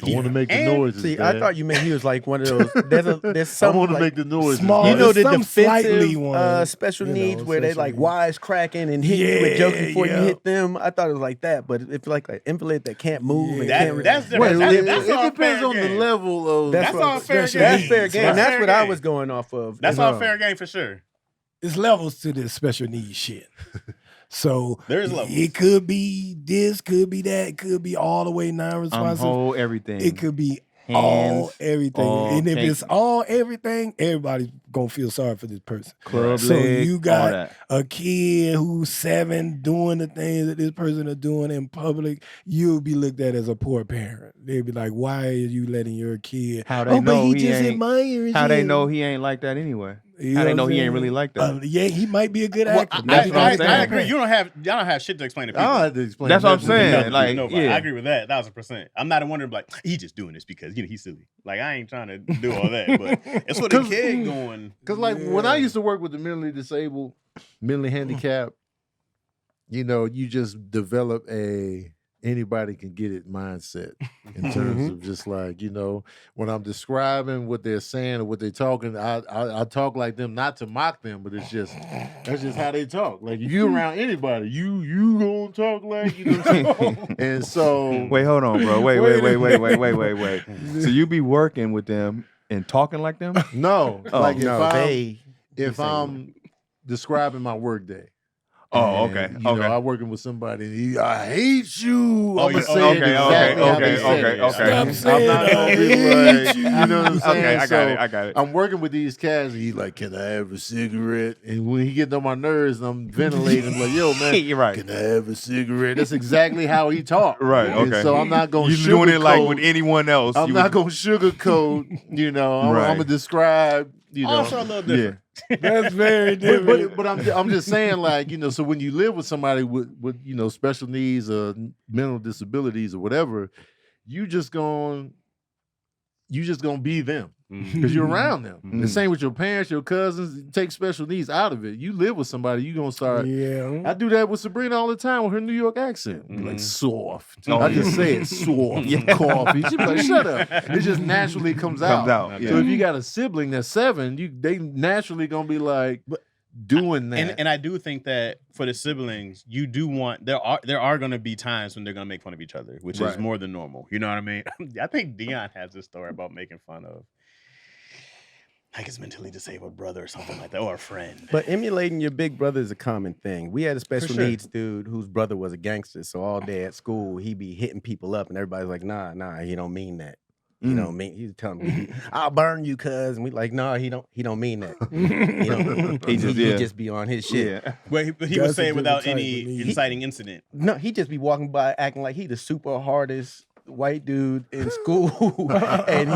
S1: I want to make the noises.
S2: See,
S1: Dad.
S2: I thought you meant he was like one of those. There's
S1: I
S2: some
S1: want to
S2: like,
S1: make the noises.
S4: small-
S1: Dad.
S2: you know the
S4: some slightly
S2: defensive
S4: ones,
S2: special
S4: you know,
S2: needs where they like
S4: essentially.
S2: wisecracking and hit you with jokes
S4: Yeah,
S2: before you
S4: yeah.
S2: hit them. I thought it was like that, but if like an invalid that can't move and
S3: That-
S2: can't
S3: that's different.
S1: Well,
S3: That's-
S1: it
S3: that's all
S1: depends
S3: fair
S1: on the
S3: game.
S1: level of.
S3: That's all fair
S4: special
S3: game.
S2: that's fair game.
S3: That's
S2: That's
S3: fair
S2: what I
S3: game.
S2: was going off of.
S3: That's
S2: And,
S3: all fair game for sure.
S4: It's levels to this special needs shit. So
S3: There's levels.
S4: it could be this, could be that, could be all the way non-responsive.
S5: whole everything.
S4: It could be
S5: Hands,
S4: all everything.
S5: all
S4: And if
S5: cake.
S4: it's all everything, everybody's gonna feel sorry for this person.
S5: Club
S4: So
S5: leg,
S4: you
S5: all
S4: got
S5: that.
S4: a kid who's 7 doing the things that this person are doing in public, you'll be looked at as a poor parent. They'll be like, why are you letting your kid?
S5: How they
S4: but
S5: know
S4: he
S5: he
S4: just
S5: ain't-
S4: admires
S5: How they
S4: you."
S5: know he ain't like that anyway?
S4: You
S5: How
S4: know
S5: they know
S4: what
S5: he
S4: I'm
S5: ain't really
S4: saying?
S5: like that?
S4: Yeah, he might be a good
S3: Well,
S4: actor.
S5: That's what I'm saying.
S3: I agree. Y'all don't have shit to explain to
S1: I
S3: people.
S1: don't have to explain.
S5: That's what I'm
S1: nothing.
S5: saying.
S3: Nothing to
S5: Like,
S3: nobody.
S5: yeah.
S3: I agree with that 1,000%. I'm not wondering like he's just doing this because he's silly. Like I ain't trying to do all that, but it's what the kid going.
S1: Because like when I used to work with the mentally disabled, mentally handicapped, you just develop anybody can get it mindset in terms of just like, when I'm describing what they're saying or what they're talking, I talk like them, not to mock them, but that's just how they talk. Like if you around anybody, you gonna talk like and so
S5: Wait, hold on, bro. Wait. So you be working with them and talking like them?
S1: no,
S5: Oh,
S1: like
S2: No,
S1: if I'm describing my work day.
S5: Oh,
S1: And,
S5: okay.
S1: You know, I'm working with somebody. And I hate you.
S3: Oh,
S1: I'm gonna
S3: yeah,
S1: say it
S5: okay,
S1: exactly how they say
S5: okay,
S1: it.
S5: okay.
S1: I'm
S4: Stop
S1: not
S4: saying
S1: gonna
S4: I
S1: be
S4: hate
S1: like,
S4: you.
S1: you know what I'm saying?
S5: Okay, I got
S1: So
S5: it. I got it.
S1: I'm working with these cats, and he's like, "Can I have a cigarette?" And when he gets on my nerves, and I'm ventilating, I'm like, "Yo, man,
S5: You're right.
S1: can I have a cigarette?" That's exactly how he talks.
S5: Right,
S1: And
S5: okay.
S1: so I'm not gonna.
S5: You doing it like
S1: sugarcoat-
S5: with anyone else.
S1: I'm
S5: you
S1: not
S5: would-
S1: gonna sugarcoat. I'm
S5: Right.
S1: gonna describe.
S3: Also a little different.
S4: That's very different.
S1: But I'm just saying, like, so when you live with somebody with special needs or mental disabilities or whatever, you just gonna be them because you're around them. The same with your parents, your cousins. Take special needs out of it. You live with somebody, you gonna start.
S4: Yeah.
S1: I do that with Sabrina all the time with her New York accent. Be like soft.
S5: Oh,
S1: I just say it soft. Coffee. She be like, shut up. It just naturally comes out.
S5: yeah.
S1: So if you got a sibling that's 7, they naturally gonna be like doing that.
S3: And I do think that for the siblings, you do want there are going to be times when they're going to make fun of each other, which is
S1: Right.
S3: more than normal. You know what I mean? I think Dion has this story about making fun of like his mentally disabled brother or something like that, or a friend.
S2: But emulating your big brother is a common thing. We had a special
S3: sure.
S2: needs dude whose brother was a gangster, so all day at school he be hitting people up, and everybody's like, "Nah, he don't mean that." He don't mean. He's telling me, "I'll burn you, cuz," and we like, "No, he don't mean that." He just be on his shit.
S5: Yeah.
S3: But he
S4: That's
S3: would
S4: a
S3: say it without
S4: different
S3: any
S4: type of need.
S3: inciting incident.
S2: No, he just be walking by acting like he the super hardest white dude in school, and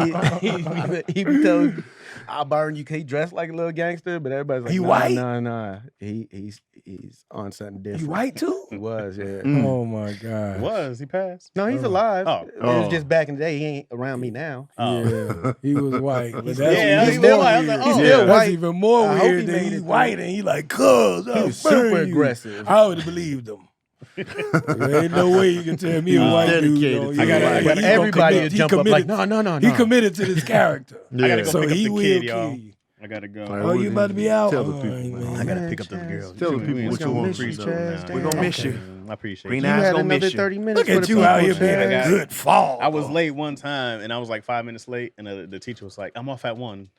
S2: he be telling you, "I'll burn you." He dressed like a little gangster, but everybody's like,
S4: He
S2: nah,
S4: white?
S2: Nah. He's on something different.
S4: You white too?
S2: He was, yeah.
S4: Oh my God.
S3: He passed?
S2: No, he's alive.
S3: Oh.
S2: It was just back in the day. He ain't around me now.
S4: Yeah, he was white. But that's
S3: Yeah,
S4: even
S3: he
S4: more
S3: was white. I was
S4: weird.
S3: like, oh.
S2: He's still
S4: That's
S2: white.
S4: even more
S2: I hope
S4: weird
S2: he
S4: than
S2: made
S4: he
S2: it
S4: white
S2: through.
S4: and he like, cuz,
S2: He
S4: I'll
S2: was
S4: burn
S2: super
S4: you.
S2: aggressive.
S4: I would have believed him. There ain't no way you can tell me a white dude.
S1: dedicated
S4: don't-
S1: to
S4: yeah,
S1: it.
S4: he gonna
S2: Everybody
S4: commit-
S2: would
S4: he
S2: jump up like,
S4: committed-
S2: no.
S4: He committed to this character.
S3: I gotta go
S4: So
S3: pick up
S4: he
S3: the
S4: will
S3: kid,
S4: kill
S3: y'all.
S4: you.
S3: I gotta go.
S1: All right,
S4: Oh, you about to be out?
S1: Tell the
S4: All
S1: people,
S4: right,
S1: man.
S3: I gotta
S2: Man,
S3: pick up the
S2: Chaz.
S3: girls.
S1: Tell the people what you
S2: gonna
S1: want
S2: miss
S1: free
S2: you,
S1: though.
S2: Chaz.
S5: We're gonna miss you.
S3: I appreciate
S5: Green
S3: you.
S5: eyes
S2: You had
S5: gonna
S2: another
S5: miss you.
S2: 30 minutes
S4: Look
S2: for
S4: at
S2: the
S4: you
S2: people,
S4: out here being
S2: Chaz.
S4: a good fall.
S3: I was late one time, and I was like 5 minutes late, and the teacher was like, "I'm off at 1."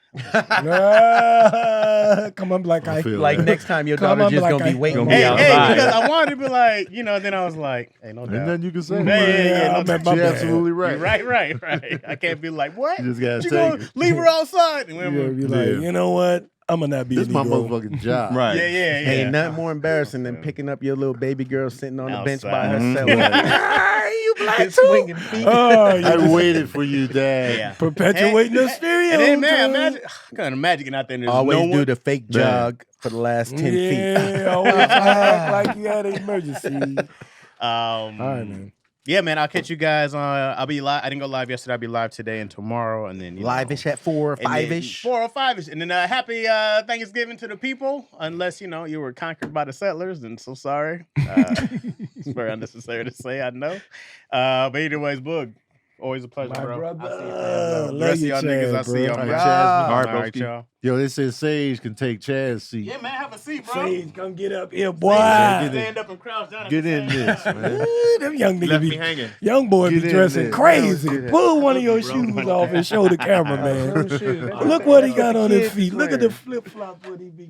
S4: Come on, like I
S1: feel
S2: Like
S1: that.
S2: next time your
S4: Come
S2: daughter
S4: on,
S2: just
S4: like
S2: gonna be
S4: I-
S2: waiting.
S5: Gonna
S2: on
S5: be
S2: you.
S5: outside.
S3: Because I wanted to be like, then I was like, "Hey, no
S1: Ain't
S3: doubt."
S1: nothing you can say.
S3: Yeah,
S4: I
S3: no
S4: meant
S3: doubt.
S4: my
S1: You're
S4: bad.
S1: absolutely right.
S3: Right. I can't be like, "What?
S1: You just gotta
S3: You
S1: take
S3: gonna
S1: it.
S3: leave her outside?" And
S4: You
S3: whatever.
S4: gotta be like,
S1: Yeah.
S4: you know what? I'm gonna not be
S1: This
S4: a
S1: is my
S4: Negro.
S1: motherfucking job.
S5: Right.
S3: Yeah.
S2: Ain't nothing more embarrassing than picking up your little baby girl sitting on the bench by
S3: Outside.
S2: herself.
S4: You black
S2: Just
S4: too?
S2: swinging feet.
S4: Oh, you
S1: I
S4: just
S1: waited for you, Dad.
S3: Yeah.
S4: perpetuating the stereotype.
S3: And then, man, imagine, I can't imagine getting out there and there's
S2: Always
S3: no
S2: do
S3: one.
S2: the fake jog for the last 10 feet.
S4: Yeah, always act like you had an emergency. All right, man.
S3: Yeah, man, I'll catch you guys on. I'll be live. I didn't go live yesterday. I'll be live today and tomorrow, and then
S2: Live-ish at 4 or 5-ish.
S3: 4 or 5ish, and then happy Thanksgiving to the people. Unless you were conquered by the settlers, then so sorry. It's very unnecessary to say, I know. But anyways, Boog, always a pleasure,
S4: My
S3: bro.
S4: brother.
S3: I'll see you, fam, bro. The
S4: Love
S3: rest of
S4: you,
S3: y'all niggas,
S4: Chaz,
S3: I'll see y'all,
S4: bro.
S3: man.
S1: All right, Chaz.
S5: All right,
S3: All right,
S5: broski.
S3: y'all.
S1: Yo, they said Sage can take Chaz's seat.
S3: Yeah, man, have a seat, bro.
S4: Sage, come get up here, boy.
S1: Get in.
S3: Stand up and crouch down. at
S1: Get
S3: the
S1: in
S3: same
S1: this,
S3: time.
S1: man.
S4: Ooh, them young niggas
S5: Left
S4: be
S5: me hanging.
S4: young boy
S1: Get
S4: be
S1: in
S4: dressing
S1: there.
S4: crazy.
S1: Get in.
S4: Pull one of your shoes off and show the camera, man. Look what he got on his feet. Look at the flip flop what he be.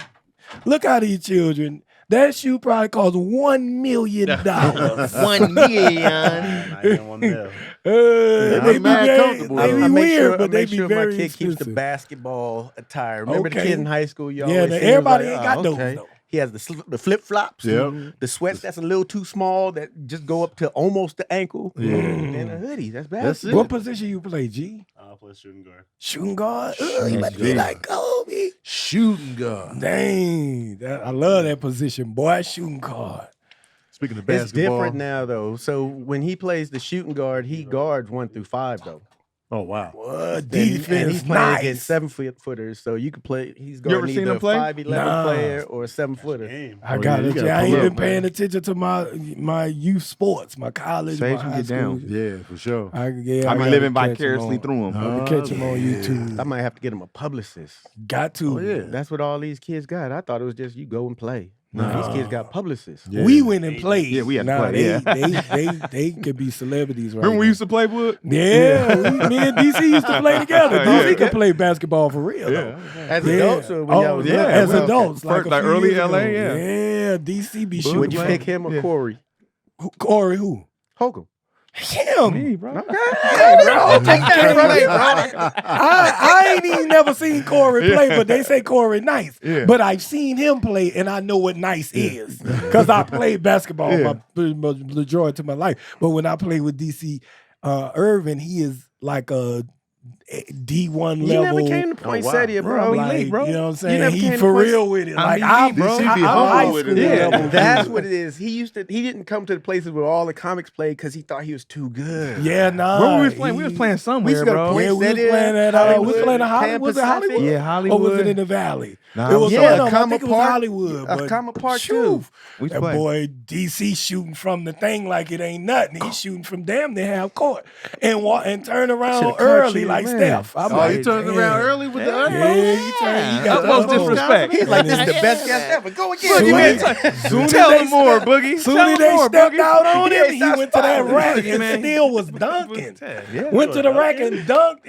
S4: Look how these children. That shoe probably cost $1 million.
S2: $1 million.
S7: Not even 1 mil.
S1: They mad comfortable,
S4: They
S1: though.
S4: be
S2: I make
S4: weird,
S2: sure,
S4: but
S2: I
S4: they
S2: make
S4: be
S2: sure my
S4: very
S2: kid keeps the
S4: expensive.
S2: basketball attire. Remember the
S4: Okay.
S2: kid in high school? You
S4: Yeah,
S2: always
S4: the-
S2: see him
S4: everybody
S2: like,
S4: ain't got those,
S2: okay.
S4: though.
S2: He has the flip flops,
S1: Yep.
S2: the sweats that's a little too small that just go up to almost the ankle, and then a hoodie. That's
S1: That's
S2: basketball.
S1: it.
S4: What position you play, G?
S7: I'll play shooting guard.
S4: Shooting guard? You about to be
S1: guard.
S4: like Kobe.
S1: Shooting guard.
S4: Dang. I love that position, boy. Shooting guard.
S1: Speaking of
S2: It's
S1: basketball.
S2: different now, though. So when he plays the shooting guard, he guards 1 through 5, though.
S1: Oh, wow.
S4: What?
S2: Defense, and he's playing
S4: nice.
S2: against 7-footers, so you could play. He's
S5: You ever
S2: guarding
S5: seen
S2: either
S5: him
S2: a
S5: play?
S2: 5'11"
S4: Nah.
S2: player or a 7-footer.
S7: Game.
S4: I
S1: Oh,
S4: got
S1: yeah, you
S4: it.
S1: gotta
S4: I ain't
S1: pull
S4: been
S1: up,
S4: paying
S1: man.
S4: attention to my youth sports, my college,
S5: Sage
S4: my
S5: can
S4: high
S5: get
S4: school.
S5: down.
S1: Yeah, for sure.
S4: I
S5: I be
S4: gotta
S5: living
S4: catch 'em
S5: vicariously
S4: on-
S5: through him.
S4: I
S1: Oh,
S4: catch them on
S1: yeah.
S4: YouTube.
S2: I might have to get him a publicist.
S4: Got to.
S1: Oh, yeah.
S2: That's what all these kids got. I thought it was just you go and play. No,
S1: Nah.
S2: these kids got publicists.
S1: Yeah.
S4: We went and played.
S5: Yeah, we had to
S4: Nah,
S5: play, yeah.
S4: they could be celebrities right
S5: Remember we
S4: now.
S5: used to play Wood?
S4: Yeah, me and DC used to play together. DC
S5: Yeah.
S4: could play basketball for real. Though.
S2: As
S4: Yeah.
S2: adults or when y'all was
S5: yeah,
S2: little?
S4: as
S5: well,
S4: adults, like,
S5: first,
S4: a
S5: like
S4: few
S5: early
S4: years
S5: LA,
S4: ago.
S5: yeah.
S4: Yeah, DC be shooting.
S2: Would you
S4: fun.
S2: pick him or
S5: Yeah.
S2: Corey?
S4: Corey? Who?
S2: Holcomb.
S4: Him.
S5: Me, bro.
S4: I ain't even never seen Corey play, but they say Corey nice.
S5: Yeah.
S4: But I've seen him play, and I know what nice is because I played basketball my majority of my life. But when I play with DC Irvin, he is like a D1
S2: You
S4: level.
S2: never came to Poinsettia, bro.
S4: Like,
S5: bro.
S4: you know what I'm
S2: You
S4: saying?
S2: never
S4: He
S2: came to
S4: for
S2: Point-
S4: real with it.
S5: I'm
S4: Like
S5: DD,
S4: I'm,
S5: bro.
S1: DC be
S4: I'm
S1: humble
S4: high
S1: with
S4: school
S1: it.
S2: Yeah,
S4: level.
S2: that's what it is. He didn't come to the places where all the comics played because he thought he was too good.
S4: Yeah, nah.
S5: Where we was playing? We was playing
S2: We
S5: somewhere,
S2: used to go
S5: bro.
S2: to
S4: Yeah, we was
S2: Poinsettia,
S4: playing at we was playing at Hollywood.
S2: Pan
S4: Was it
S2: Pacific.
S4: Hollywood?
S5: Yeah,
S4: Or
S5: Hollywood.
S4: was it in the Valley?
S5: Nah,
S4: It was
S2: yeah,
S4: one of them. I
S2: Kama
S4: think it was
S2: Park.
S4: Hollywood. But
S2: Kama Park,
S4: shoo,
S2: too.
S5: We was
S4: that
S5: playing.
S4: boy DC shooting from the thing like it ain't nothing. He's shooting from damn near half court and turn around
S2: Should've caught
S4: early
S2: you,
S4: like
S2: man.
S4: Steph. I'm
S1: Oh,
S4: like,
S1: you turned
S4: damn.
S1: around early with the
S4: Yeah,
S1: utmost?
S4: he got
S5: Utmost
S4: the
S5: disrespect.
S2: He's like, this is the best guest ever. Go again.
S4: Soon
S2: man.
S4: as-
S5: Tell
S4: they
S5: him more,
S4: stepped-
S5: Boogie.
S4: Soon
S5: Tell
S4: as
S5: him
S4: they
S5: more,
S4: stepped
S5: Boogie.
S4: out on
S2: Yeah,
S4: him, he
S2: stop
S4: went to that
S2: spiraling.
S4: rack
S5: Boogie,
S4: and
S5: man.
S4: still was dunking.
S5: Yeah.
S4: Went to the rack and dunked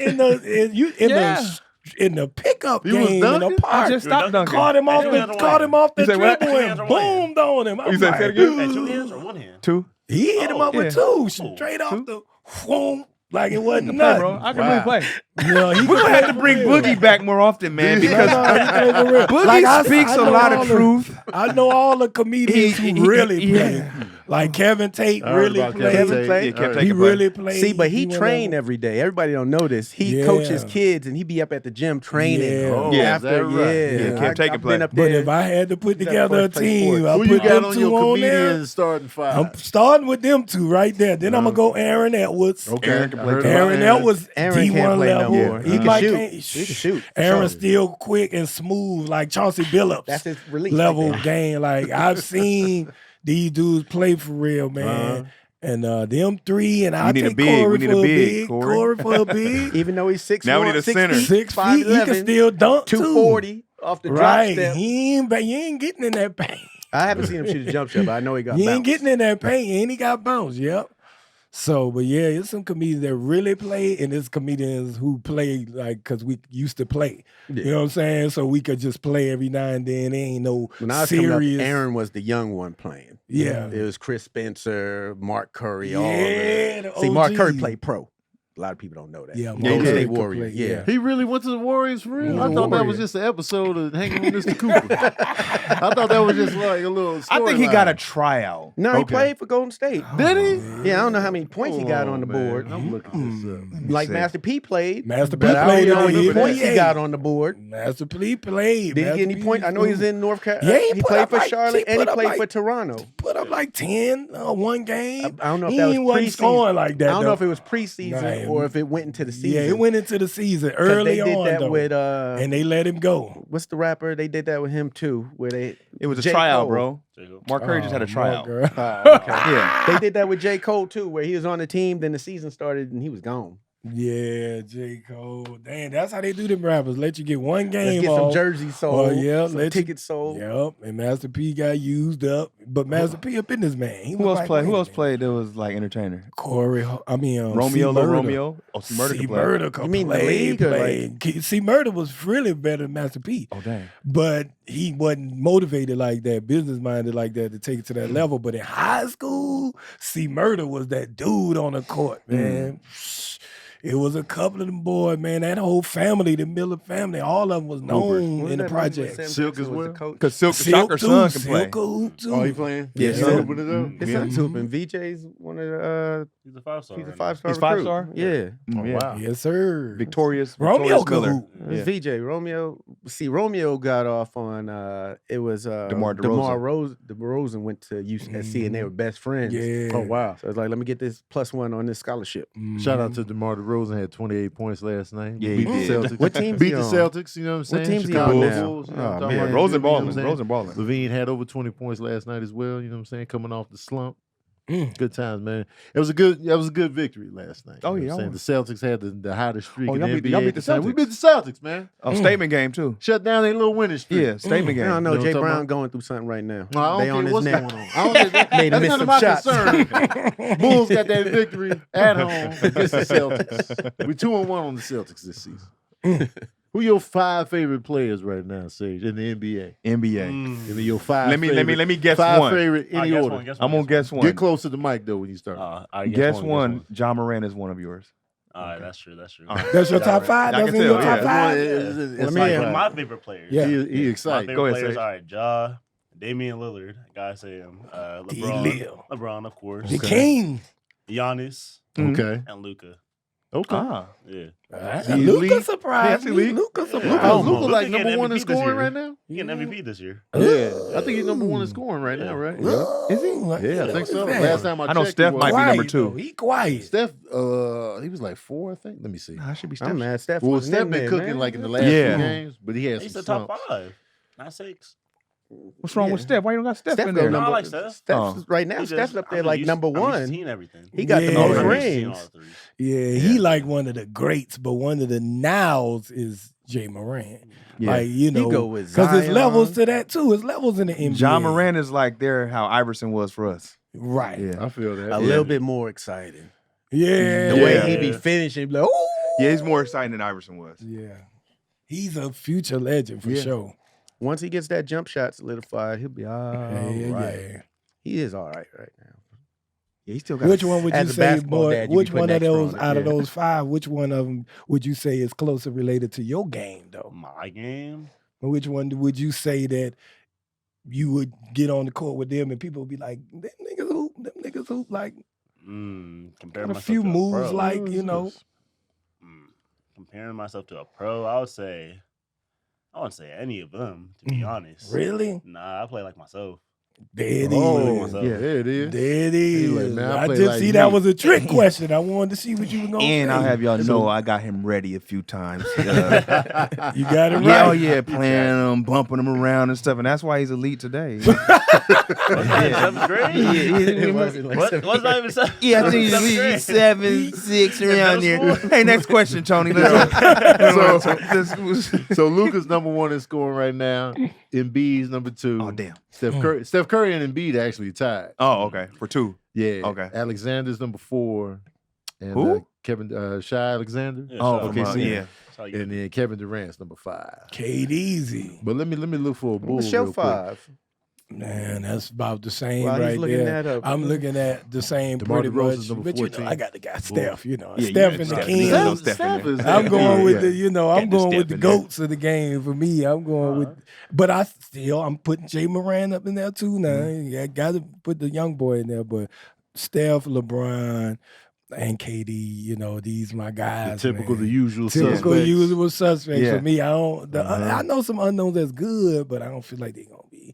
S4: in the pickup
S1: You was
S4: game in the
S1: dunking?
S4: park.
S5: I just stopped dunking.
S4: Caught him off
S7: Two
S4: the
S7: hands or one
S4: dribble
S5: You say what?
S4: and
S7: Two hands or one hand?
S4: boomed on him. I'm
S5: You say
S4: like,
S5: say it again?
S7: Hey, 2 hands or 1 hand?
S5: Two.
S4: he hit him up with
S5: yeah.
S4: two straight off the whoom, like it wasn't
S5: Play,
S4: nothing.
S5: bro. I can
S1: Wow.
S5: really play.
S4: You know, he
S5: We're
S4: could
S5: gonna
S4: play
S5: have to
S4: for
S5: bring
S4: real.
S5: Boogie back more often, man, because
S4: No, he play for real.
S5: Boogie
S4: Like, I
S5: speaks a
S4: know
S5: lot
S4: all
S5: of
S4: the-
S5: truth.
S4: I know all the comedians
S5: He-
S4: who really
S5: yeah.
S4: play. Like Kevin Tate
S1: I heard
S4: really
S1: about
S4: played.
S2: Kevin Tate.
S5: Yeah, Kevin Tate
S4: He
S5: can play.
S4: really played.
S2: See, but he
S4: went
S2: trained
S4: on-
S2: every day. Everybody don't know this. He
S4: Yeah.
S2: coaches kids, and he be up at the gym training.
S4: Yeah.
S1: Oh,
S5: Yeah.
S1: is that right?
S2: Yeah,
S5: Kev Tate can
S2: I've
S5: play.
S2: been up
S4: But
S2: there.
S4: if I had to put
S2: He's
S4: together a
S2: first place
S4: team,
S2: sports.
S4: I
S1: Who
S4: put
S1: you got
S4: them
S1: on
S4: two
S1: your
S4: on there.
S1: comedian starting five?
S4: I'm starting with them two right there. Then I'm gonna go Aaron Edwards.
S1: Okay.
S5: Aaron can
S1: I
S5: play
S1: heard
S5: too.
S1: about
S4: Aaron Edwards,
S2: Aaron
S4: D1
S2: can't play no
S4: level.
S2: more.
S4: He
S2: He can
S4: might
S2: shoot.
S4: can't-
S2: He can shoot.
S4: Aaron's
S2: Sure.
S4: still quick and smooth like Chauncey Billups.
S2: That's his release.
S4: level
S2: right
S4: game. Like I've seen these dudes play for real, man. And them three, and I
S5: need a
S4: take
S5: big.
S4: Corey
S5: We need
S4: for
S5: a
S4: a
S5: big,
S4: big.
S5: Corey.
S4: Corey for a
S2: there.
S4: big.
S2: Even though he's 6'1",
S5: Now we need a center.
S4: 6 feet, he
S2: 5'11",
S4: can still dunk too.
S2: 240 off the drop
S4: Right,
S2: step.
S4: he ain't getting in that paint.
S2: I haven't seen him shoot a jump shot, but I know he got
S4: He ain't
S2: bounced.
S4: getting in that paint, and he got bounced. Yep. So, but yeah, it's some comedians that really play, and it's comedians who play like because we used to play. You know what I'm saying? So we could just play every now and then. There ain't no
S2: When I was coming up,
S4: serious.
S2: Aaron was the young one playing.
S4: Yeah.
S2: It was Chris Spencer, Mark Curry,
S4: Yeah,
S2: all of
S4: the
S2: See, Mark Curry
S4: OGs.
S2: played pro. A lot of people don't know that.
S4: Yeah,
S2: Golden
S5: Mark
S2: State
S4: Curry
S2: Warrior.
S4: could play,
S2: Yeah.
S1: He really went to the Warriors for real?
S4: He
S1: I
S4: was a
S1: thought that was
S4: Warrior.
S1: just an episode of Hanging with Mr. Cooper. I thought that was just like a little
S5: I think he got a
S1: storyline.
S5: tryout.
S2: No, he
S5: Okay.
S2: played for Golden State.
S1: Did he?
S2: Yeah, I don't know how many points he got on the board.
S1: I'm looking this up.
S2: Like
S5: see.
S2: Master P played.
S4: Master P
S2: but I
S4: played
S2: don't know how
S4: on
S2: many
S4: the
S2: points he
S4: NBA.
S2: got on the board.
S4: Master P played.
S2: Did he
S4: Master
S2: get any
S4: P
S2: points? I know he's in North Carolina.
S4: Yeah, he
S2: he
S4: put
S2: played
S4: up
S2: for
S4: like-
S2: Charlotte
S4: he
S2: and he
S4: put up
S2: played
S4: like-
S2: for Toronto.
S4: put up like 10 one game.
S2: I don't know if
S4: He
S2: that was
S4: wasn't
S2: preseason.
S4: scoring like that.
S2: I don't know
S4: though.
S2: if it was preseason
S4: Nah,
S2: or if it went into the season.
S4: Yeah, it went into the season
S2: 'Cause
S4: early
S2: they did
S4: on
S2: that
S4: though,
S2: with
S4: and they let him go.
S2: what's the rapper? They did that with him too, where they
S5: It was a
S2: J.
S5: tryout,
S2: Cole.
S5: bro. Mark Curry just had a tryout.
S4: Mark,
S2: Oh, okay.
S5: Yeah.
S2: They did that with J. Cole too, where he was on the team, then the season started and he was gone.
S4: Yeah, J. Cole. Damn, that's how they do them rappers. Let you get one game
S2: Let's get
S4: off.
S2: some jerseys sold.
S4: Yeah,
S2: some tickets sold.
S4: Yep, and Master P got used up. But Master P a businessman. He
S5: Who
S4: was
S5: else
S4: like,
S5: played?
S4: wait
S5: Who
S4: a
S5: else
S4: minute.
S5: played that was like entertainer?
S4: Corey,
S5: Romeo,
S4: C.
S5: Lil
S4: Murder.
S5: Romeo. Oh, C Murder
S4: C.
S5: could play.
S4: Murder could
S2: You mean the
S4: play.
S2: league or
S4: C. Murder was really better than Master P.
S5: Oh dang.
S4: But he wasn't motivated like that, business minded like that to take it to that level. But in high school, C. Murder was that dude on the court, man. It was a couple of them boys, man. That whole family, the Miller family, all of them was known in the project.
S1: Silk as well?
S5: Because Silk the Shocker's son can play.
S4: Silk hoop too.
S1: Oh, he playing?
S2: Yeah,
S1: He's
S2: son.
S1: opening it up?
S2: His son's hooping. VJ's one of the.
S7: He's a 5-star.
S2: He's a
S7: right now.
S2: 5-star.
S5: He's
S2: recruit.
S5: 5-star?
S2: Yeah.
S1: Oh, wow.
S4: Yes, sir.
S5: Victorious.
S4: Romeo
S5: Victorious Miller.
S4: could hoop.
S2: It was VJ. Romeo. See, Romeo got off on. It was
S5: DeMar
S2: DeRozan went to USC and they were best friends.
S4: Yeah.
S1: Oh, wow.
S2: So it's like, let me get this +1 on this scholarship.
S1: Shout out to DeMar DeRozan, had 28 points last night.
S5: Yeah,
S1: beat
S5: he
S1: the
S5: did.
S1: Celtics.
S2: What team's
S1: beat
S2: he
S1: the
S2: on?
S1: Celtics, you know what I'm saying?
S2: What team's he
S1: Chicago
S2: on now?
S1: Bulls, you know
S2: Oh,
S1: what I'm talking
S2: man.
S1: about?
S5: Rosen
S1: You know what I'm
S5: balling.
S1: saying?
S5: Rosen balling.
S1: Levine had over 20 points last night as well, you know what I'm saying? Coming off the slump. Good times, man. It was a good victory last night.
S5: Oh,
S1: you know
S5: yeah,
S1: what I'm saying? The Celtics had the hottest streak
S5: Oh,
S1: in
S5: y'all
S1: the
S5: beat-
S1: NBA.
S5: y'all beat
S1: at
S5: the
S1: time. We
S5: Celtics.
S1: beat the Celtics, man.
S5: Statement game too.
S1: Shut down their little winning streak.
S5: Yeah, statement
S2: I
S5: game.
S2: don't know.
S1: You know
S2: Jay
S1: what I'm
S2: Brown
S1: talking
S2: going through something right now.
S1: No, I
S2: They
S1: don't
S2: on
S1: care
S2: his
S1: what's
S2: neck.
S1: going on. I don't think
S2: Made him
S1: that's
S2: miss
S1: none of
S2: some
S1: my
S2: shots.
S1: concern. Bulls got that victory at home against the Celtics. We 2-1 on the Celtics this season. Who your 5 favorite players right now, Sage, in the NBA?
S5: NBA.
S1: Give me your 5
S5: Let me guess
S1: 5
S5: one.
S1: favorite,
S7: All right,
S1: any
S7: guess
S1: order.
S7: one, guess
S5: I'm
S7: one,
S5: gonna guess one.
S1: Get close to the mic, though, when you start.
S7: All right,
S5: Guess one. John Moran is one of yours.
S7: All right, that's true.
S5: All right.
S4: That's your top five?
S5: I
S4: That's
S5: can
S4: in your
S5: tell,
S4: top
S5: yeah.
S4: five?
S1: It's
S7: Let me
S1: like
S7: my favorite players.
S4: Yeah.
S1: He
S7: My
S1: excited.
S7: favorite
S5: Go ahead,
S7: players,
S5: Sage.
S7: all right, Ja, Damian Lillard, gotta say him.
S4: D-Lil.
S7: LeBron, of course.
S4: The king.
S7: Giannis
S1: Okay.
S7: and Luka.
S1: Okay.
S5: Ah.
S7: Yeah.
S4: Luka surprised
S5: Yeah,
S4: me.
S5: elite.
S4: Luka
S1: Luka,
S4: surprised me.
S1: Luka like
S7: Luka
S1: number 1 in
S7: getting MVP this
S1: scoring
S7: year.
S1: right now?
S7: He getting MVP this year.
S1: Yeah. I think he's number 1 in scoring right now, right?
S4: Is he?
S1: Yeah, I think so.
S4: Man.
S1: Last time I
S5: I know
S1: checked,
S5: Steph
S1: he
S5: might
S1: was.
S5: be number
S4: Quiet,
S5: 2.
S4: though. He quiet.
S1: Steph, he was like 4, I think. Let me see.
S5: Nah, I should be Steph.
S2: I'm mad. Steph
S1: Well,
S2: wasn't
S1: Steph
S2: in
S1: been
S2: there,
S1: cooking
S2: man.
S1: like in the last
S5: Yeah.
S1: few games, but he had
S7: He's
S1: some
S7: the top
S1: slumps.
S7: 5, not 6.
S5: What's wrong with
S2: Yeah.
S5: Steph? Why you don't got Steph,
S2: Steph
S5: in
S2: go
S5: there?
S7: No, I
S2: number.
S7: like Steph.
S2: Steph's right now.
S7: He
S2: Steph's
S7: just-
S2: up there
S7: I'm
S2: like
S7: used-
S2: number
S7: I'm used to
S2: 1.
S7: seeing everything.
S2: He got the
S4: Yeah.
S2: most
S7: I'm used to seeing
S2: rings.
S7: all the threes.
S4: Yeah, he like one of the greats, but one of the nows is Jay Moran.
S5: Yeah.
S4: Like, you know,
S2: go with
S4: because there's
S2: Zion.
S4: levels to that too. There's levels in the NBA.
S5: John Moran is like there how Iverson was for us.
S4: Right.
S5: Yeah.
S1: I feel that.
S2: A little bit more exciting.
S4: Yeah.
S2: The way
S1: Yeah.
S2: he be finishing, like, oh.
S5: Yeah, he's more exciting than Iverson was.
S4: Yeah. He's a future legend for
S5: Yeah.
S4: sure.
S2: Once he gets that jump shot solidified, he'll be all
S4: Yeah,
S2: right.
S4: yeah.
S2: He is all right now.
S5: Yeah, he still got.
S4: Which one would you
S2: As a
S4: say,
S2: basketball
S4: boy?
S2: dad, you be
S4: Which
S2: putting
S4: one of
S2: extra
S4: those
S2: on it,
S4: out of
S2: yeah.
S4: those 5? Which one of them would you say is closer related to your game, though?
S7: My game.
S4: Which one would you say that you would get on the court with them and people would be like, them niggas hoop like
S7: Comparing
S4: a
S7: myself
S4: few
S7: to
S4: moves,
S7: a pro.
S4: like, you know.
S7: Comparing myself to a pro, I would say I wouldn't say any of them, to be honest.
S4: Really?
S7: Nah, I play like myself.
S4: There it
S1: Oh,
S4: is.
S7: Yeah.
S1: there it is.
S4: There it
S1: He
S4: is.
S1: like, man, I
S4: I
S1: play
S4: just
S1: like
S4: see that
S1: me.
S4: was a trick question. I wanted to see what you were going to say.
S5: And I'll have y'all know I got him ready a few times.
S4: You got it right.
S5: Yeah, oh yeah, playing him, bumping him around and stuff, and that's why he's elite today.
S7: Seventh grade? What's not even seventh?
S5: Yeah, I think
S7: seventh
S5: he's
S7: grade?
S5: 7, 6 around there.
S7: middle school?
S5: Hey, next question, Tony.
S1: So Luka's number 1 in scoring right now. Embiid's number 2.
S5: Oh damn.
S1: Steph Curry and Embiid actually tied.
S5: Oh okay, for 2.
S1: Yeah.
S5: Okay.
S1: Alexander's number 4. And
S5: Who?
S1: Kevin Shai Alexander.
S7: Yeah,
S5: Oh
S7: so-
S5: okay,
S1: so
S5: yeah.
S7: That's how you-
S1: And then Kevin Durant's number 5.
S4: Kate Easy.
S1: But let me look for a bull.
S2: What's your
S1: real quick.
S2: 5?
S4: Man, that's about the same
S2: While he's
S4: right
S2: looking
S4: there.
S2: that up,
S4: I'm looking at the same
S1: DeMar
S4: pretty
S1: DeRozan's
S4: much.
S1: number
S4: But you know,
S1: 14.
S4: I got the guy Steph, you know.
S5: Yeah,
S4: Steph
S5: you
S4: and the
S5: got
S4: King.
S5: Steph. Steph in there.
S4: I'm going with
S1: yeah.
S4: the, you know, I'm
S5: Got the
S4: going with
S5: Steph
S4: the
S5: in there.
S4: goats of the game for me. I'm going with, but I'm putting Jay Moran up in there too now. I got to put the young boy in there, but Steph, LeBron, and KD, you know, these my guys.
S1: Typical,
S4: man.
S1: the usual
S4: Typical
S1: suspects.
S4: usual suspects
S5: Yeah.
S4: for me. I know some unknowns that's good, but I don't feel like they're gonna be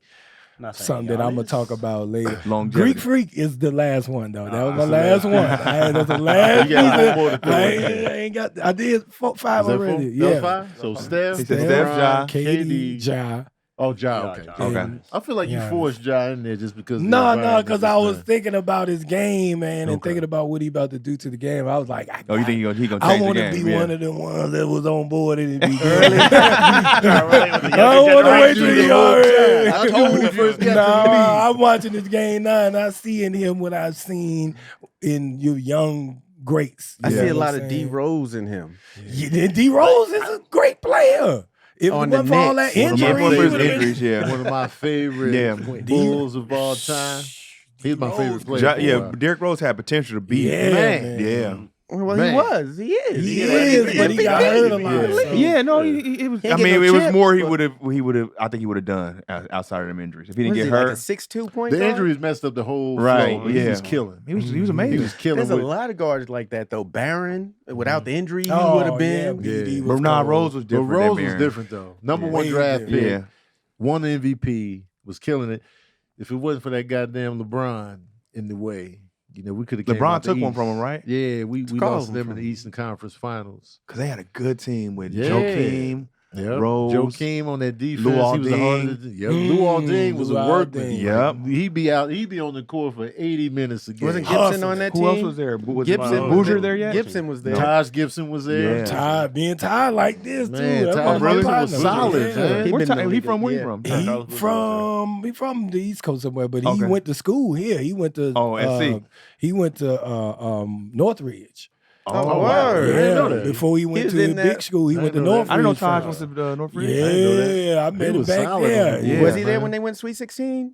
S7: Not saying
S4: something that I'm gonna
S7: Giannis.
S4: talk about later.
S5: Longevity.
S4: Greek Freak is the last one though. That was my
S1: that's
S4: last
S1: the
S4: one.
S1: last.
S4: That's the last
S1: You got
S4: piece.
S1: more to
S4: I
S1: throw in
S4: ain't got. I did 5
S1: Is that
S4: already.
S1: four? That
S4: Yeah.
S1: was 5? So Steph,
S5: He said
S1: LeBron,
S5: Steph, Ja,
S4: KD, Ja,
S1: Oh, Ja, okay.
S7: Ja.
S5: Okay.
S1: I feel like you
S4: Yeah.
S1: forced Ja in there just because.
S4: No, because I was thinking about his game, man, and
S1: Okay.
S4: thinking about what he about to do to the game. I was like,
S5: Oh, you think he gonna change
S4: I
S5: the
S4: want to
S5: game?
S4: be
S5: Yeah.
S4: one of them ones that was on board in the beginning.
S7: Really with the
S4: I don't
S7: younger
S4: want to wait
S7: generation.
S4: till he
S1: the whole
S4: already.
S1: time. I told you when he first got to the
S4: Nah,
S1: league.
S4: I'm watching this game now, and I see in him what I've seen in your young greats.
S2: I
S4: You
S2: see
S4: know
S2: a
S4: what
S2: lot
S4: I'm
S2: of D
S4: saying?
S2: Rose in him.
S4: Yeah, D Rose is a great player. If it
S2: On the
S4: wasn't for all that
S2: Knicks. One of my
S4: injury,
S5: Yeah,
S4: he
S5: for his
S4: would've been-
S5: injuries, yeah.
S1: One of my favorite
S5: Yeah.
S1: Bulls of all time. He's my favorite player.
S5: Ja,
S1: for a
S5: yeah,
S1: while.
S5: Derrick Rose had potential to be.
S4: Yeah,
S1: Man.
S5: Yeah.
S2: Well,
S1: Man.
S2: he was. He is.
S4: He
S2: is,
S4: is, but he got hurt a lot.
S1: Yeah.
S4: so-
S5: Yeah, no, it was.
S2: He
S5: I
S2: ain't
S5: mean,
S2: get no
S5: it was
S2: chip,
S5: more. He
S2: but-
S5: would have. I think he would have done outside of them injuries if he didn't
S2: Was
S5: get
S2: he
S5: hurt.
S2: like a 6'2" point
S1: The
S2: guard?
S1: injuries messed up the whole
S5: Right,
S1: flow. He
S5: yeah.
S1: was killing.
S5: He was
S1: He
S5: amazing.
S1: was killing.
S2: There's a
S1: with-
S2: lot of guards like that though. Barron, without the injury, he
S4: Oh,
S2: would have been.
S4: Yeah, BD
S1: Yeah.
S4: was
S5: But nah,
S4: cold.
S5: Rose was
S1: But
S5: different.
S1: Rose
S5: than
S1: was
S5: Barron.
S1: different though. Number
S4: Yeah.
S1: one
S4: Way
S1: draft
S4: different.
S1: pick,
S5: Yeah.
S1: won the MVP, was killing it. If it wasn't for that goddamn LeBron in the way, we could have.
S5: LeBron took one from him, right?
S1: Yeah, we
S2: all
S1: lost
S2: of them
S1: them in
S2: from
S1: the
S2: him.
S1: Eastern Conference Finals.
S5: Because they had a good team with
S1: Yeah.
S5: Joakim.
S1: Yep.
S5: Rose,
S1: Joakim on that defense.
S5: Lou
S1: He was the
S5: Alding.
S1: hardest. Yep. Lou Alding was
S4: Lou
S1: a workman.
S4: Alding.
S5: Yep.
S1: He'd be out. He'd be on the court for 80 minutes a game.
S2: Wasn't Gibson
S4: Hustle.
S2: on that
S5: Who
S2: team?
S5: else was there? Was
S2: Gibson
S5: Boozer there yet?
S2: Gibson was there.
S1: Taj Gibson was there.
S5: Yeah.
S4: Tired, being tired like this
S1: Man,
S4: too. That's
S1: Ty
S4: my
S1: Brother was
S4: partner.
S1: solid, man.
S2: He
S5: Where
S2: been in the
S5: he from? Where
S2: league,
S5: you
S2: yeah.
S5: from?
S4: He from the East Coast somewhere, but he
S5: Okay.
S4: went to school here. He went to
S5: SC.
S4: He went to Northridge.
S2: Oh,
S1: wow.
S2: word.
S1: I didn't know
S4: Yeah,
S1: that.
S4: before he went
S2: was
S4: to
S2: in
S4: the
S2: that-
S4: big school, he
S1: I
S4: went to
S1: didn't know that.
S4: Northridge.
S5: I didn't know Taj
S4: first.
S5: was the Northridge.
S4: Yeah, I met
S1: He
S4: him
S1: was
S4: back
S1: solid
S4: there.
S1: on the
S5: Yeah.
S2: Was he there
S1: man.
S2: when they went Sweet 16?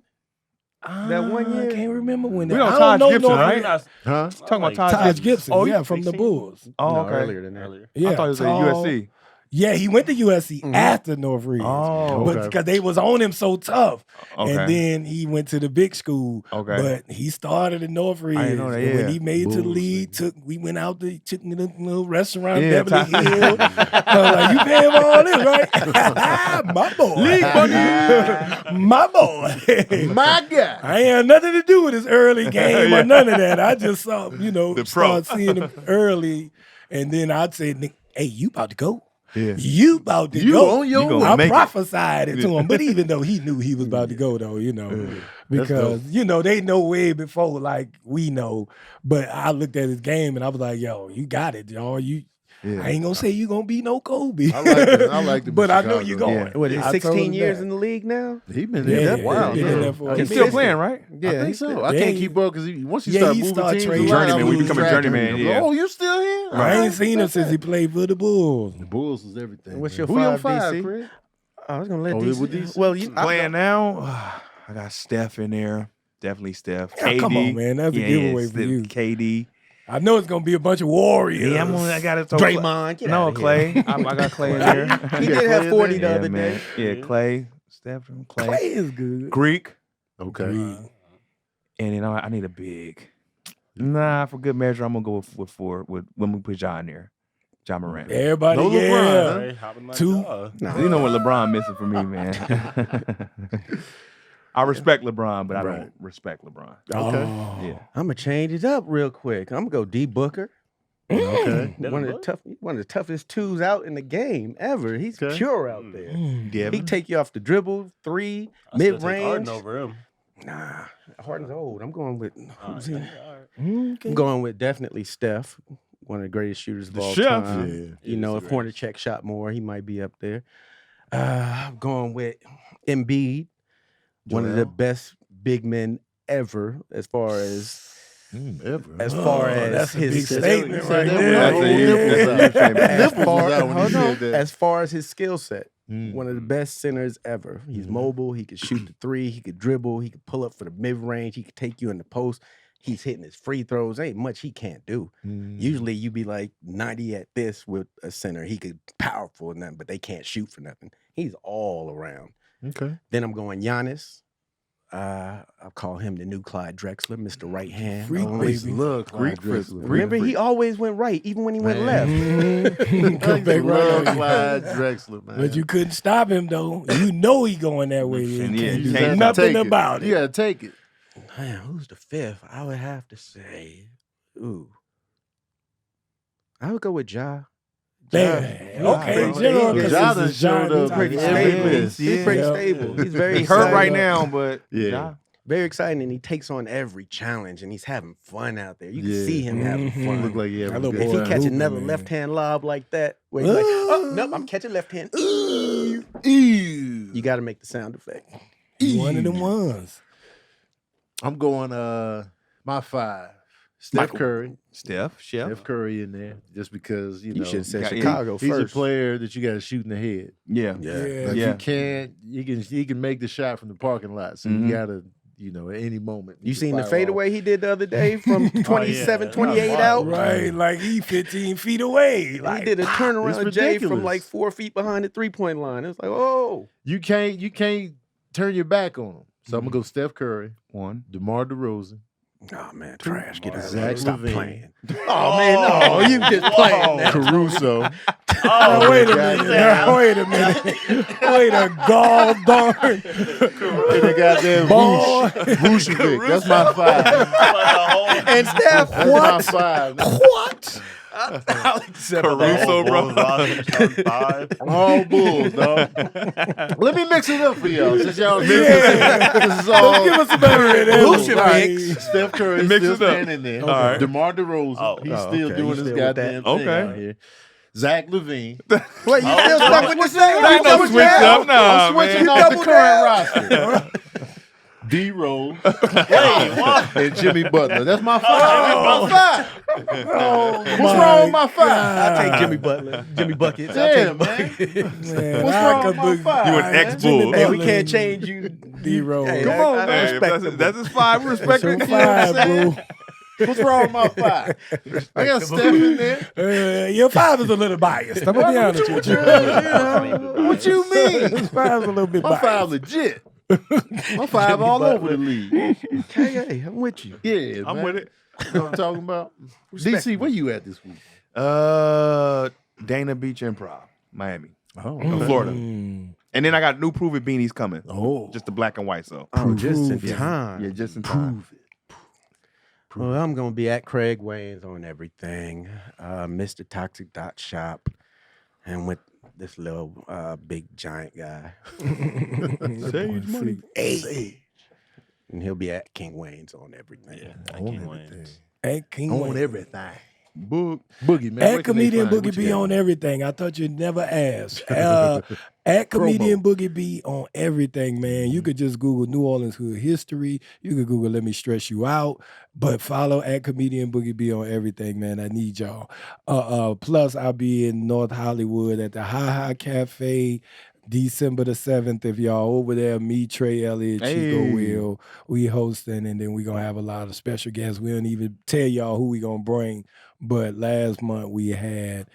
S2: That one
S4: I
S2: year?
S4: can't remember when.
S5: We
S4: that-
S5: know
S4: I
S5: Taj
S4: don't know
S5: Gibson,
S4: Northridge.
S5: right?
S1: Huh?
S5: Talking about Taj
S4: Taj
S5: Gibson.
S4: Gibson,
S5: Oh,
S4: yeah, from the
S7: 16?
S4: Bulls.
S5: Oh,
S2: No,
S5: okay.
S2: earlier than that.
S7: Earlier.
S4: Yeah,
S5: I thought it was at
S4: tall.
S5: USC.
S4: Yeah, he went to USC after Northridge.
S5: Oh,
S4: but
S1: okay.
S4: because they was on him so tough,
S5: Okay.
S4: and then he went to the big school.
S5: Okay.
S4: But he started at Northridge.
S5: I didn't know that,
S4: And when
S5: yeah.
S4: he made it to the
S1: Bulls,
S4: league, we went out to chicken in a little restaurant,
S5: Yeah,
S4: Beverly
S5: Ty-
S4: Hills. I was like, you paying for all this, right? My boy. My boy.
S1: My guy.
S4: I ain't had nothing to do with his early game or none of that. I just saw,
S5: The pro.
S4: start seeing him early. And then I'd say, hey, you about to go.
S5: Yeah.
S4: You about to
S1: You
S4: go.
S1: on your
S5: You gonna
S1: way.
S4: I
S5: make it.
S4: prophesied it to him, but even though he knew he was about to go, though, because they know way before, like we know. But I looked at his game and I was like, "Yo, you got it, y'all. I ain't gonna say you gonna be no Kobe.
S1: I like it. I like it.
S4: but I know you going.
S5: Yeah.
S2: What, he's
S4: I told
S2: 16
S4: him
S2: years
S4: that.
S2: in the league now?
S1: He been
S4: Yeah,
S1: there.
S4: yeah,
S1: Wow.
S4: he been there for a
S5: He's
S4: minute.
S5: still playing, right?
S2: Yeah,
S1: I think
S2: he's
S1: so.
S2: still-
S1: I
S4: Yeah,
S1: can't
S4: he-
S1: keep up because once you
S4: yeah,
S1: start
S4: he
S1: moving
S4: start
S1: teams
S4: trading.
S1: around,
S5: Journeyman,
S1: I
S5: we
S1: lose
S5: become a
S1: track of
S5: journeyman,
S1: him.
S5: yeah.
S1: Oh, you still here?
S4: I ain't seen him since he played for the Bulls.
S1: The Bulls was everything.
S2: What's
S1: man.
S2: your
S1: Who your
S2: five,
S1: five,
S2: DC?
S1: Chris?
S2: I was gonna let
S1: Oh,
S2: DC.
S1: with DC?
S2: Well,
S5: Playing now, I got Steph in there. Definitely Steph.
S4: Yeah,
S5: KD.
S4: come on, man. That's a giveaway for you.
S5: KD.
S4: I know it's gonna be a bunch of Warriors.
S5: Yeah, I got it.
S2: Draymond, get
S5: No,
S2: outta here.
S5: Clay. I got Clay in there.
S2: He did have 40 the other day.
S5: Yeah, Clay. Steph and Clay.
S4: Clay is good.
S5: Greek.
S1: Okay.
S4: Agreed.
S5: And I need a big. Nah, for good measure, I'm gonna go with four. With when we put Ja in there, Ja Morant.
S4: Everybody,
S1: No
S4: yeah.
S1: LeBron, huh?
S7: Hey, hopping like
S4: Two.
S7: dog.
S5: You know what LeBron missing for me, man. I respect LeBron, but I
S1: Right.
S5: don't respect LeBron.
S1: Okay.
S4: Oh.
S5: Yeah.
S2: I'm gonna change it up real quick. I'm gonna go D Booker.
S1: Okay.
S2: One of the toughest twos out in the game ever. He's
S1: Okay.
S2: pure out there.
S4: Mm.
S2: He
S5: Devin.
S2: take you off the dribble, three,
S7: I still
S2: mid
S7: take Harden
S2: range.
S7: over him.
S2: Nah, Harden's old. I'm going with who's he?
S7: All right.
S2: I'm going with definitely Steph, one of the greatest shooters of
S5: The
S2: all
S5: chef.
S2: time.
S1: Yeah.
S2: You know,
S7: He is
S2: if
S7: the
S2: Hornacek
S7: greatest.
S2: shot more, he might be up there. I'm going with Embiid, one of the
S1: Joel.
S2: best big men ever, as far as
S1: Ever.
S4: That's a big
S2: his
S4: statement
S1: said
S4: right
S1: that
S4: there.
S1: That's a huge statement.
S2: as
S1: Nipples
S2: far,
S1: was out when he
S2: hold on.
S1: said that.
S2: As far as his skill set,
S1: Mm.
S2: one of the best centers ever. He's mobile. He could shoot the three. He could dribble. He could pull up for the mid range. He could take you in the post. He's hitting his free throws. Ain't much he can't do.
S1: Mm.
S2: Usually you be like 90 at this with a center. He could powerful and nothing, but they can't shoot for nothing. He's all around.
S1: Okay.
S2: Then I'm going Giannis. I'll call him the new Clyde Drexler, Mr. Right Hand.
S4: Freak,
S2: only.
S4: baby.
S1: Look,
S5: Greek
S1: Clyde
S5: for-
S1: Drexler.
S2: Remember, he always went right, even when he went
S1: Man.
S2: left.
S4: Mhm. Come back
S1: Love
S4: right on.
S1: Clyde Drexler, man.
S4: But you couldn't stop him though. You know he going that way. You
S5: And yeah,
S4: can't
S5: you
S4: do
S5: can't
S1: have to
S4: nothing
S1: take it.
S4: about it.
S1: You gotta take it.
S2: Man, who's the fifth? I would have to say, I would go with Ja.
S4: Man, okay,
S2: He-
S4: general
S2: he-
S1: Jonathan
S4: consensus.
S1: showed
S4: John
S1: up
S4: is
S2: pretty
S1: every
S2: stable.
S1: list.
S2: He's pretty
S5: Yeah.
S2: stable. He's very
S5: He hurt
S2: excited.
S5: right now, but
S1: Yeah.
S2: Very exciting, and he takes on every challenge, and he's having fun out there. You can
S1: Yeah.
S2: see him having fun.
S1: Look like he
S4: That
S1: having a
S4: little
S1: good
S2: If he
S4: boy
S1: time.
S2: catch
S4: hooping,
S2: another
S4: man.
S2: left hand lob like that, where he's like, oh nope, I'm catching left hand. You got to make the sound effect.
S4: He one of them ones.
S1: I'm going my 5. Steph
S5: Michael.
S1: Curry.
S5: Steph, Chef.
S1: Steph Curry in there just because
S2: You
S1: know
S2: should have said
S5: got-
S2: Chicago
S1: he's
S2: first.
S1: a player that you got to shoot in the head.
S5: Yeah.
S4: Yeah.
S1: Like
S5: Yeah.
S1: you can't, he can make the shot from the parking lot. So
S5: Mhm.
S1: you got to, at any moment.
S2: You
S1: can
S2: seen the
S1: fire
S2: fadeaway he did the other day from 27,
S7: yeah.
S2: 28
S7: That's
S2: out?
S7: wild.
S4: Right, like he 15 feet away. Like,
S2: He did a turnaround
S1: It's
S2: J from
S1: ridiculous.
S2: like 4 feet behind the 3-point line. It was like, oh.
S1: You can't turn your back on him. So I'm gonna go Steph Curry,
S5: One.
S1: DeMar DeRozan,
S2: Oh man, trash. Get out of
S1: Zach
S2: there. Stop
S1: LaVine.
S2: playing. Oh man, no, you just playing now.
S1: Caruso.
S4: now, wait a
S1: God
S4: minute.
S1: damn.
S4: Now, wait a minute. Wait a gall darn
S1: And the goddamn
S4: Boy.
S1: Vucevic. That's my 5.
S2: And Steph,
S1: That's
S2: what?
S1: my 5.
S4: what?
S5: Caruso, bro.
S1: All Bulls, dog. Let me mix it up for y'all. Since y'all
S4: Yeah.
S1: this is all
S4: Give us a better than
S2: Vucevic.
S1: Steph Curry
S5: Mix
S1: still
S5: it up.
S1: standing there.
S5: All right.
S1: DeMar DeRozan.
S7: Oh.
S1: He's
S2: Oh,
S1: still
S2: okay.
S1: doing
S2: You
S1: his
S2: still with
S1: goddamn
S5: that?
S1: thing
S5: Okay.
S1: out here. Zach LaVine.
S2: Wait, you still stuck with the same?
S5: Ain't no switch up, nah,
S1: I'm switching
S5: man.
S1: off the
S2: Double
S1: current
S2: down.
S1: roster. D Rose. And Jimmy Butler. That's my 5.
S7: Oh.
S1: That's my 5. What's wrong with my 5?
S2: I take Jimmy Butler, Jimmy Buckets.
S1: Yeah,
S2: I'll take
S1: man.
S4: Man,
S1: What's
S4: I
S1: wrong
S4: could
S1: with my
S4: be-
S1: 5?
S5: You an
S1: man?
S5: ex-Bull.
S2: Hey, we can't change you.
S4: D-Rose.
S2: Hey,
S1: Come on,
S2: I
S1: man.
S2: respect
S5: Hey,
S2: him.
S5: that's his 5. We respect
S4: That's
S5: it.
S4: your 5, bro.
S1: What's wrong with my 5? I got Steph in there.
S4: Your 5 is a little biased. I'm gonna be honest with you.
S1: What you mean?
S4: 5 is a little bit
S1: My 5
S4: biased.
S1: legit. My 5 all over the league.
S2: Hey, I'm with you.
S1: Yeah,
S5: I'm
S1: man.
S5: with it.
S1: You know what I'm talking about? DC, where you at this week?
S5: Dana Beach Improv, Miami,
S1: Oh,
S5: Florida.
S4: Mm.
S5: And then I got new Prove It beanies coming.
S4: Oh.
S5: Just the black and white, so.
S2: Oh, just in
S4: Prove it.
S2: time.
S5: Yeah, just in time.
S2: Well, I'm going to be at Craig Wayne's on everything. Mr. Toxic Dot Shop. And with this little big giant guy.
S5: Sage money.
S4: Hey.
S2: And he'll be at King Wayne's on everything.
S7: Yeah, I can't win.
S4: At King
S1: On
S4: Wayne.
S1: everything.
S5: Book.
S1: Boogie, man. where
S4: At
S1: can they
S4: Comedian
S1: find you?
S4: Boogie
S1: What you
S4: B
S1: got?
S4: on everything. I thought you'd never ask. At Comedian Boogie B on everything, man. You could just Google New Orleans Hood History. You could Google Let Me Stress You Out. But follow at Comedian Boogie B on everything, man. I need y'all. Plus, I'll be in North Hollywood at the Ha Cafe December the 7th. If y'all over there, me, Trey Elliott, Chico
S5: Hey.
S4: Will, we hosting, and then we going to have a lot of special guests. We don't even tell y'all who we going to bring. But last month we had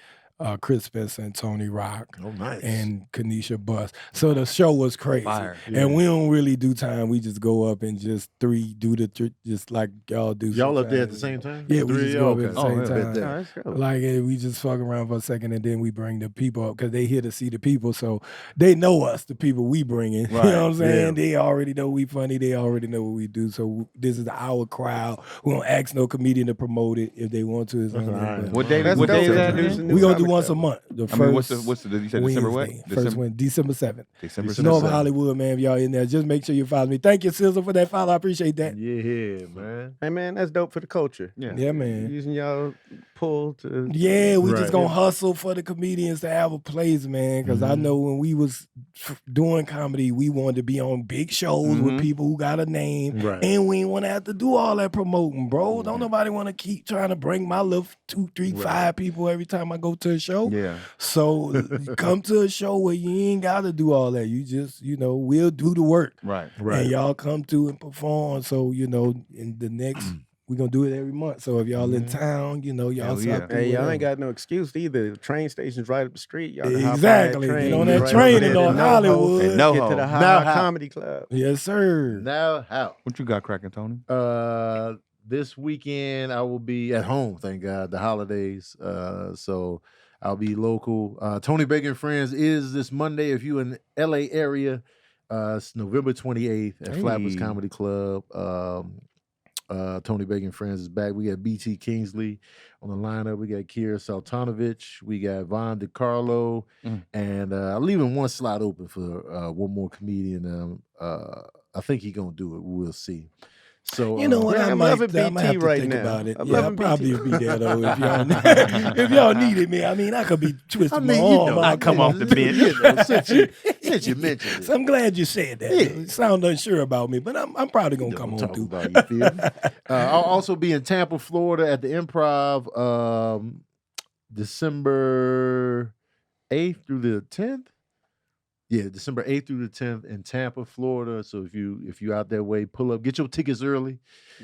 S4: Chris Spencer and Tony Rock
S1: Oh, nice.
S4: and Kanisha Bus. So the show was crazy.
S5: Fire.
S4: And we don't really do time. We just go up and just just like y'all do.
S1: Y'all up there at the
S4: sometimes.
S1: same time?
S4: Yeah, we
S1: Three
S4: just
S1: of
S4: go
S1: y'all?
S4: up at the
S1: Okay.
S4: same
S1: I bet
S4: time.
S1: that.
S2: Let's go.
S4: Like we just fuck around for a second and then we bring the people up because they here to see the people. So they know us, the people we bring in.
S1: Right,
S4: You know what I'm saying?
S1: yeah.
S4: They already know we funny. They already know what we do. So this is our crowd. We don't ask no comedian to promote it if they want to. It's on
S1: That's
S4: them,
S1: all right.
S4: but
S5: What day?
S2: That's
S5: What
S2: dope.
S5: day is that?
S2: Introduce
S5: Again?
S2: a new
S4: we gonna do
S2: comic
S4: once
S2: show.
S4: a month. The
S5: I mean,
S4: first
S5: what's the you said December what?
S4: Wednesday. First one, December 7th.
S5: December
S4: It's North
S5: 7th.
S4: Hollywood, man. If y'all in there, just make sure you follow me. Thank you, Sizzle, for that follow. I appreciate that.
S1: Yeah, man.
S2: Hey, man, that's dope for the culture.
S5: Yeah.
S4: Yeah, man.
S2: Using y'all pull to.
S4: Yeah, we
S1: Right.
S4: just gonna hustle for the comedians to have a place, man. Because I know when we was doing comedy, we wanted to be on big shows with people who got a name,
S1: Right.
S4: and we ain't want to have to do all that promoting, bro. Don't nobody want to keep trying to bring my little 2, 3, 5 people every time I go to a show.
S5: Yeah.
S4: So come to a show where you ain't got to do all that. You just, we'll do the work.
S5: Right.
S1: Right.
S4: And y'all come to and perform. So, in the next, we're going to do it every month. So if y'all in town, y'all
S5: Hell
S4: stop
S5: yeah.
S4: through
S2: Hey, y'all
S4: whatever.
S2: ain't got no excuse either. The train station's right up the street. Y'all can hop on
S4: Exactly.
S2: that train.
S4: Get on that
S2: right
S4: train
S2: over
S4: in
S2: there
S4: North
S2: to NoHo.
S4: Hollywood.
S5: And NoHo.
S2: Get to the
S1: Now
S2: High
S1: how?
S2: Comedy Club.
S4: Yes, sir.
S1: Now, how?
S5: What you got cracking, Tony?
S1: This weekend I will be at home, thank God, the holidays. So I'll be local. Tony Bacon and Friends is this Monday. If you in the LA area, it's November 28th at Flappers
S5: Hey.
S1: Comedy Club. Tony Bacon Friends is back. We got BT Kingsley on the lineup. We got Kiera Saltanovich. We got Von DiCarlo. And I'm leaving one slot open for one more comedian. I think he's going to do it. We'll see. So
S4: you know what?
S2: yeah,
S4: I
S2: I'm
S4: might
S2: loving
S4: have
S2: BT
S4: to
S2: right
S4: think
S2: now.
S4: about it.
S2: I'm
S4: Yeah, I'll
S2: loving
S4: probably
S2: BT.
S4: be there though if y'all needed me. I mean, I could be twisting my arm.
S5: I come off the bench.
S1: Since you mentioned it.
S4: So I'm glad you said that.
S1: Yeah.
S4: You sound unsure about me, but I'm probably gonna come
S1: Don't
S4: on
S1: talk
S4: too.
S1: about you, feel me? I'll also be in Tampa, Florida at the Improv December 8th through the 10th. Yeah, December 8th through the 10th in Tampa, Florida. So if you out that way, pull up, get your tickets early.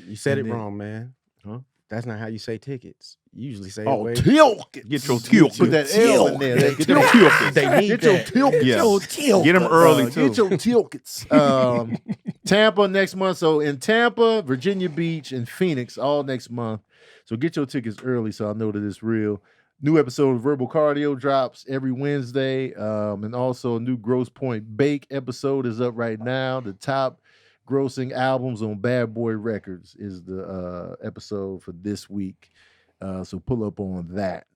S2: You said
S1: And
S2: it
S1: then-
S2: wrong, man.
S1: Huh?
S2: That's not how you say tickets. You usually say
S1: Oh,
S2: it
S1: tilt.
S5: Get your tilt.
S1: Put that L in there.
S5: Get them tilkits.
S2: They need
S1: Get your
S2: that.
S1: tilt.
S5: Yes. Get them early too.
S1: Get your tilkits. Tampa next month. So in Tampa, Virginia Beach, and Phoenix all next month. So get your tickets early so I know that it's real. New episode of Verbal Cardio drops every Wednesday. And also a new Gross Point Bake episode is up right now. The top grossing albums on Bad Boy Records is the episode for this week. So pull up on that.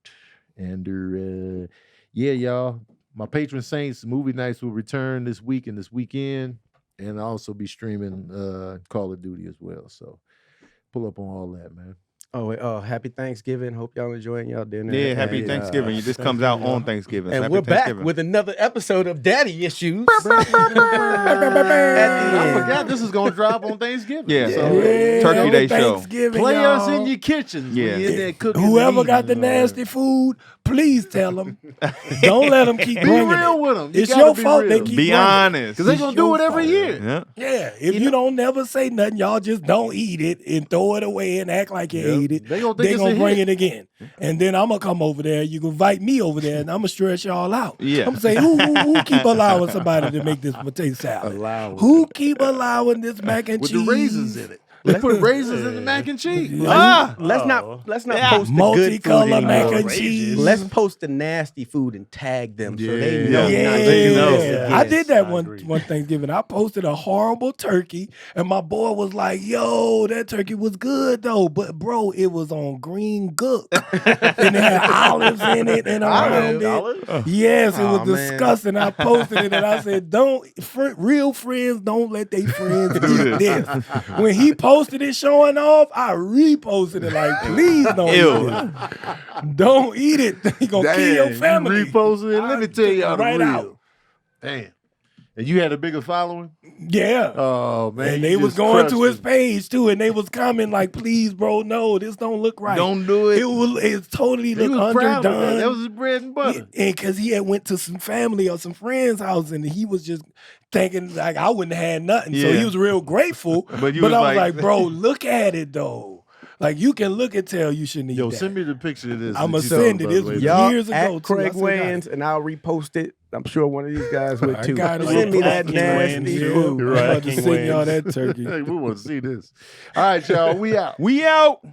S1: And yeah, y'all, my patron saints movie nights will return this week and this weekend. And I'll also be streaming Call of Duty as well. So pull up on all that, man.
S2: Oh, wait, happy Thanksgiving. Hope y'all enjoying y'all dinner.
S5: Yeah, happy
S2: And,
S5: Thanksgiving. This comes out on Thanksgiving.
S2: And
S5: Happy
S2: we're back
S5: Thanksgiving.
S2: with another episode of Daddy Issues.
S1: I forgot this is gonna drop on Thanksgiving.
S5: Yeah.
S1: So
S5: Turkey Day show.
S4: Thanksgiving,
S1: play us
S4: y'all.
S1: in your kitchens.
S5: Yeah.
S1: When you're in there cooking.
S4: Whoever
S1: and
S4: got the
S1: eating and all
S4: nasty food, please tell them. Don't let them keep
S1: that. Be
S4: bringing
S1: real
S4: it.
S1: with them.
S4: It's your fault they keep
S5: Be
S4: bringing it.
S5: honest.
S1: because they're gonna do it every year.
S5: Yeah.
S4: Yeah, if you don't never say nothing, y'all just don't eat it and throw it away and act like you ate it.
S1: They gonna think
S4: They
S1: it's
S4: gonna
S1: a
S4: bring
S1: hit.
S4: it again, and then I'm gonna come over there. You can invite me over there, and I'm gonna stress y'all out.
S5: Yeah.
S4: I'm saying who keep allowing somebody to make this potato salad? Who keep allowing this mac and
S1: With
S4: cheese
S1: the raisins in it. They put raisins in the mac and cheese.
S2: Let's not post the good food
S4: Multicolor
S2: anymore.
S4: mac and cheese.
S2: Let's post the nasty food and tag them so they
S1: Yeah.
S2: know
S5: Yeah.
S2: not to
S5: They
S2: do
S5: know.
S2: this again.
S4: I did that
S7: I
S4: one
S7: agree.
S4: Thanksgiving. I posted a horrible turkey, and my boy was like, "Yo, that turkey was good though, but bro, it was on green gook, and it had olives in it and around it. Yes, it was
S2: Aw, man.
S4: disgusting. I posted it and I said, "Don't real friends don't let their friends eat this." When he posted it showing off, I reposted it like, "Please don't
S5: Ew.
S4: eat it. Don't eat it. You gonna kill your family."
S1: You reposted it. Let me tell y'all the
S4: Right
S1: real.
S4: out.
S1: Damn. And you had a bigger following?
S4: Yeah.
S1: Oh man.
S4: And
S1: you
S4: they was
S1: just
S4: going to
S1: crushed
S4: his
S1: it.
S4: page too, and they was commenting like, "Please, bro, no, this don't look right.
S5: Don't do it.
S4: It's totally
S1: He
S4: look
S1: was proud of that.
S4: underdone."
S1: That was his bread and butter.
S4: And because he had went to some family or some friends' house, and he was just thinking like I wouldn't have had nothing. So
S5: Yeah.
S4: he was real grateful.
S5: But you
S4: but
S5: was
S4: I was
S5: like-
S4: like, bro, look at it though. Like you can look and tell you shouldn't eat
S1: Yo,
S4: that.
S1: send me the picture of this.
S4: I'ma
S1: that you
S4: send
S1: talked
S4: it.
S1: about
S4: This was
S1: later.
S2: Y'all
S4: years ago,
S2: at
S4: too. I
S2: Craig
S4: still got it.
S2: Wayans, and I'll repost it. I'm sure one of these guys would
S4: I
S2: too.
S4: got it.
S2: Send me
S4: I'll
S2: that
S4: put it on
S2: nasty
S4: King Wayans,
S2: food.
S4: yeah.
S7: Right,
S4: I'm about to
S7: King
S4: send y'all
S7: Wayans.
S4: that turkey.
S1: Hey, we want to see this. All right, y'all. We out.
S5: We out.